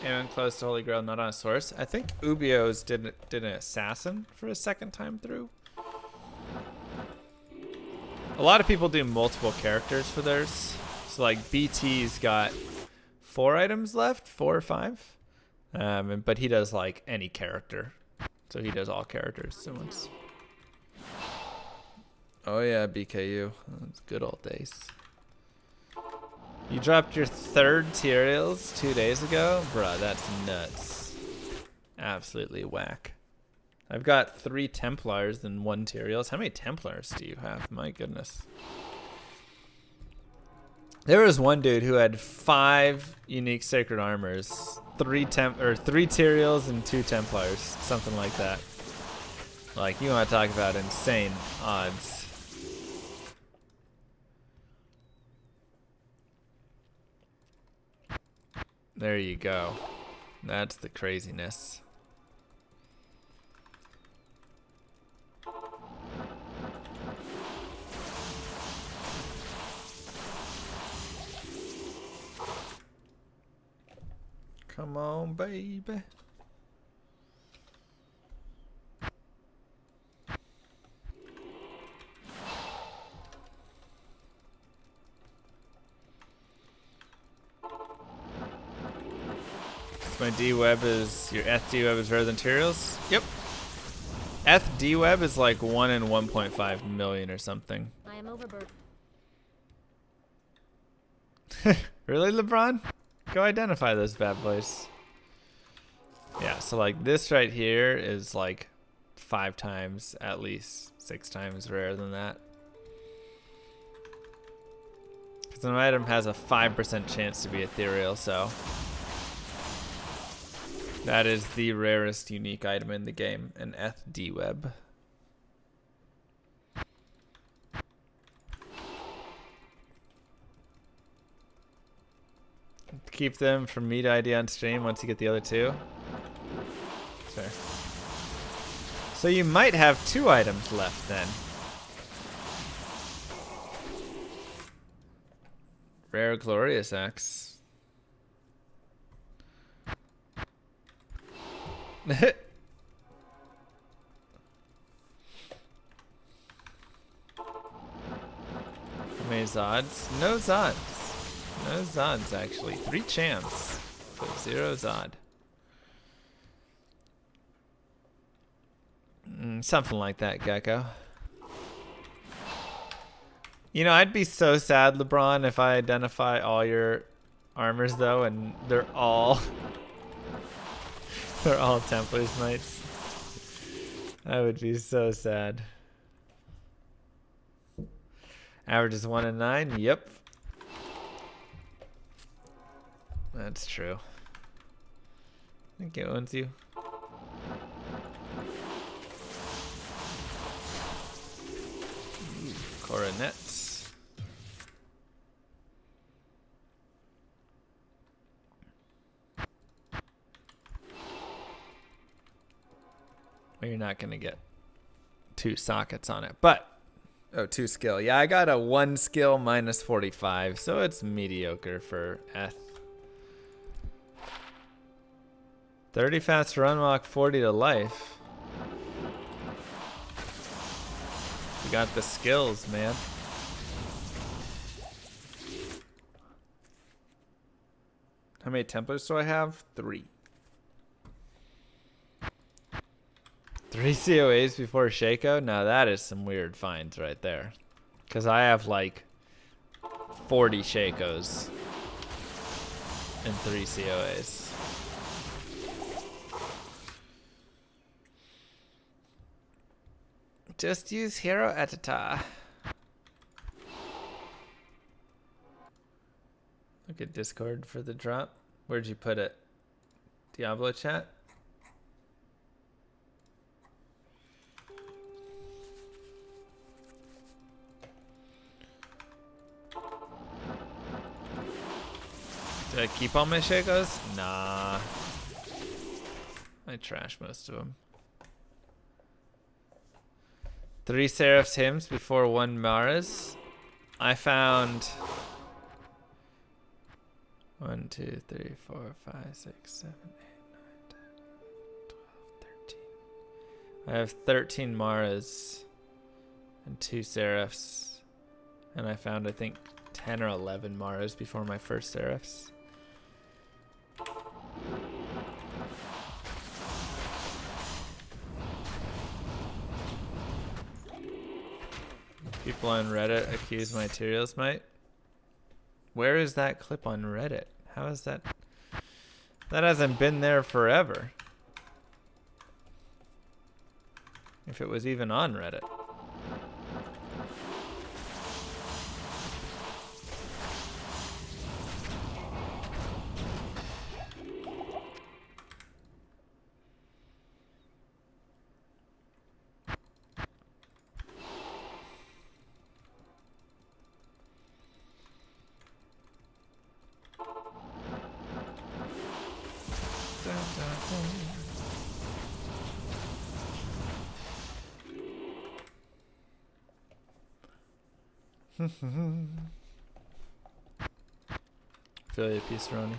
Anyone close to Holy Grail not on a source? I think Ubio's did an assassin for a second time through. A lot of people do multiple characters for theirs. So like BT's got 4 items left, 4 or 5. But he does like any character. So he does all characters at once. Oh yeah, BKU. Those good old days. You dropped your 3rd Tyraels 2 days ago? Bruh, that's nuts. Absolutely whack. I've got 3 Templars and 1 Tyraels. How many Templars do you have? My goodness. There was one dude who had 5 unique sacred armors, 3 Tyraels and 2 Templars, something like that. Like, you want to talk about insane odds. There you go. That's the craziness. Come on, baby. My D-Web is, your Eth D-Web is rarer than Tyraels? Yep. Eth D-Web is like 1 in 1.5 million or something. I am overburdened. Really, LeBron? Go identify those bad boys. Yeah, so like this right here is like 5 times, at least 6 times rarer than that. Because an item has a 5% chance to be ethereal, so that is the rarest unique item in the game, an Eth D-Web. Keep them from me to ID on stream once you get the other 2. Sure. So you might have 2 items left then. Rare Glorious Axe. How many Zods? No Zods. No Zods, actually. 3 champs, but 0 Zod. Something like that, Gecko. You know, I'd be so sad, LeBron, if I identify all your armors, though, and they're all... they're all Templars Knights. I would be so sad. Average is 1 in 9. Yep. That's true. I think it owns you. Coronet. Well, you're not going to get 2 sockets on it, but... Oh, 2 skill. Yeah, I got a 1 skill minus 45, so it's mediocre for Eth. 30 fast run walk, 40 to life. You got the skills, man. How many Templars do I have? 3. 3 COAs before Shaco? Now that is some weird finds right there. Because I have like 40 Shacos and 3 COAs. Just use Hero Etata. Look at Discord for the drop. Where'd you put it? Diablo chat? Did I keep all my Shakos? Nah. I trashed most of them. 3 Seraph's hymns before 1 Mara's. I found 1, 2, 3, 4, 5, 6, 7, 8, 9, 10, 12, 13. I have 13 Maras and 2 Seraphs. And I found, I think, 10 or 11 Maras before my first Seraphs. People on Reddit accuse my Tyraels might. Where is that clip on Reddit? How is that? That hasn't been there forever. If it was even on Reddit. Feel ya, Peace Roni.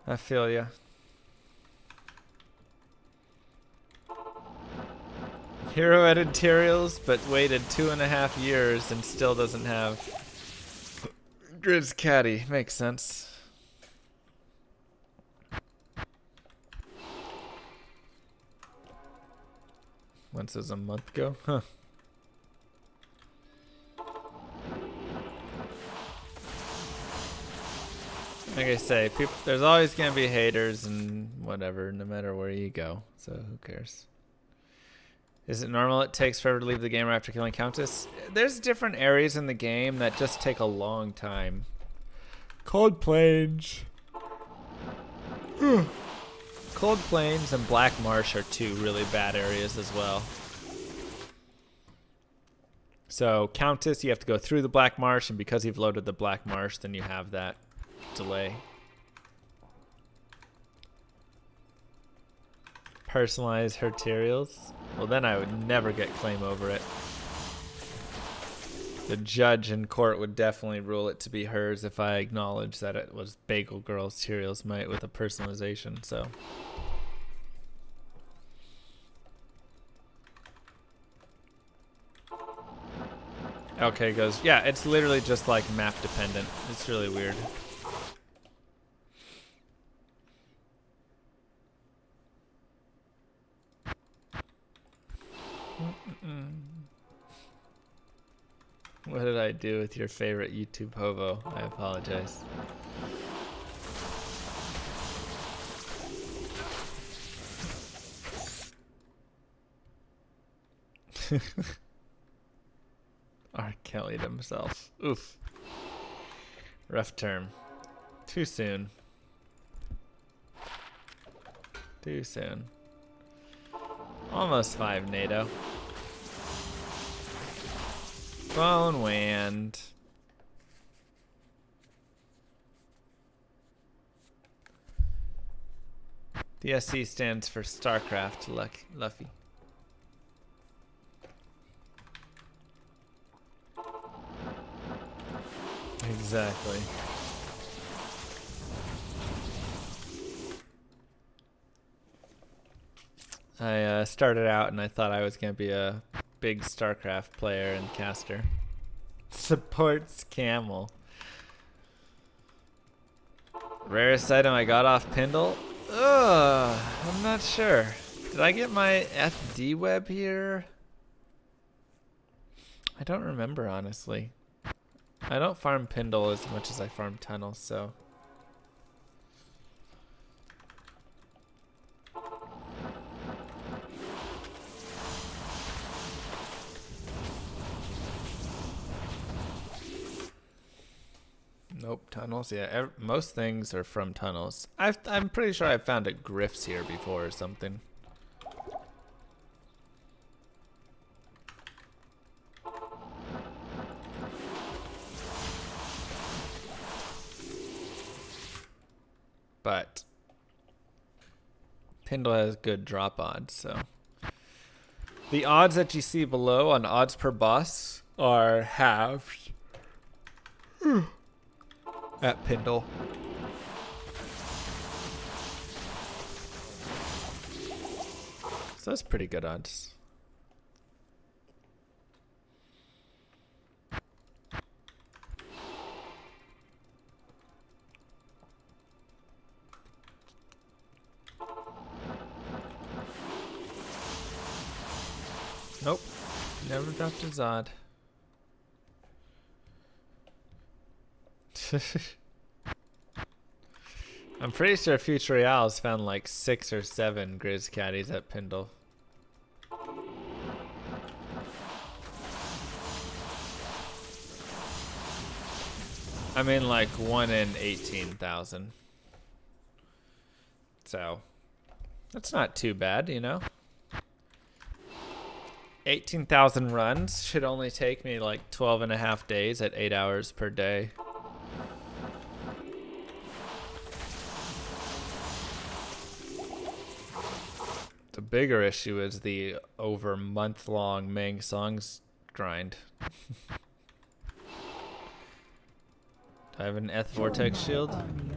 I feel ya. Hero added Tyraels, but waited 2.5 years and still doesn't have Grizz Caddy. Makes sense. Once was a month ago? Huh. Like I say, there's always going to be haters and whatever, no matter where you go. So who cares? Is it normal it takes forever to leave the game after killing Countess? There's different areas in the game that just take a long time. Cold Plains. Cold Plains and Black Marsh are 2 really bad areas as well. So Countess, you have to go through the Black Marsh, and because you've loaded the Black Marsh, then you have that delay. Personalize her Tyraels? Well, then I would never get claim over it. The judge in court would definitely rule it to be hers if I acknowledge that it was Bagel Girl's Tyraels might with a personalization, so. Okay, goes, yeah, it's literally just like map dependent. It's really weird. What did I do with your favorite YouTube hobo? I apologize. R. Kelly'd himself. Oof. Rough term. Too soon. Too soon. Almost 5 NATO. Phone wand. The SC stands for Starcraft, Luffy. Exactly. I started out and I thought I was going to be a big Starcraft player and caster. Supports camel. Rarest item I got off Pindle? Ugh, I'm not sure. Did I get my FD web here? I don't remember, honestly. I don't farm Pindle as much as I farm tunnels, so. Nope, tunnels. Yeah, most things are from tunnels. I'm pretty sure I've found it grifts here before or something. But Pindle has good drop odds, so. The odds that you see below on odds per boss are halved at Pindle. So that's pretty good odds. Nope. Never dropped a Zod. I'm pretty sure Future Real's found like 6 or 7 Grizz Caddies at Pindle. I mean like 1 in 18,000. So that's not too bad, you know? 18,000 runs should only take me like 12 and a half days at 8 hours per day. The bigger issue is the over month-long Mang Songs grind. Do I have an Eth Vortex shield?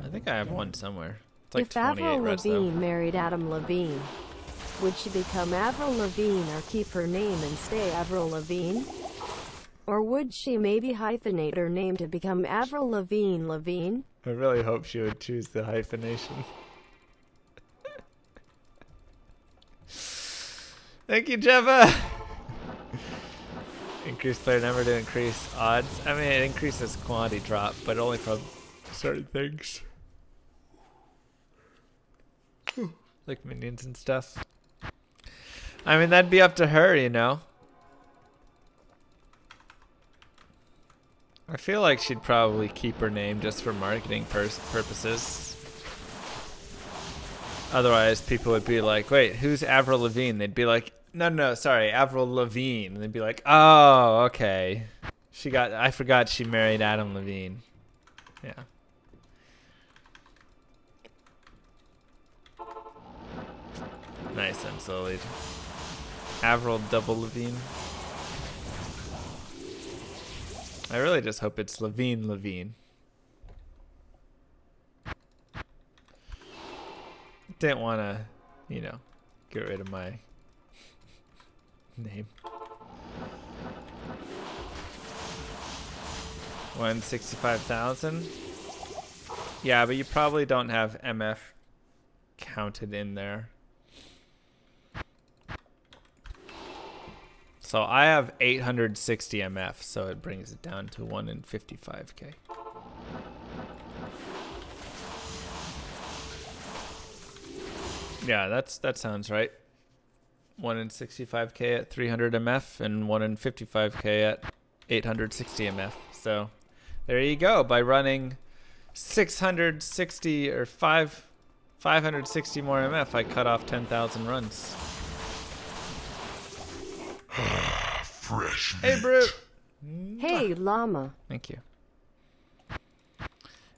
I think I have one somewhere. It's like If Avril 28 reds though. Lavigne married Adam Levine, would she become Avril Lavigne or keep her name and stay Avril Lavigne? Or would she maybe hyphenate her name to become Avril Lavigne Lavigne? I really hope she would choose the hyphenation. Thank you, Jeva! Increase player number to increase odds. I mean, it increases quantity drop, but only from certain things. Like minions and stuff. I mean, that'd be up to her, you know? I feel like she'd probably keep her name just for marketing purposes. Otherwise, people would be like, wait, who's Avril Lavigne? They'd be like, no, sorry, Avril Lavigne. And they'd be like, oh, okay. I forgot she married Adam Levine. Yeah. Nice, Unsullied. Avril double Levine. I really just hope it's Levine. Didn't want to, you know, get rid of my name. 165,000. Yeah, but you probably don't have MF counted in there. So I have 860 MF, so it brings it down to 1 in 55k. Yeah, that sounds right. 1 in 65k at 300 MF and 1 in 55k at 860 MF. So there you go. By running 660 or 560 more MF, I cut off 10,000 runs. Fresh Hey, meat. Brute. Hey, llama. Thank you.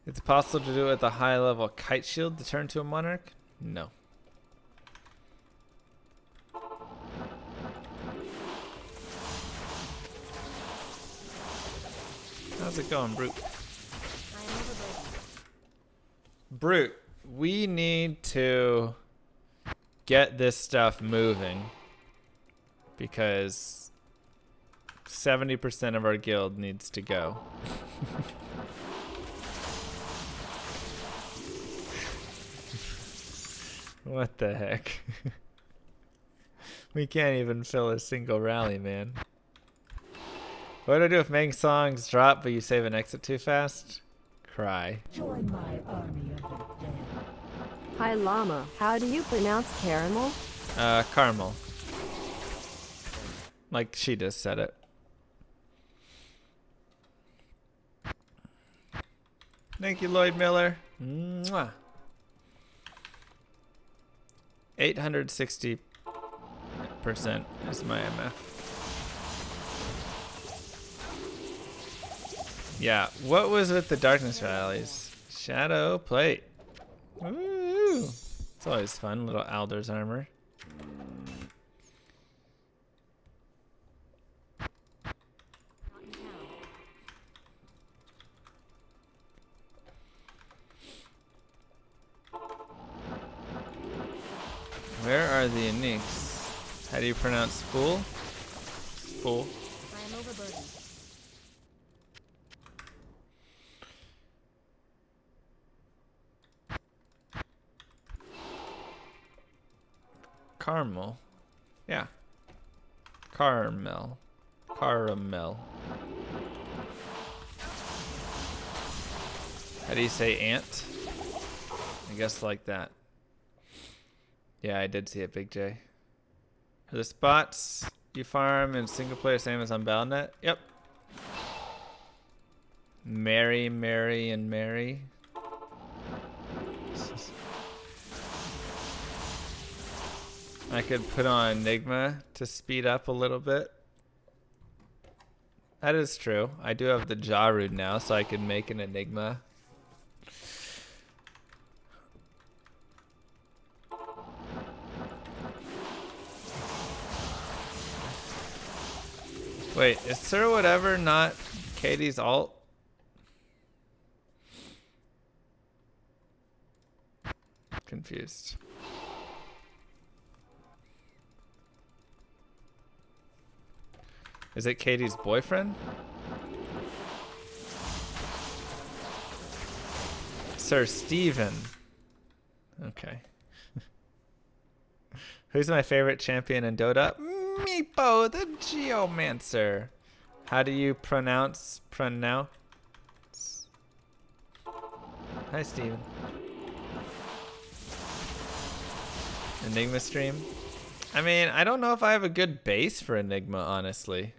It's possible to do it with a high level kite shield to turn to a monarch? No. How's it going, Brute? I am overburdened. Brute, we need to get this stuff moving because 70% of our guild needs to go. What the heck? We can't even fill a single rally, man. What do I do if Mang songs drop but you save an exit too fast? Cry. Join my army of the dead. Hi, llama. How do you pronounce caramel? Caramel. Like she just said it. Thank you, Lloyd Miller. Mwah. 860% is my MF. Yeah, what was with the darkness rallies? Shadow plate. Woo! It's always fun, little Alder's armor. Not in town. Where are the Enics? How do you pronounce fool? Fool. I am overburdened. Caramel. Yeah. Caramel. Caramel. How do you say ant? I guess like that. Yeah, I did see it, Big J. Are the spots you farm in single player same as on Battle.net? Yep. Mary, Mary, and Mary. I could put on Enigma to speed up a little bit. That is true. I do have the Jaw Rune now, so I can make an Enigma. Wait, is Sir Whatever not Katie's alt? Confused. Is it Katie's boyfriend? Sir Steven. Okay. Who's my favorite champion in Dota? Meepo, the Geomancer. How do you pronounce? Hi, Steven. Enigma stream? I mean, I don't know if I have a good base for Enigma, honestly.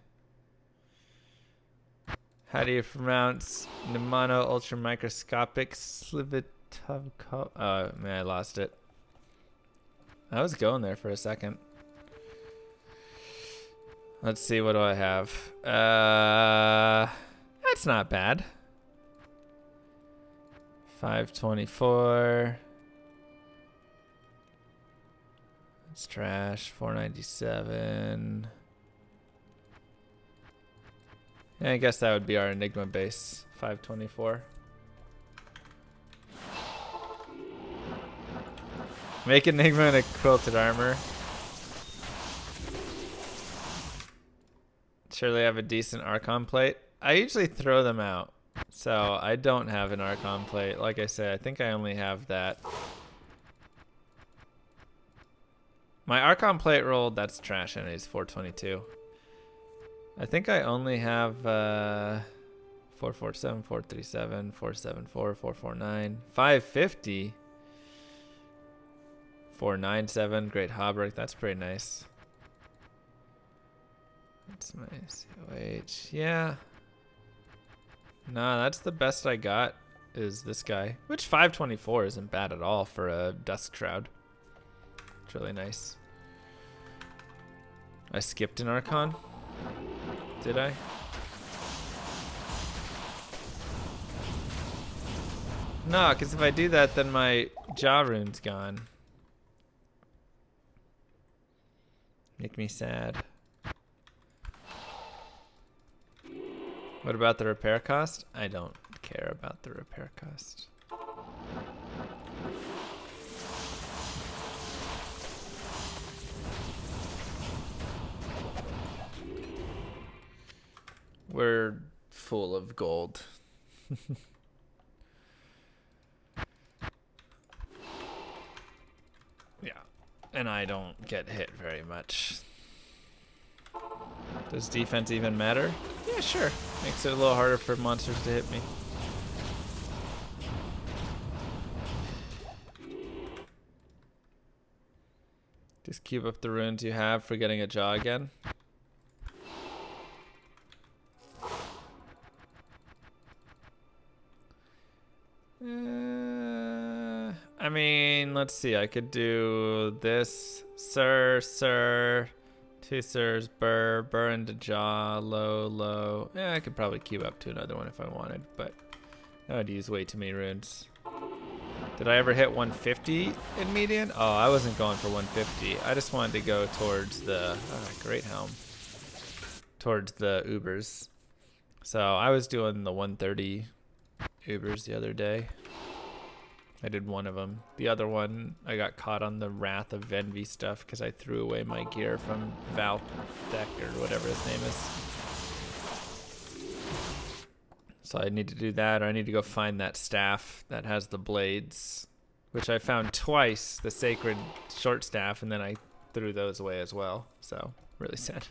How do you pronounce Nemano ultramicroscopic Slivitavko? Oh, man, I lost it. I was going there for a second. Let's see, what do I have? That's not bad. 524. It's trash. 497. Yeah, I guess that would be our Enigma base. 524. Make Enigma in a quilted armor. Surely have a decent Archon plate. I usually throw them out, so I don't have an Archon plate. Like I said, I think I only have that. My Archon plate rolled, that's trash anyways, 422. I think I only have 447, 437, 474, 449, 550, 497, Great Hauberk, that's pretty nice. That's my COH, yeah. Nah, that's the best I got, is this guy. Which 524 isn't bad at all for a Dusk Shroud. It's really nice. I skipped an Archon. Did I? No, because if I do that, then my Jaw Rune's gone. Make me sad. What about the repair cost? I don't care about the repair cost. We're full of gold. Yeah, and I don't get hit very much. Does defense even matter? Yeah, sure. Makes it a little harder for monsters to hit me. Just keep up the runes you have for getting a jaw again. I mean, let's see. I could do this. Sir. Two sirs, burr into jaw, low. Yeah, I could probably queue up to another one if I wanted, but I would use way too many runes. Did I ever hit 150 in median? Oh, I wasn't going for 150. I just wanted to go towards the great helm. Towards the Ubers. So I was doing the 130 Ubers the other day. I did one of them. The other one, I got caught on the Wrath of Envy stuff because I threw away my gear from Valthek or whatever his name is. So I need to do that, or I need to go find that staff that has the blades, which I found twice, the sacred short staff, and then I threw those away as well. So, really sad.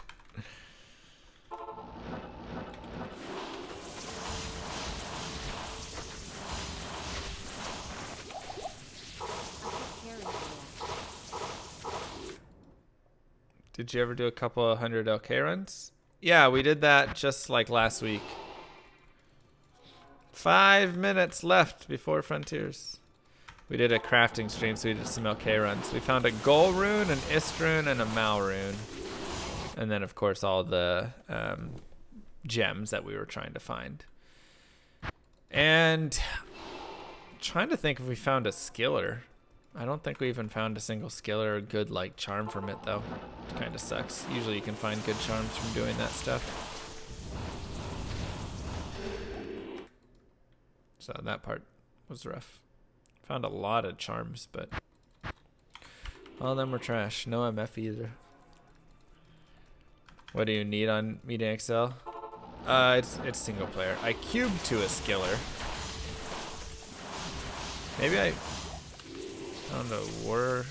Did you ever do a couple of 100 LK runs? Yeah, we did that just like last week. 5 minutes left before Frontiers. We did a crafting stream, so we did some LK runs. We found a Gol rune, an Ist rune, and a Mal rune. And then, of course, all the gems that we were trying to find. And trying to think if we found a skiller. I don't think we even found a single skill or a good like charm from it though. It kind of sucks. Usually you can find good charms from doing that stuff. So that part was rough. Found a lot of charms, but all of them were trash. No MF either. What do you need on Meeting Exile? It's single player. I cubed to a skiller. Maybe I don't know,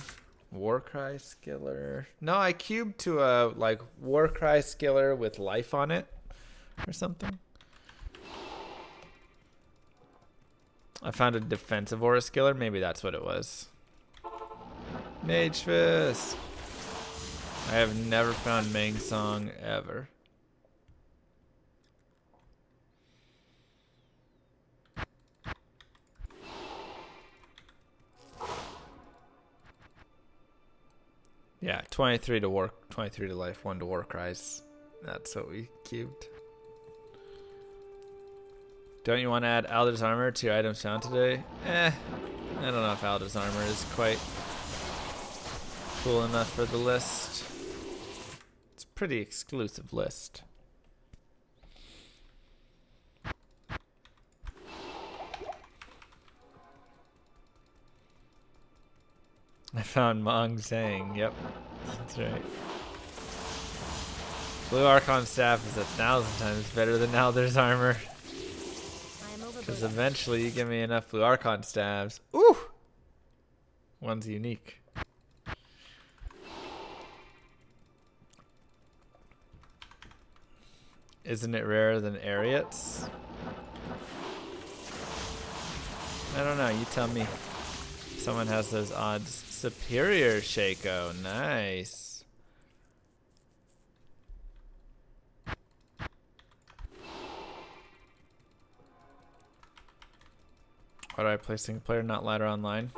Warcry skiller. No, I cubed to a like Warcry skiller with life on it or something. I found a defensive aura skiller. Maybe that's what it was. Mage Fist. I have never found Mang Song ever. Yeah, 23 to work, 23 to life, 1 to war cries. That's what we cubed. Don't you want to add Alder's armor to your items found today? I don't know if Alder's armor is quite cool enough for the list. It's a pretty exclusive list. I found Mong Zhang. Yep, that's right. Blue Archon staff is 1,000 times better than Alder's armor. Because eventually you give me enough Blue Archon staves. Ooh! One's unique. Isn't it rarer than Ariots? I don't know, you tell me. Someone has those odds. Superior Shaco, nice. Why do I play single player, not ladder online?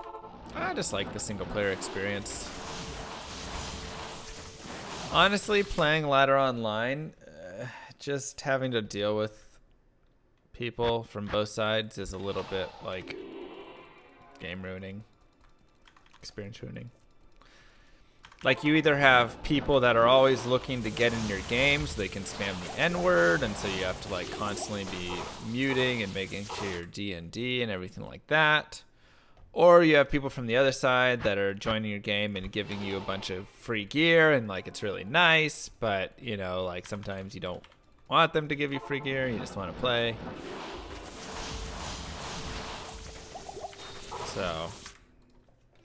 I just like the single player experience. Honestly, playing ladder online, just having to deal with people from both sides is a little bit like game ruining. Experience ruining. Like you either have people that are always looking to get in your game so they can spam the N-word, and so you have to like constantly be muting and making sure you're D&D and everything like that. Or you have people from the other side that are joining your game and giving you a bunch of free gear, and like it's really nice, but you know, like sometimes you don't want them to give you free gear, you just want to play. So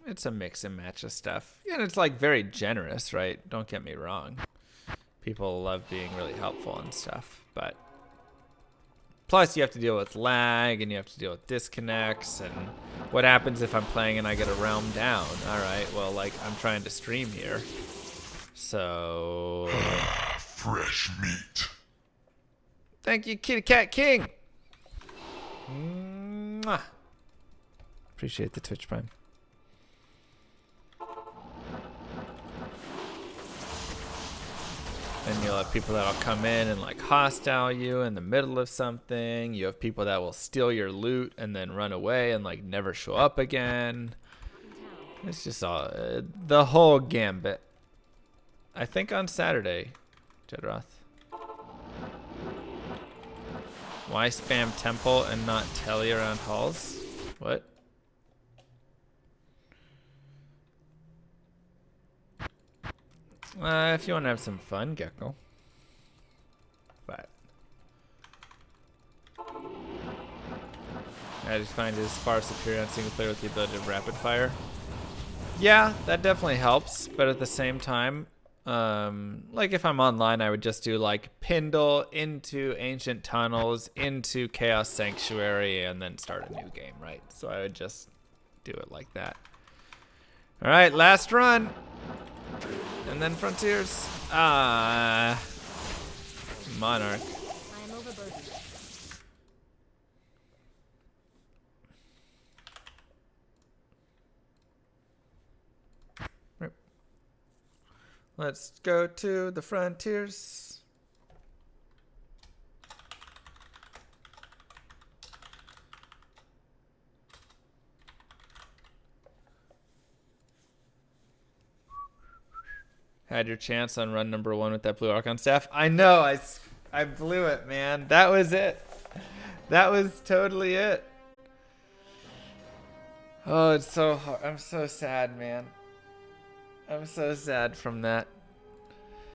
it's a mix and match of stuff. And it's like very generous, right? Don't get me wrong. People love being really helpful and stuff. But plus you have to deal with lag and you have to deal with disconnects. And what happens if I'm playing and I get a realm down? All right, well, like I'm trying to stream here. So Fresh meat. thank you, Kitty Cat King. Mwah. Appreciate the Twitch Prime. And you'll have people that'll come in and like hostile you in the middle of something. You have people that will steal your loot and then run away and like never show up again. It's just all the whole gambit. I think on Saturday, Jedroth. Why spam temple and not telly around halls? What? If you want to have some fun, Gecko. But I just find it far superior on single player with the ability of rapid fire. Yeah, that definitely helps, but at the same time, like if I'm online, I would just do like Pindle into Ancient Tunnels into Chaos Sanctuary and then start a new game, right? So I would just do it like that. All right, last run. And then Frontiers. Monarch. I am overburdened. Let's go to the Frontiers. Had your chance on run number 1 with that blue Archon staff. I know, I blew it, man. That was it. That was totally it. Oh, it's so hard. I'm so sad, man. I'm so sad from that.